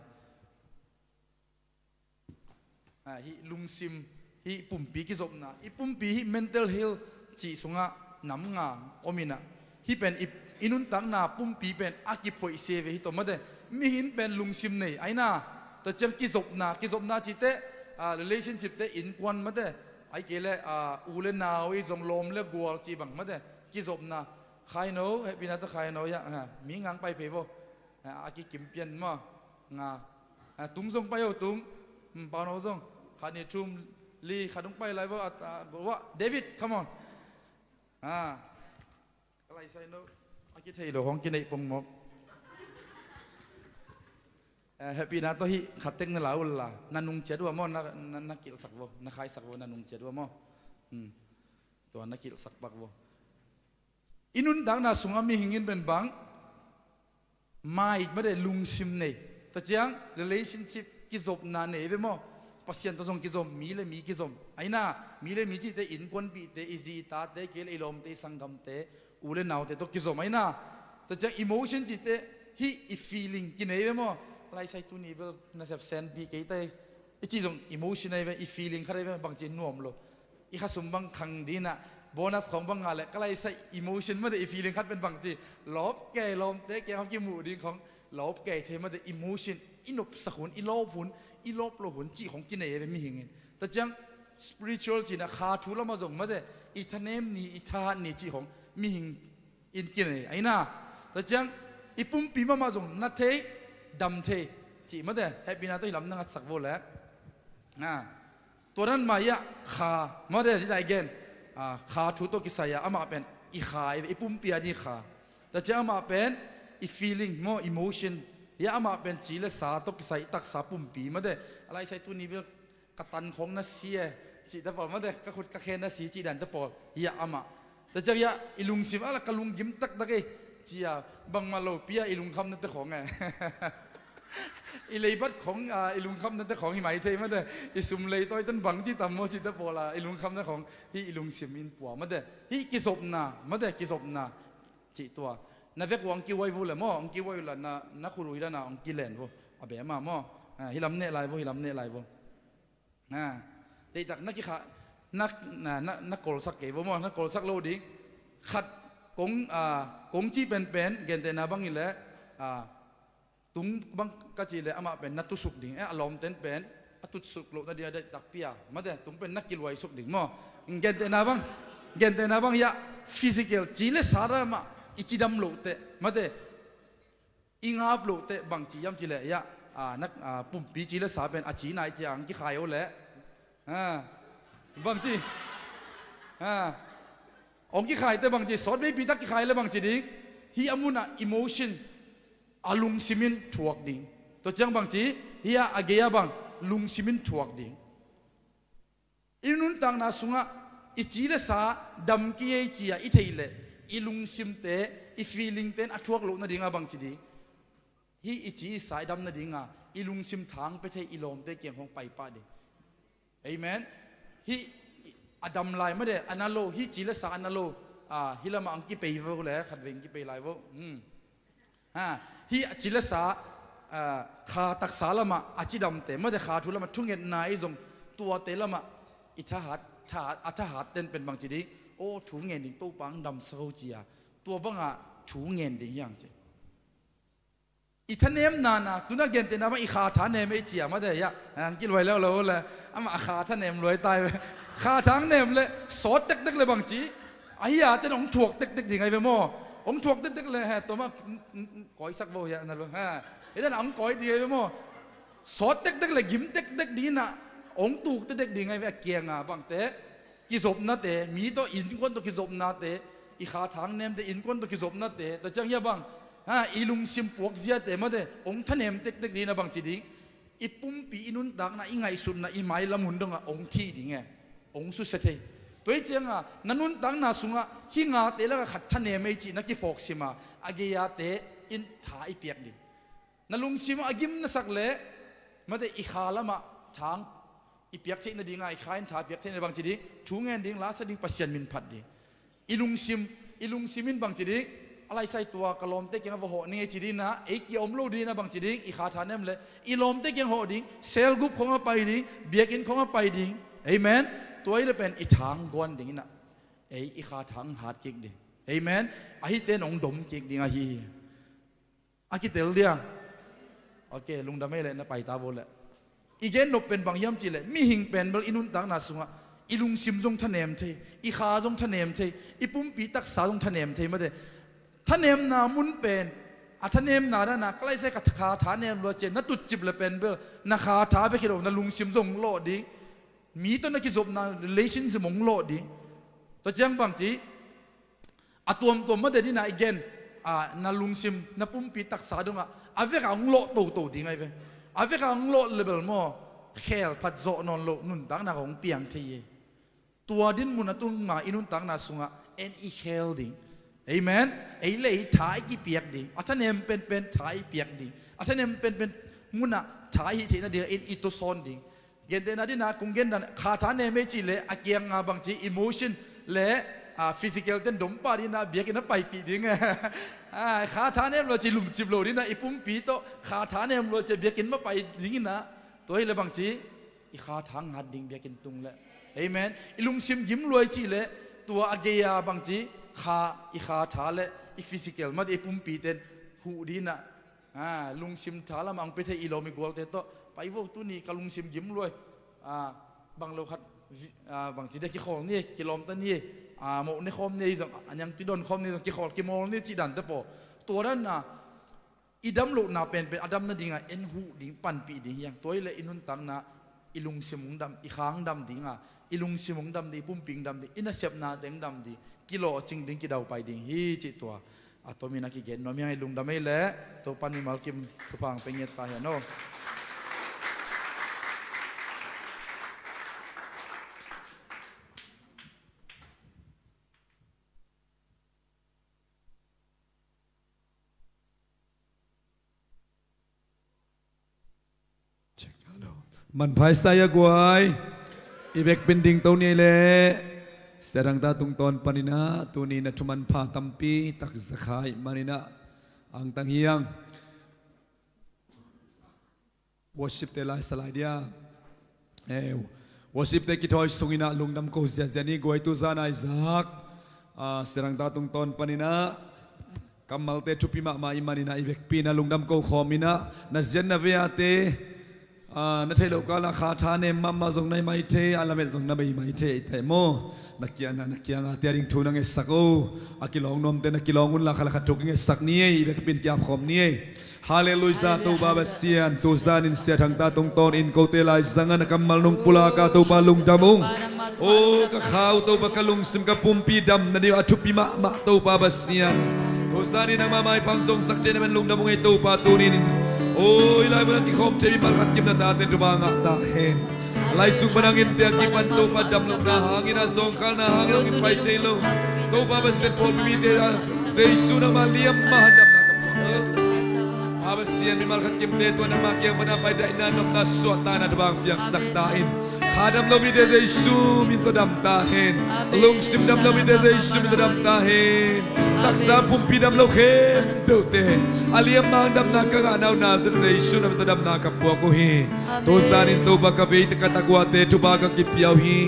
ฮิลุงซิมฮิปุ่มปีกิจบนะฮิปุ่มปีฮิ mental health จีสุงะน้ำงาอมินะฮิเป็นอินุนตั้งน่าปุ่มปีเป็นอากิปอยเซเวฮิตัวไม่ได้มีหินเป็นลุงซิมเนี่ยไอ้น่าแต่เจ้ากิจบนาจิเตrelationship เตอินควันมาเดไอ้เกล้อูเลนาวอีจงลมเลือกกัวจีบังมาเดกิจบนาใครโน้เฮปีนัทใครโน้ยะมีงานไปเพย์บ่อากิกิมเปียนมางาตุ้งจงไปเอาตุ้งปาวโน้จงขันนี่ชุมลีขันต้องไปอะไรบ่ว่าเดวิด come on อะไรใส่โน้อากิเทโลของกินไอ้ปงมกเฮปปี้นะตัวฮีขัดเต็งนั่นแหละอุลล่ะนันนุงเจ็ดว่ามั่งนักกิลสักบ่นักขายสักบ่นันนุงเจ็ดว่ามั่งตัวนักกิลสักปักบ่อินุนดังน่าสุงามีหิงินเป็นบังไม่ได้ลุงซิมเนี่ยแต่เจ้า relationship กิจบนานเนี่ยเว้ยมั่งพัศยันตัวทรงกิจบมีเลยมีกิจบไอ้น่ามีเลยมีจีเตอินควนปีเตอิจีตาเตเกลอิลอมเตสังกัมเตอูเลนาวเตตัวกิจบไอ้น่าแต่เจ้า emotion จีเตฮีอี feeling กินเนี่ยเว้ยมั่งไล่ใส่ตัวนี้เบลน่าจะเซนบีเกย์แต่ไอ้จีจงอิโมชันไอ้เว้ยอีฟีลิ่งอะไรเว้ยบางจีน่วมโลอีข้าสมบังคังดีน่ะโบนัสของบางงานแหละก็ไล่ใส่อิโมชันไม่ได้อีฟีลิ่งคัดเป็นบางจีลบแก่ลมเตะแก่เขากิมูดีของลบแก่เทมันได้อิโมชัน อินบสักหุ่นอิโลหุ่นอิโลปโลหุ่นจีของกินเองเป็นมีหิงแต่จัง spiritual จีนะขาทุลมาส่งมาเดอิทเนมนี่อิทานนี่จีของมีหิงอินกินเองไอ้น่าแต่จังอีปุ่มปีมาส่งนัดเทดำเทจีมาเดให้ปีนาตัวลำนั่งสักโวแล้วตัวนั้นมาอยะขามาเดที่ไหนเกนขาทุตัวกิสายอามาเป็นอีขาอีปุ่มปีอันนี้ขาแต่จะอามาเป็นอี feeling more emotion ยาอามาเป็นจีเลสาตัวกิสายตักสาปุ่มปีมาเดอะไรใส่ตัวนี้เป็นกตันของนัสเซียจีตะปอมาเดกขุดกะเคนนัสซีจีดันตะปอยาอามาแต่จะยาอิลุงซิมอะไรกะลุงกิมตักตะเกจียบังมาโลปียอิลุงคำนั่นตะของไงอิเลยบัดของอิลุงคำนั่นตะของหิมายเทมาเดอิสุมเลยต้อยต้นบังจีตัมโมจีตะปอละอิลุงคำนั่นของฮิอิลุงซิมอินปัวมาเดฮิกิศพนามาเดกิศพนาจีตัวนาเวกวังกิไว้บุเลยมั่งกิไว้ละนักคุรุยละนะองกิเลนบุอาเบะมามั่ฮิลำเนะลายบุฮิลำเนะลายบุเด็กนักกิขานักกอลสักเก็บมั่งนักกอลสักโลดิขัดกงจีเป็นเกณฑ์แต่นาบังนี่แหละตุ้งบังกะจีเลยอามาเป็นนักตุสุกดิ่งอารมณ์เต้นเป็นตุสุกโลนั่นเดียได้ตักเปียมาเดตุ้งเป็นนักกิลไว้สุกดิ่งมั่งเกณฑ์แต่นาบังยาฟิสิกอลจีเลยสาระมาอิจิดัมโลเตมาเดอิงาบโลเตบางจียามจีเลยยะนักปุ่มปีจีเลยสาเป็นอาจีนายจีอังกิขายเอาแหละบางจีองกิขายแต่บางจีสอดไว้ปีตักกิขายเลยบางจีดิ่งฮีอามุนะอิโมชันอาลุงซิมินถวกดิ่งตัวจังบางจีฮีอาเกียบางลุงซิมินถวกดิ่งอินุนตังนาสุงะอิจีเลยสาดัมกี้ไอจีอิเทเลอีลุงซิมเตอีฟีลิงเตนอัทวกโลนั่นดิ่งอ่ะบางทีดีฮีอีจีสายดำนั่นดิ่งอ่ะอีลุงซิมทางไปเทอีลมเตเกี่ยงของไปป้าดิเอเมนฮีอดัมไลไม่ได้อนาโลฮีจีเลสาอนาโลฮีละมาอังกีไปวะเลยขัดเวงกีไปไลวะฮีจีเลสาขาตักสาละมาอาจิดำเตไม่ได้ขาทุละมาทุ่งเงินนายจงตัวเตละมาอิทหารอัทหารเต้นเป็นบางทีดีโอ้ถูเงินดิ่งตู้ปังดำเสาจียตัวบังอ่ะถูเงินดิ่งยังเจอีท่านเนมนานะตุนักเงินเตนะว่าอีขาท่านเนมไม่จียมาได้ยะกินไว้แล้วเลยอามาขาท่านเนมรวยตายไปขาทางเนมเลยสอดเต็กเลยบางจีไอ้ยาเต้นองถวกเต็กยังไงไปมั่วองถวกเต็กเลยฮะตัวมาก้อยสักโบยะนั่นเลยฮะไอ้ท่านองก้อยดีไปมั่วสอดเต็กเลยยิ้มเต็กดีนะองตูกเต็กดีไงไปเกียงอ่ะบางเตะกิจบนาเตมีตัวอินคนตัวกิจบนาเตอีขาทางเนมเตอินคนตัวกิจบนาเตแต่จังเฮียบังอีลุงซิมปวกเสียเตมาเตองท่านเนมเต็กดีนะบางจีดิอีปุ่มปีอินุนดักนะอีไงสุดนะอีไม้ละมุนดงอ่ะองที่ดิไงองสุดเสถียตัวเจ้าอ่ะนันนุนดังนาสุงอ่ะหิงาเตแล้วก็ขัดท่านเนมไม่จีนักกิปอกซิมาอาเกียเตอินถ่ายเปียกดินันลุงซิมอากิมนัสักเละมาเตอีขาละมาทางอีเปียกเทนดิ่งไงขายถ่ายเปียกเทนบางจีดิชูเงินดิ่งลาสดิ่งปัสยันมินพัดดิอีลุงซิมินบางจีดิอะไรใส่ตัวกระลมเตกินว่าโหนี่จีดินะเอกยอมโลดีนะบางจีดิอีขาทานเนมเลยอีลมเตกินโหดิ่งเซลล์กุบของเราไปดิ่งเบียกินของเราไปดิ่งเอเมนตัวนี้เป็นอีทางกวนดิ่งนะอีขาทางหาดกิกดิ่งเอเมนอาฮิเตนองดมกิกดิ่งอาคิเตลเดียโอเคลุงดำไม่เลยนะไปตาโบเลยอีเกนนบเป็นบางย่ำจีเลยมีหิงเป็นเบลอินุนตักนาสุงะอีลุงซิมจงทะเนมเทอีขาจงทะเนมเทอีปุ่มปีตักษาจงทะเนมเทมาเดทะเนมนามุนเป็นทะเนมนาด้านนักใกล้เสกคาถาเนมรัวเจนนัตุจิบเลยเป็นเบลนักคาถาไปคิดว่านัลุงซิมจงโลดีมีต้นนักกิจบนา relation สมองโลดีตัวเจ้าบางจีตัวมาเดนี่นะอีเกนนัลุงซิมนัปุ่มปีตักษาดงอ่ะอาเวกอังโลโตดีไงเว้อาเวกังโลเลเบลโมเคลพัดโจนอนโลนุนตังนาของเปียงทีตัวดินมุนตุงมาอินุนตังนาสุงะเอ็นอีเคลดิเอเมนเอเลยถ่ายกี่เปียกดิอัตเนมเป็นถ่ายเปียกดิอัตเนมเป็นมุนอะถ่ายที่นั่นเดียวเอ็นอิตุซอนดิเย็นเดนาดินาคงเย็นดันขาฐานเนไม่จีเลยอาเกียงงาบางจีอิโมชันและฟิสิกอลเต้นดมปาดินาเบียกินน้ำไปปีดิงขาฐานเนมเราจีลุมจิบโลดินาอีปุ่มปีโตขาฐานเนมเราจะเบียกินมาไปดิงนะตัวให้เลยบางจีอีขาทางหัดดิงเบียกินตุงเลยเอเมนอีลุงซิมยิ้มรวยจีเลยตัวอาเกียบางจีขาอีขาฐานเลยอีฟิสิกอลมาอีปุ่มปีเต้นหูดีนะ ลุงซิมถาละมังไปเทอีโลมิกวลเตโตไปพวกตุนีกับลุงซิมยิ้มรวยบางเราคัดบางจีได้กี่ของนี่กิโลมตันนี่โมในคอมนี่จังอันยังติดโดนคอมนี่จังกี่ของกี่โมงนี่จีดันเตปอตัวนั้นอีดัมลูกนาเป็นอดัมนั่นดิ่งเอ็นหูดิ่งปันปีดิ่งยังตัวเลยอินุนตังนะอีลุงซิมงดำอีค้างดำดิ่งอีลุงซิมงดำดีปุ่มปิงดำดีอินาเสียบนาเด้งดำดีกิโลจริงดิ่งกี่ดาวไปดิ่งฮีจิตัวตัวมีนักกิเกนน้องมีให้ลุงดำไม่เละตัวปันนิมัลกิมทุพังเป็นเงียบตาเห็นโนมันภายใส่กวยอีเวกเป็นดิ่งตัวนี้เลยเสดังตาตุงตอนปนินะตัวนี้นัทุมันพาตัมปีตักสะขายมานินะอังตังเฮียง worship เตลายสลายเดียworship เตกิทอยสุงินะลุงดำโกเสียเจนี่กวยตุซานายซักเสดังตาตุงตอนปนินะกำมัลเตชุปิมามาอิมานินะอีเวกปีนะลุงดำโกขอมินะนัเจนนาเวียเตนัทเทโลกาลาคาทานเนมัมมาส่งในไมเทอาลาเมส่งในไมเทแต่โมนักเกียงอาเตียริงทูนังเอสักโออากิลองนมเตนักกิลองอุนลาคาลาคาทุกิงเอสักนี้เบกเป็นกิอาบขอมนี้ฮาเลลูยาตูบาเบเซียนตูซานินเสียทางตาตรงตอนอินโกเตลายสังนักกัมมัลนุงปุลากาตูบาลุงดามุงโอ้กะข้าวตูบากะลุงซิมกะปุ่มปีดำนันเดียวอาชุปิมะมะตูบาเบเซียนตูซานินนังมาไม่พังทรงสักเจนมันลุงดามุงไอตูบาตูนินโอ้ยลายมันกิคอมเจมิmalขัดกิมนาตาเต็นจุบังอ่ะตาเห็นลายสุกมันanginเตียกิมันตูปัดดำลงนาหางินาสงขัลนาหางanginไปเจโลตูปาเบสเตปอลมีเดียเซซูนามาเลียมมาดำนากับพวกอาเบสเซียนมีmalขัดกิมเดตัวนามาเกียมันไปได้นานนาสวดตานาดบังเปียกสักตาอินขาดำลมีเดเซซูมินตัวดำตาเห็นลุงซิมดำลมีเดเซซูมินตัวดำตาเห็นตักษาปุ่มปีดำโลเข้มดูเตอาเลียมังดำนากะกะนาวนาสเรชุนตัวดำนากับพวกกูฮีตัวซานินตัวบักเวตกะตะกัวเตจุบากะกิปยาวฮี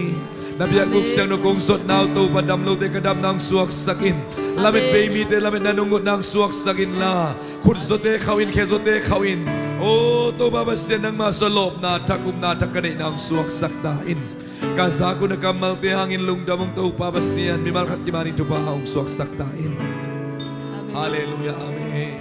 นับยากุกเสียงนกงสดนาวตัวบัดำโลเตกะดำนางสวกสักินลาเม็ดเบมีเตลาเม็ดนันงดนางสวกสักินลาขุดโซเตเขาอินเคโซเตเขาอินโอ้ตัวบาบเสียนนังมาสลบนาทักุมนาทักกะเนนางสวกสักตาอินKasaku na kamal te hangin lung damong tau pabasian mi malkat kimani tu bahong suak saktain. Haleluya amin.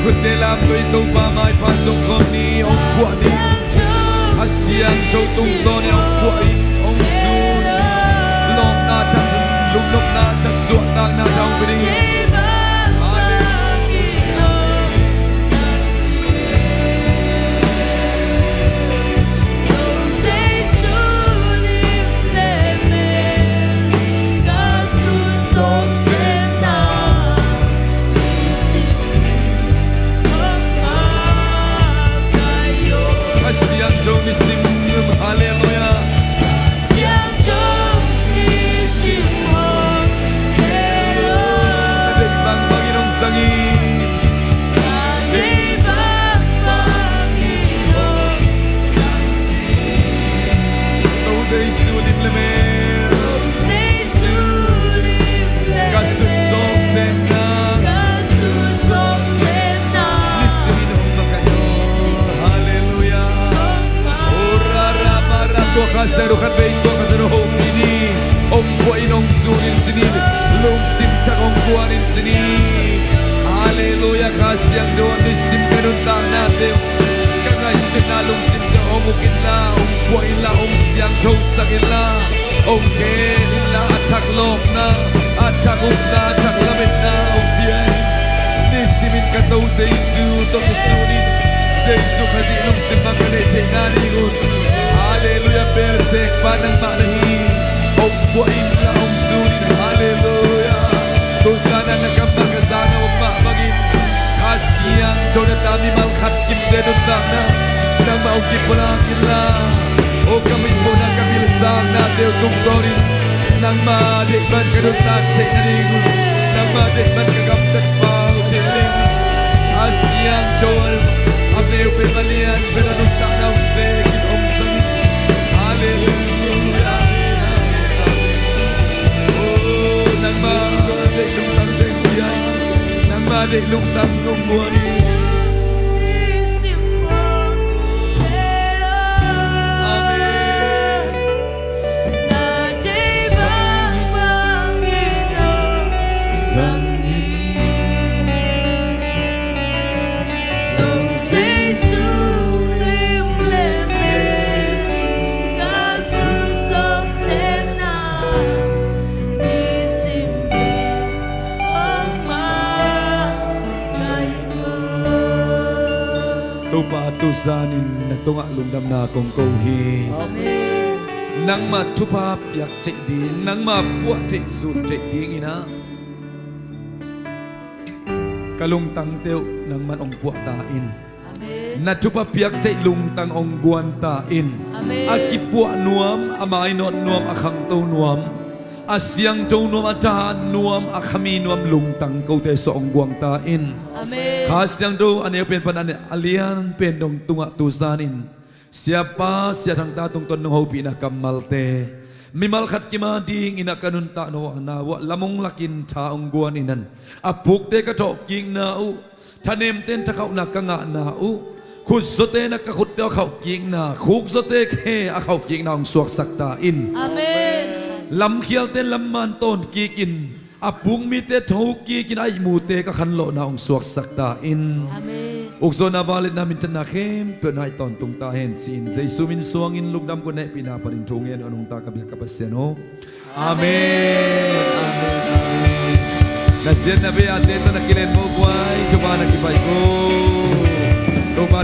คุณเดลามด้วยตัวปาไม้พาสงคมนี้องค์พวกนี้อาเซียนเจ้าตุงโตเนี่ยองค์พวกนี้องค์สูงลงหน้าทักลุกลงหน้าทักสวดต่างหน้าทางไปดีSerukan beito kasero ini om buain om sunin sini lum sim takong buanin sini haleluya kasiang doan di sim kanutang natin kagay sinalong sim ka omukin la om buain la om siang dong sakin la om kenin la atak lok na atak up na atak lamit na om biay di simin kataw sa isu tong sunin sa isu kasi lum sim makanete naningun Haleluya bersek padang maknahi Om buain la om sunin Haleluya Tusana nakambang kasana om makmagin Kasiang Jodoh tami malkhat kim dedun takna Nang mau kim pulakin la O kami puna kami lesang na teo tungtorin Nang madik man kadun tak narigun Nang madik man kagamtak pao tiling Kasiang Jodoh Abneu pemalian Penanung takna usekin om sangin Hallelujah. Oh, nang madik lungtang tengkuyan, nang madik lungtang ngumbuani. Tupa tusanin na tunga lungdam na kong kauhi Nang matupap yak cek di Nang mapuat cek sud cek di ina Kalungtang teo nang man ong puat tain Natupap yak cek lungtang ong guan tain Akipuat nuam amay not nuam akang tau nuam Asyang tau nuam atahan nuam akami nuam lungtang kau te soong guang tain Kasyang do ane pen pan ane alian pen dong tunga tusanin siapa siatang tatung ton nong hopi na kamalte mimal khat kimading ina kanun ta no na wa lamong lakin taong guan inan apuk te katok king na u tanem ten takau na kanga na u khut sote na kakut teo khau king na khuk sote ke akau king na ong suak sakta in amen lam khial ten lam man ton kikin Apung mite thoki kin ay mute ka kanlo na ong suak sakta in Amen Ukso na balit namin tanakim penay tontung tahen sin zay sumin suangin lugdam ko na pinaparintungin anong takabya kapasyano Amen Amen Amen Nasyan na ba ate ito nakilen mo kway Tuba na kipay ko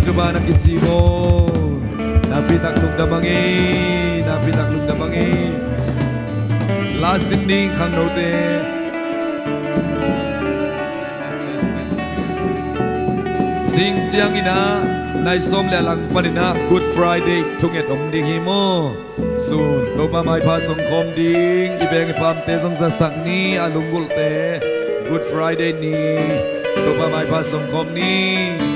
Tuba na kitsi mo Napitak lugdamangin Napitak lugdamangin Last ending kang note Sing tiang ina Nai som le lang panina Good Friday Tunget om ding himo Soon Topa mai pa song kom ding Ibeng ipam te song sasak ni Alunggul te Good Friday ni Topa mai pa song kom ni